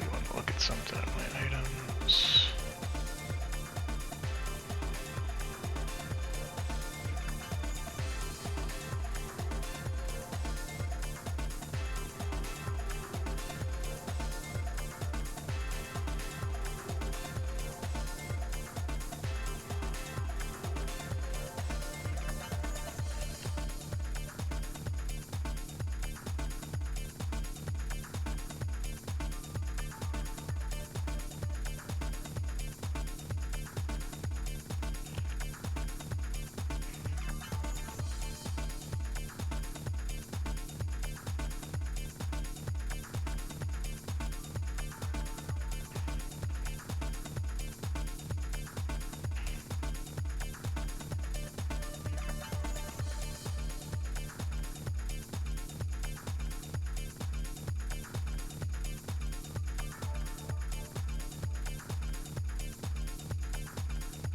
Do want to look at something at my items.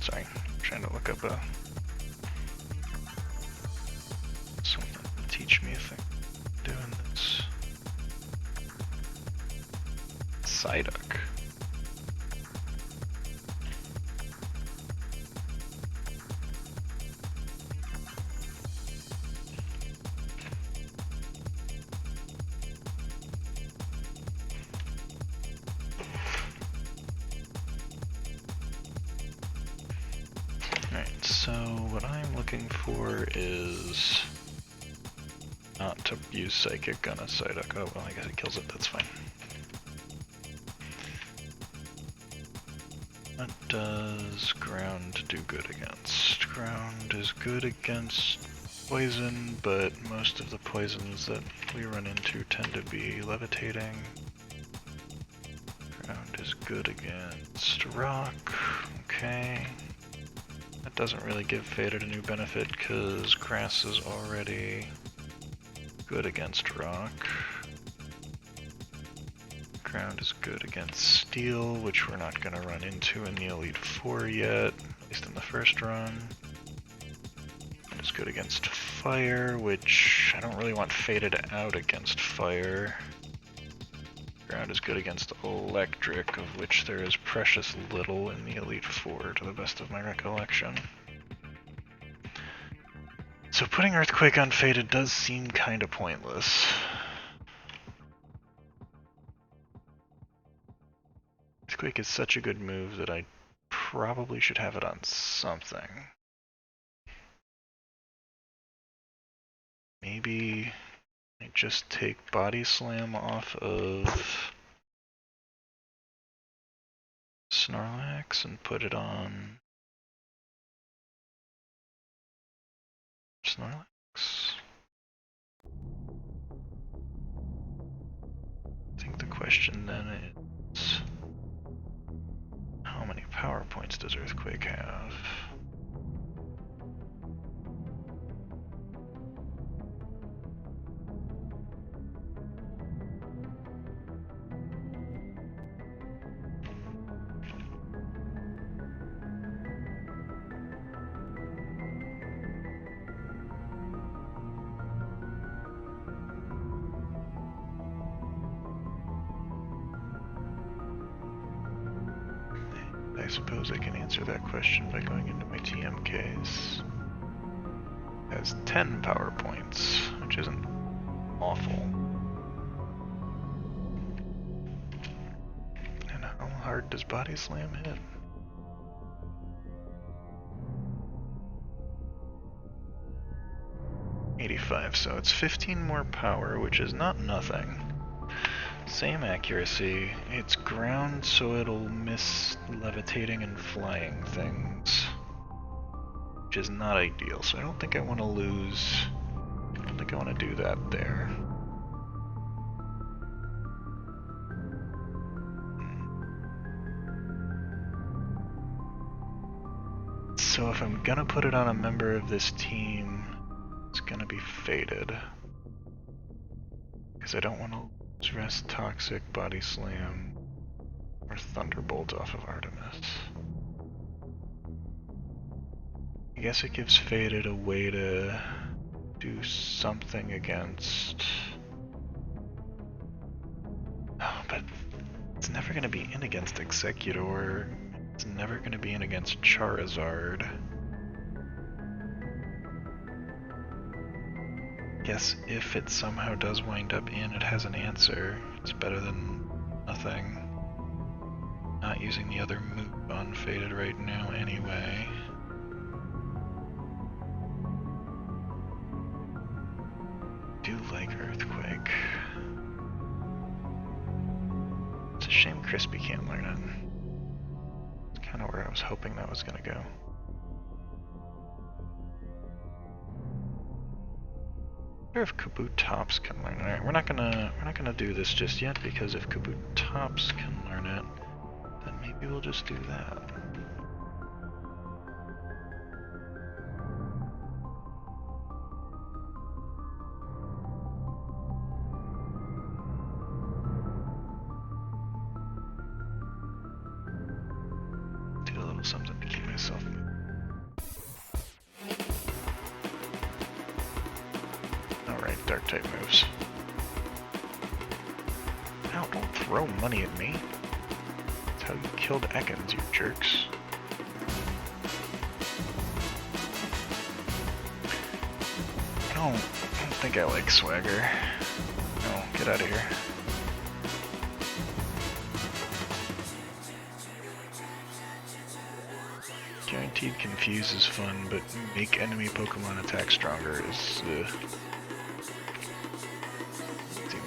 Sorry, I'm trying to look up something to teach me a thing. Doing this. Psyduck. So what I'm looking for is not to use Psychic on a Psyduck. Oh, well, I guess it kills it, that's fine. What does ground do good against? Ground is good against poison, but most of the poisons that we run into tend to be levitating. Ground is good against rock, okay. That doesn't really give Faded a new benefit because grass is already good against rock. Ground is good against steel, which we're not going to run into in the Elite Four yet, at least in the first run. Ground is good against fire, which I don't really want faded out against fire. Ground is good against electric, of which there is precious little in the Elite Four, to the best of my recollection. So putting Earthquake on faded does seem kinda pointless. Earthquake is such a good move that I probably should have it on something. Maybe I just take Body Slam off of Snorlax and put it on Snorlax. I think the question then is, how many power points does Earthquake have? I suppose I can answer that question by going into my TMKs. It has 10 power points, which isn't awful. And how hard does Body Slam hit? $85, so it's 15 more power, which is not nothing. Same accuracy. It's ground, so it'll miss levitating and flying things, which is not ideal. So I don't think I want to lose. I don't think I want to do that there. So if I'm gonna put it on a member of this team, it's gonna be faded, because I don't want to Rest Toxic, Body Slam, or Thunderbolt off of Artemis. I guess it gives Faded a way to do something against... Oh, but it's never going to be in against Executor. It's never going to be in against Charizard. Guess if it somehow does wind up in, it has an answer. It's better than nothing. Not using the other move on Faded right now anyway. Do like Earthquake. It's a shame Crispy can't learn it. It's kind of where I was hoping that was gonna go. I wonder if Kabutops can learn it. We're not gonna do this just yet, because if Kabutops can learn it, then maybe we'll just do that. Do a little something to keep myself moving. Dark type moves. Ow, don't throw money at me. That's how you killed Ekans, you jerks. I don't think I like Swagger. No, get out of here. Guaranteed Confuse is fun, but make enemy Pokemon attack stronger is... seems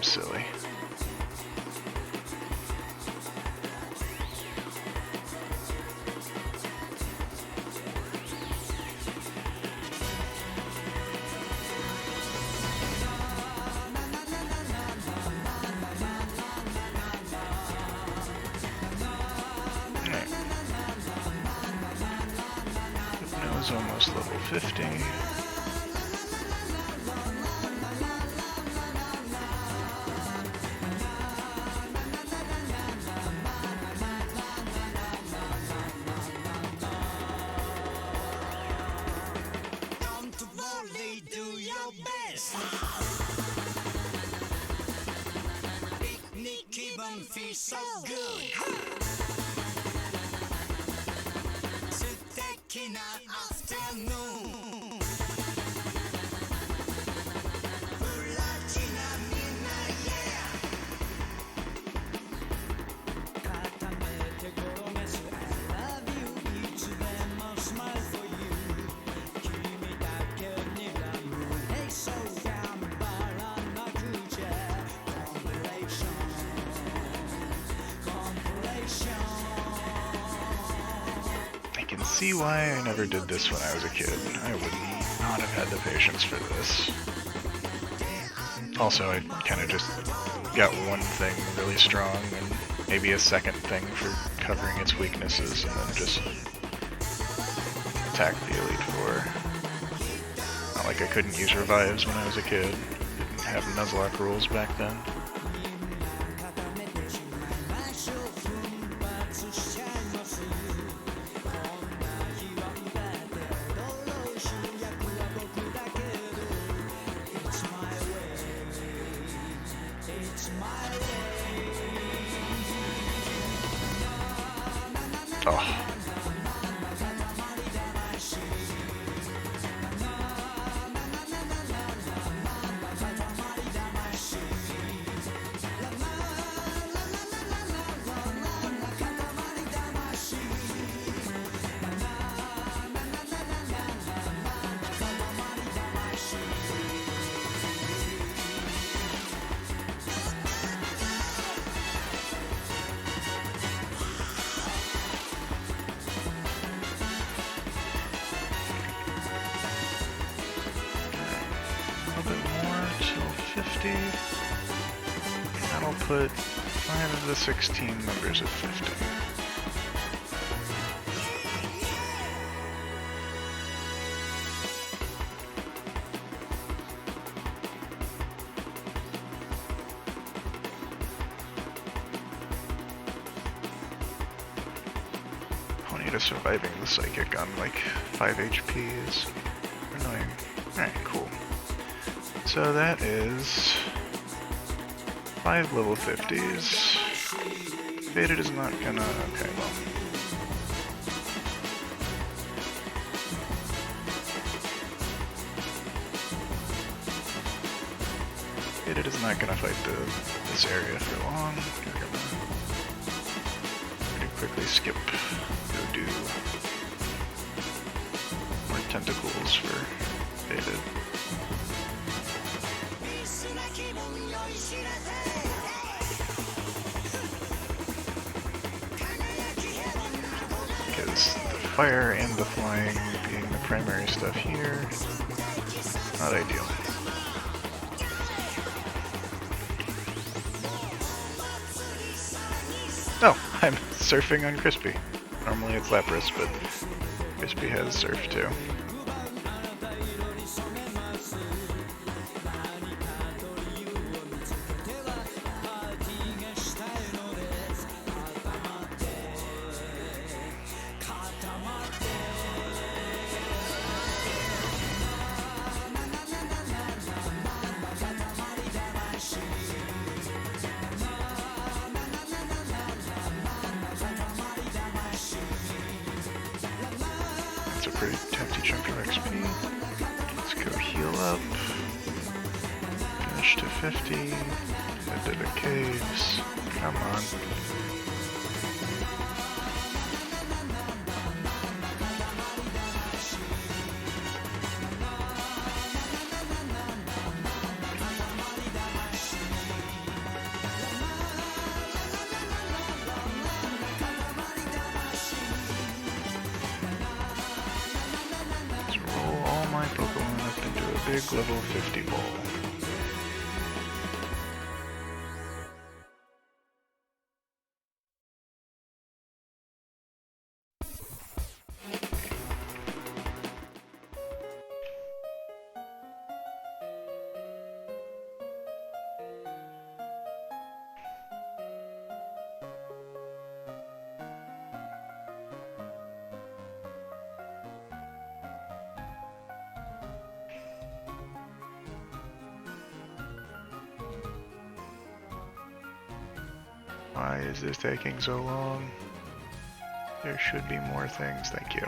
silly. Almost level 50. So good. 素敵なアフタヌーン。プラチナみんな yeah。固めて転がす I love you いつでも smile for you。君だけにラブ。Hey so 頑張らなくちゃ。I can see why I never did this when I was a kid. I would not have had the patience for this. Also, I kind of just got one thing really strong and maybe a second thing for covering its weaknesses, and then just attack the Elite Four. Not like I couldn't use revives when I was a kid. Didn't have Nuzlocke rules back then. Oh. That'll put 5 of the 16 members at 50. Pony to surviving the psychic on like 5 HP is annoying. Alright, cool. So that is 5 level 50s. Faded is not gonna... okay, well. Faded is not gonna fight this area for long. We're gonna pretty quickly skip, go do more tentacles for Faded. Because the fire and the flying being the primary stuff here, not ideal. Oh, I'm surfing on Crispy. Normally it's Lapras, but Crispy has surf too. Pretty hefty chunk of XP. Let's go heal up. Finish to 50. Head to the caves. Come on. Big level 50 ball. Why is this taking so long? There should be more things, thank you.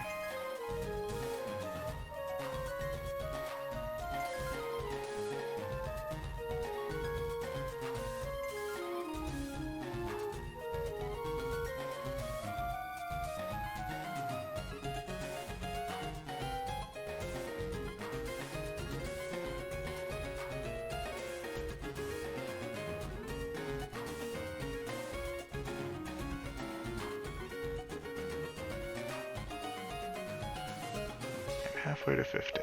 Halfway to 50.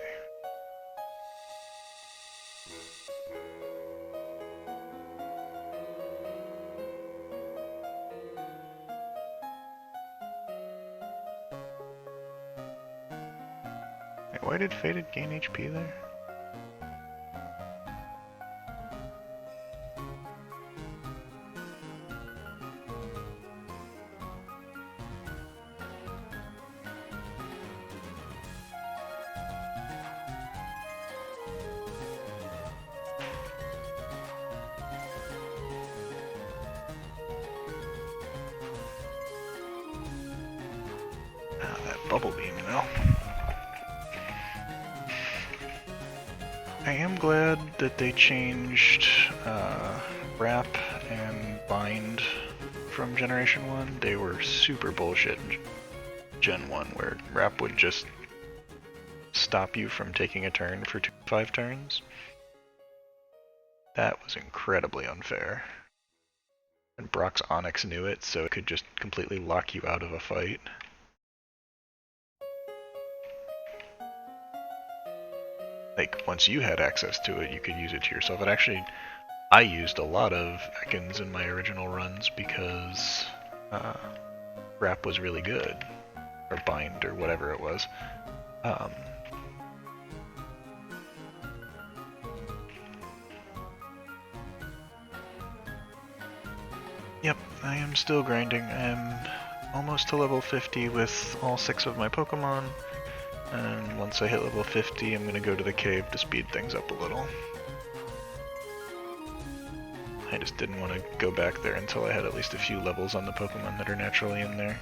Wait, why did Faded gain HP there? Bubble beam, you know. I am glad that they changed Wrap and Bind from Generation 1. They were super bullshit in Gen 1, where Wrap would just stop you from taking a turn for 5 turns. That was incredibly unfair. And Brock's Onyx knew it, so it could just completely lock you out of a fight. Like, once you had access to it, you could use it to yourself. And actually, I used a lot of Ekans in my original runs because Wrap was really good. Or Bind, or whatever it was. Yep, I am still grinding. I am almost to level 50 with all 6 of my Pokemon. And once I hit level 50, I'm going to go to the cave to speed things up a little. I just didn't want to go back there until I had at least a few levels on the Pokemon that are naturally in there.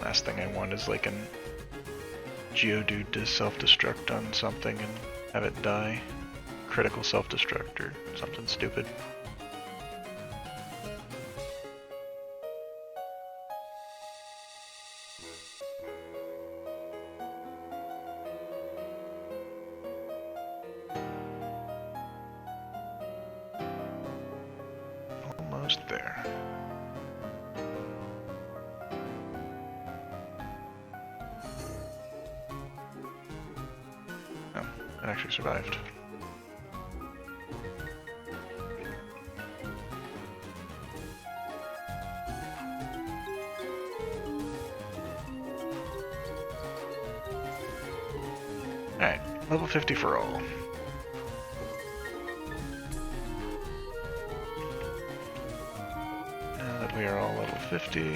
Last thing I want is like an Geodude to self-destruct on something and have it die. Critical self-destruct or something stupid. Almost there. Oh, it actually survived. Alright, level 50 for all. Now that we are all level 50, we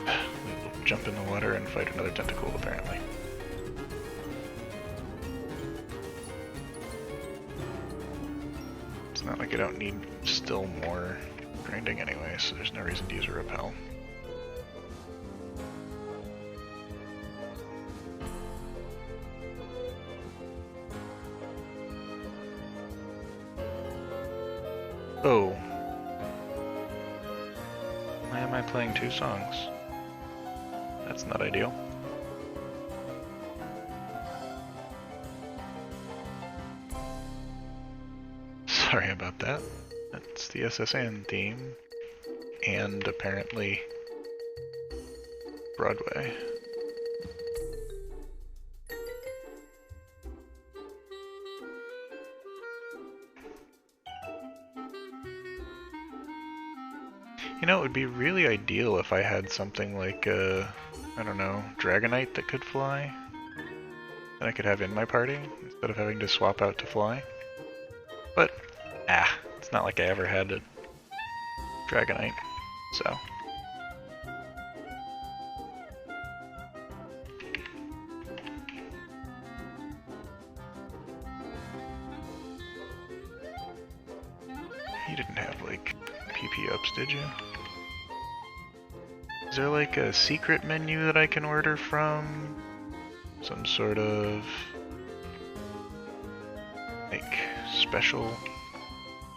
will jump in the water and fight another tentacle, apparently. It's not like I don't need still more grinding anyway, so there's no reason to use a repel. Oh. Why am I playing 2 songs? That's not ideal. Sorry about that. That's the SSN theme. And apparently Broadway. You know, it would be really ideal if I had something like, I don't know, Dragonite that could fly. That I could have in my party, instead of having to swap out to fly. But, it's not like I ever had a Dragonite, so. shops, did you? Is there like a secret menu that I can order from? Some sort of like special.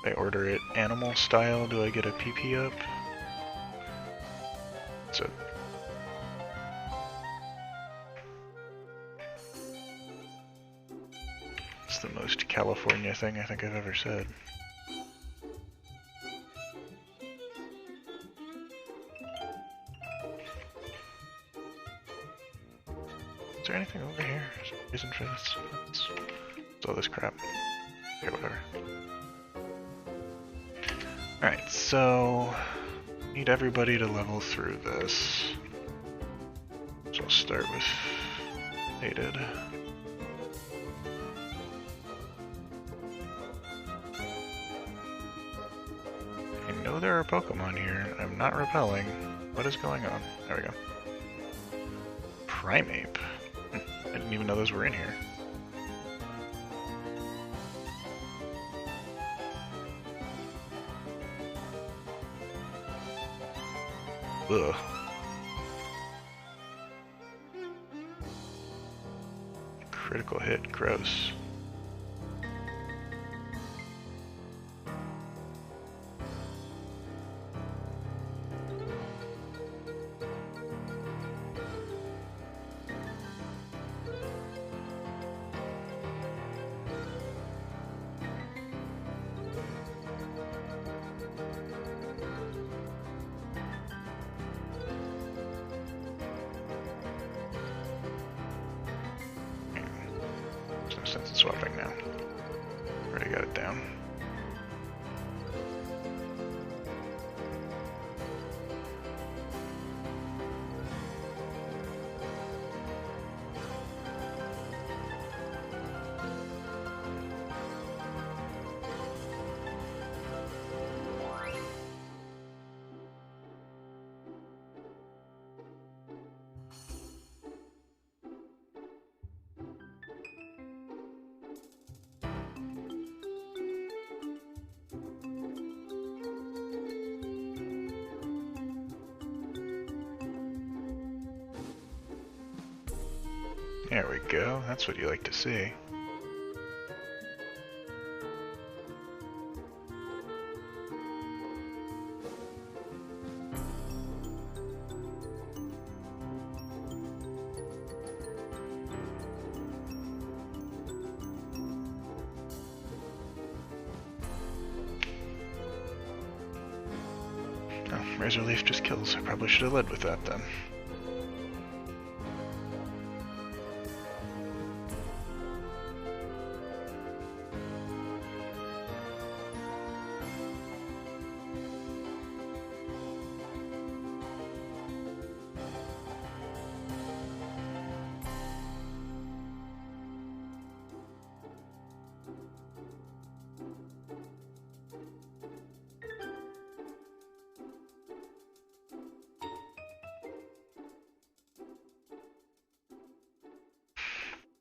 If I order it animal style, do I get a PP up? So it's the most California thing I think I've ever said. Is there anything over here? Is there a reason for this? It's all this crap. Okay, whatever. Alright, so need everybody to level through this. So I'll start with Hated. I know there are Pokemon here, and I'm not repelling. What is going on? There we go. Primeape. I didn't even know those were in here. Ugh. Critical hit, gross. There's no sense in swapping now. Already got it down. There we go, that's what you like to see. Oh, Razor Leaf just kills. I probably should have led with that then.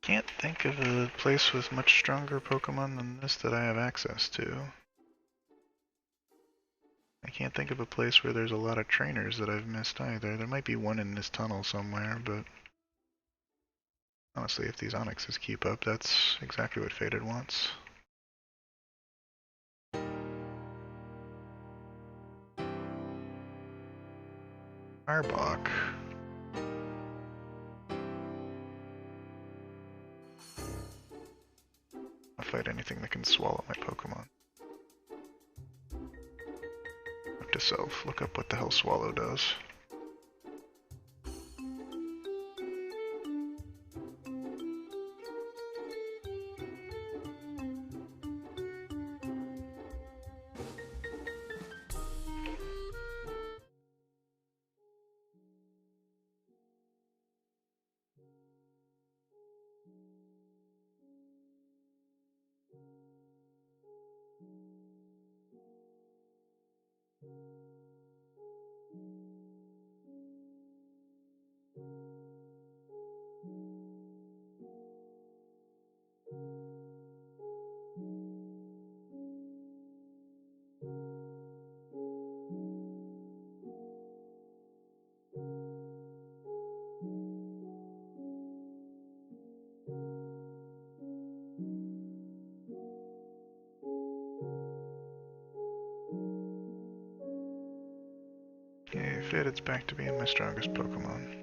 Can't think of a place with much stronger Pokemon than this that I have access to. I can't think of a place where there's a lot of trainers that I've missed either. There might be one in this tunnel somewhere, but honestly, if these Onyxes keep up, that's exactly what Fated wants. Arbok. I'll fight anything that can swallow my Pokemon. Up to self, look up what the hell Swallow does. Okay, Faded's back to being my strongest Pokemon.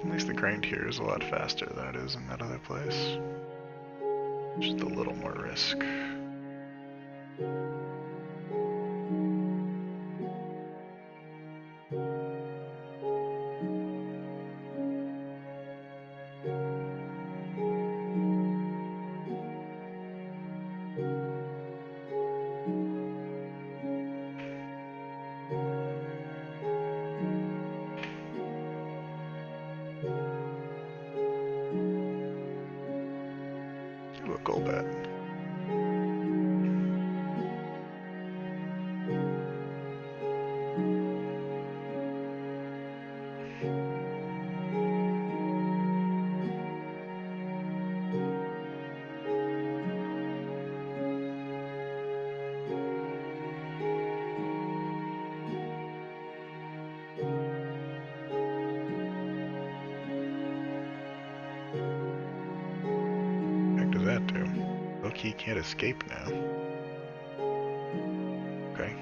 At least the grind here is a lot faster than it is in that other place. Just a little more risk. Ooh, a Golbat. What does that do? Loki can't escape now. Okay.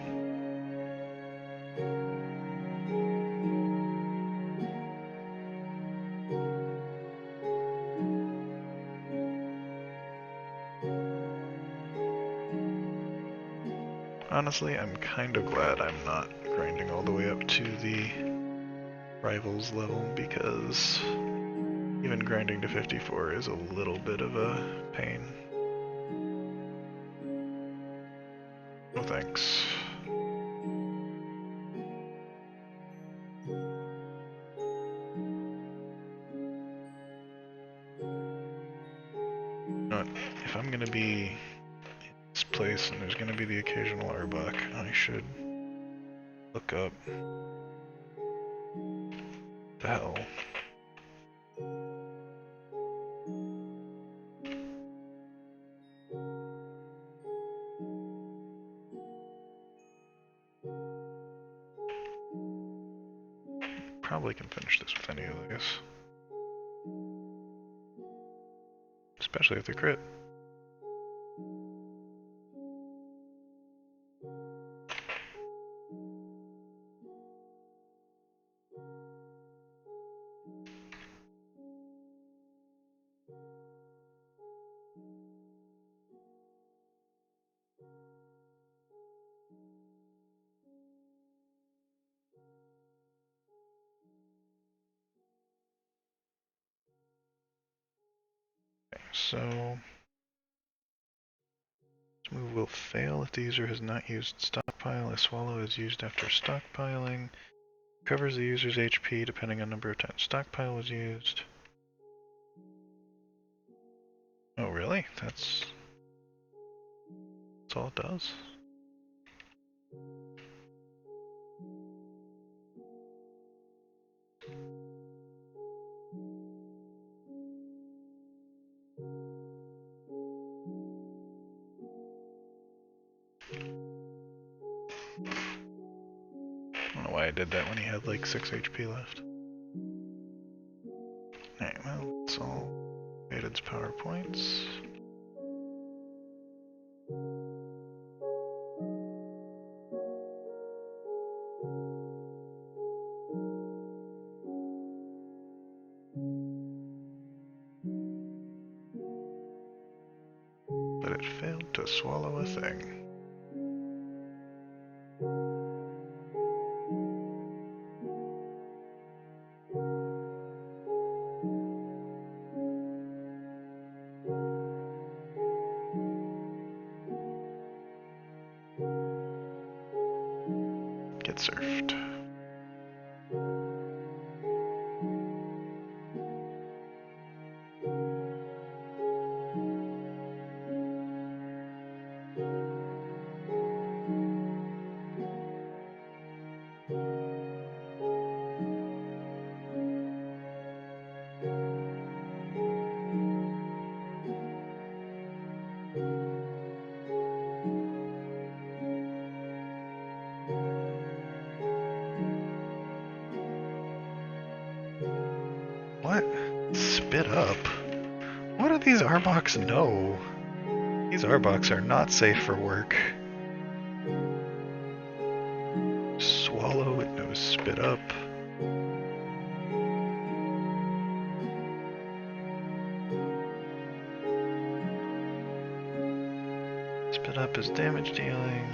Honestly, I'm kind of glad I'm not grinding all the way up to the rivals level, because even grinding to 54 is a little bit of a pain. No thanks. But if I'm gonna be in this place and there's gonna be the occasional Arbok, I should look up the hell. Probably can finish this with any of these. Especially if they crit. Okay, so this move will fail if the user has not used stockpile. A swallow is used after stockpiling. Covers the user's HP depending on number of times stockpile was used. Oh really? That's all it does? I don't know why I did that when he had like 6 HP left. Alright, well, it's all Faded's power points. But it failed to swallow a thing. Get surfed. Arbok, no. These Arboks are not safe for work. Swallow with no spit up. Spit up is damage dealing.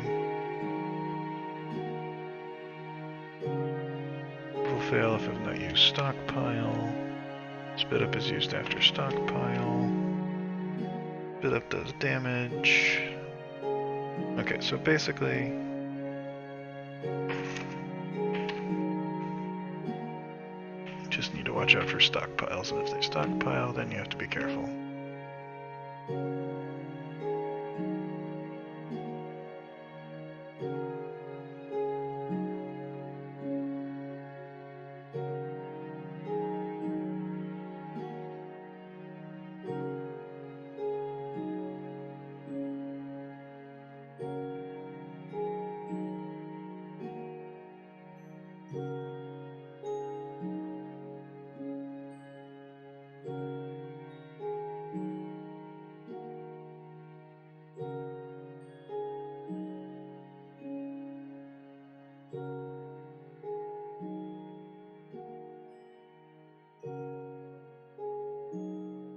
Will fail if I've not used stockpile. Spit up is used after stockpile. Spit up does damage. Okay, so basically just need to watch out for stockpiles, and if they stockpile, then you have to be careful.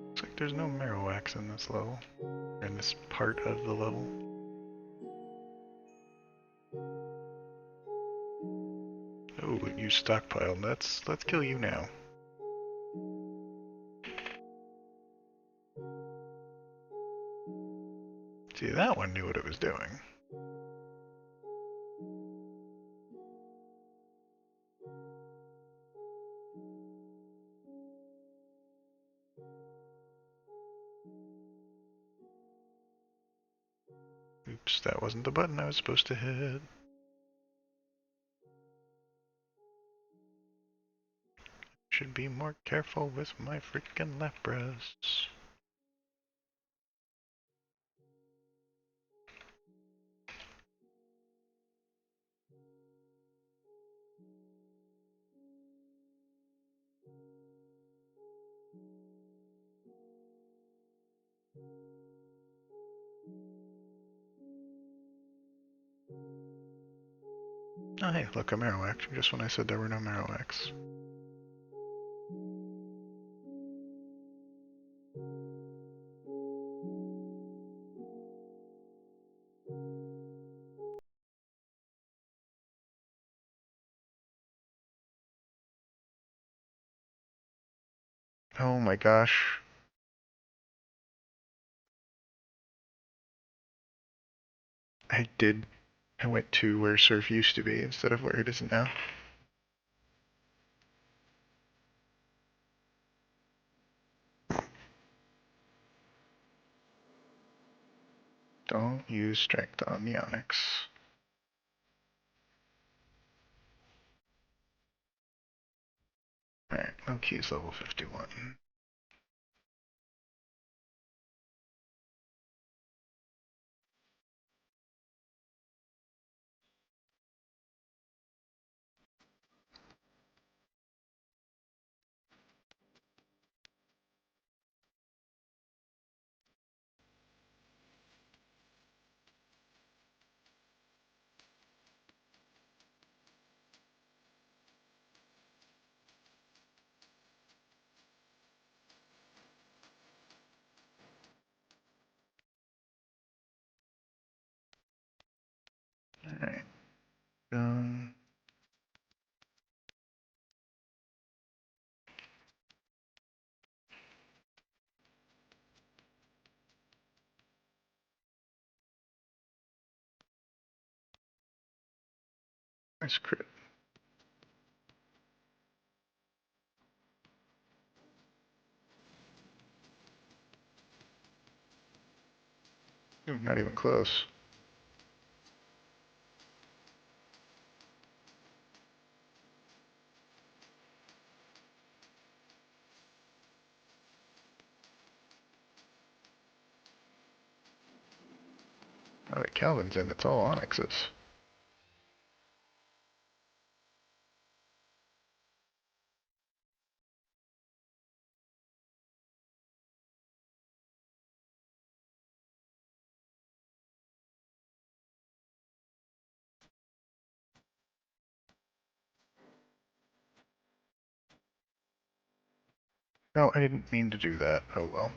Looks like there's no Marowaks in this level, or in this part of the level. Oh, you stockpiled. Let's kill you now. See, that one knew what it was doing. Oops, that wasn't the button I was supposed to hit. Should be more careful with my freaking Lapras. Oh hey, look, a Marowak, just when I said there were no Marowaks. Oh my gosh. I went to where Surf used to be instead of where it is now. Don't use Strength on the Onyx. Alright, Loki's level 51. Alright. Nice crit. Ooh, not even close. Now that Calvin's in, it's all Onyxes. No, I didn't mean to do that. Oh well.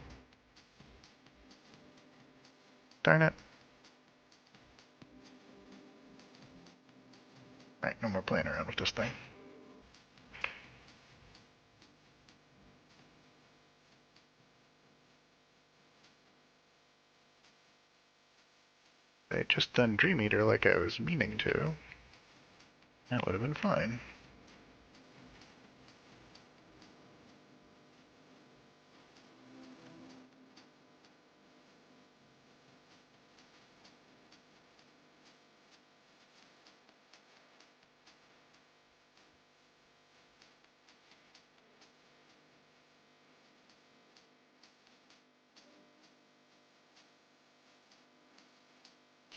Darn it. Right, no more playing around with this thing. I had just done Dream Eater like I was meaning to. That would have been fine.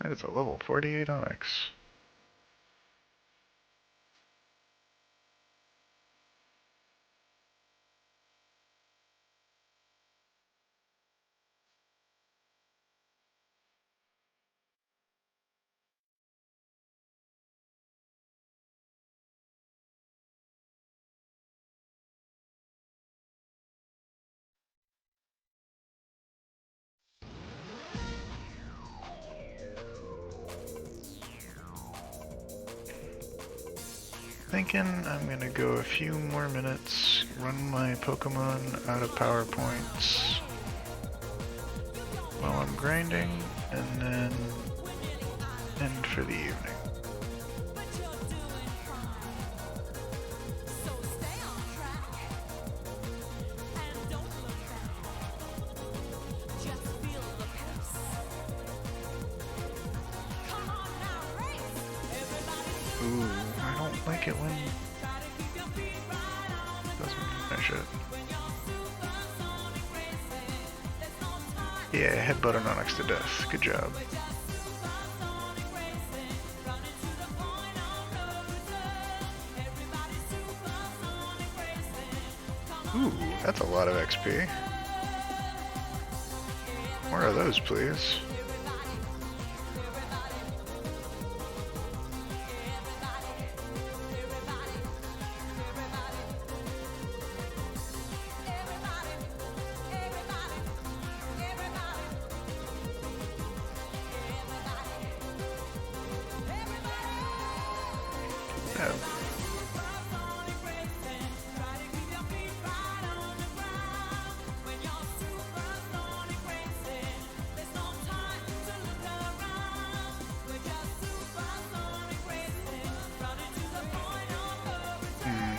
That is a level 48 Onyx. Thinking I'm gonna go a few more minutes, run my Pokemon out of power points while I'm grinding, and then end for the evening. Ooh, I don't like it when doesn't finish it. Yeah, headbutt an Onyx to death. Good job. Ooh, that's a lot of XP. More of those, please.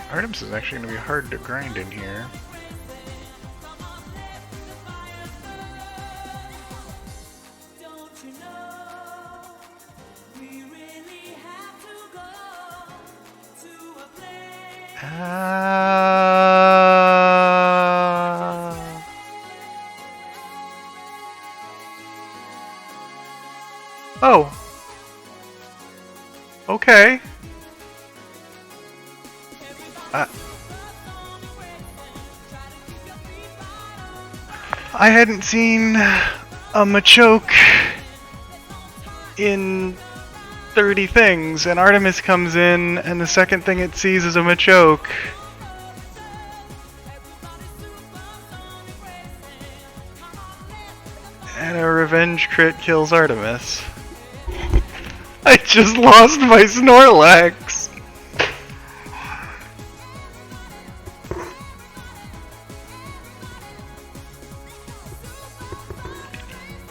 Artemis is actually going to be hard to grind in here. Oh. Okay. I hadn't seen a Machoke in 30 things, and Artemis comes in, and the second thing it sees is a Machoke. And a revenge crit kills Artemis. I just lost my Snorlax!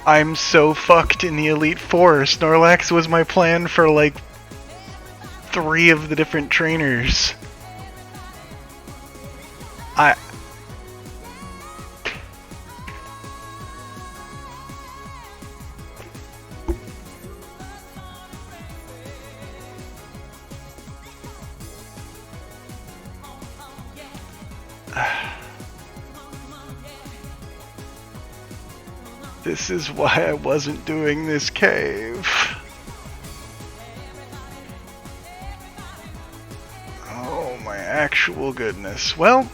I'm so fucked in the Elite Four. Snorlax was my plan for like 3 of the different trainers. This is why I wasn't doing this cave. Oh my actual goodness. Well,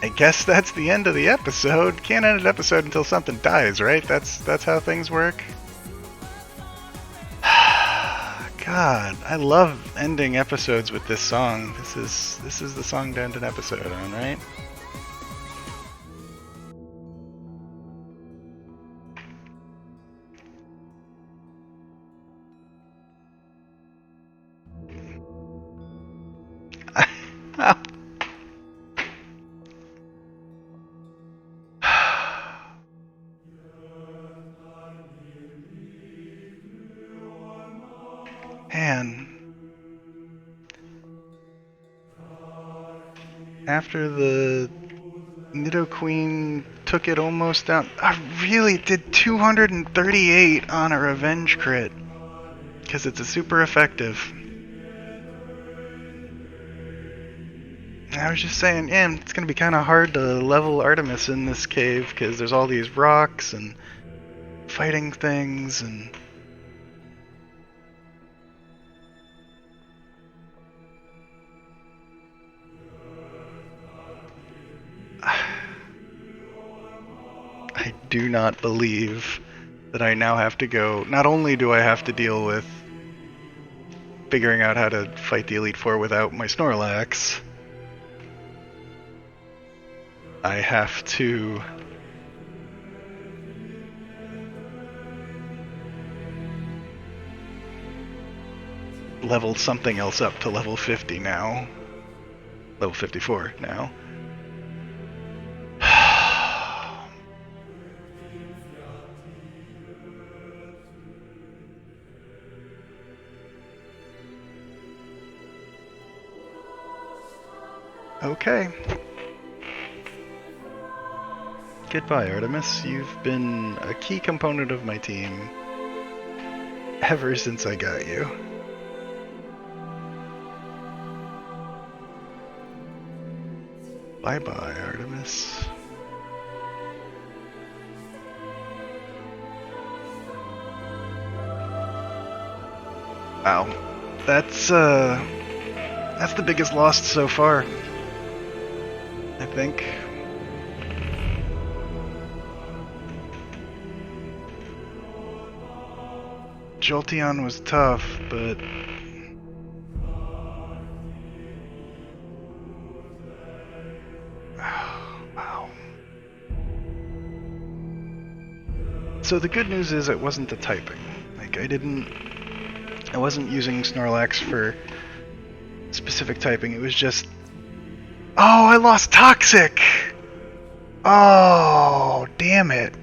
I guess that's the end of the episode. Can't end an episode until something dies, right? That's how things work. God, I love ending episodes with this song. This is the song to end an episode on, right? Man. After the Nidoqueen took it almost down, I really did 238 on a revenge crit. Because it's a super effective. I was just saying, yeah, it's going to be kind of hard to level Artemis in this cave because there's all these rocks and fighting things and... I do not believe that I now have to go... Not only do I have to deal with figuring out how to fight the Elite Four without my Snorlax, I have to level something else up to level 50 now. Level 54 now. Okay. Goodbye, Artemis. You've been a key component of my team ever since I got you. Bye-bye, Artemis. Wow. That's the biggest loss so far, I think. Jolteon was tough, but... Oh, wow. So the good news is it wasn't the typing. Like, I wasn't using Snorlax for specific typing, it was just... Oh, I lost Toxic! Oh, damn it.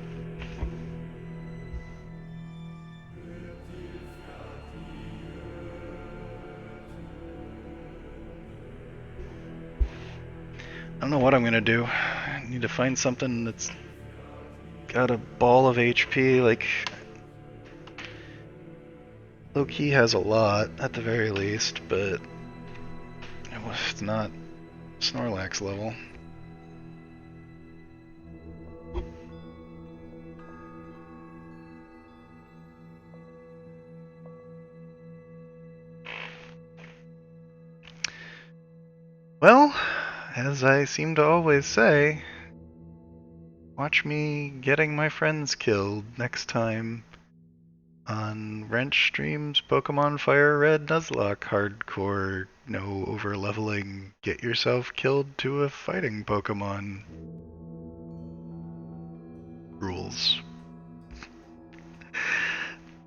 I don't know what I'm gonna do. I need to find something that's got a ball of HP, like... Low-key has a lot, at the very least, but... It's not Snorlax level. Well, as I seem to always say, watch me getting my friends killed next time on Rhench Streams Pokemon Fire Red Nuzlocke Hardcore, no over-leveling, get yourself killed to a fighting Pokemon rules.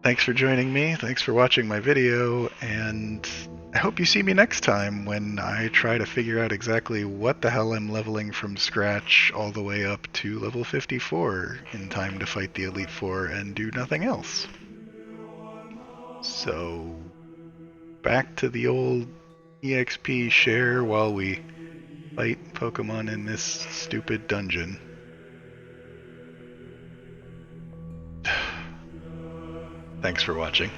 Thanks for joining me, thanks for watching my video, and I hope you see me next time when I try to figure out exactly what the hell I'm leveling from scratch all the way up to level 54 in time to fight the Elite Four and do nothing else. So, back to the old EXP share while we fight Pokemon in this stupid dungeon. Thanks for watching.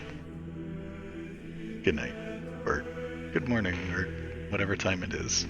Good night, or good morning, or whatever time it is.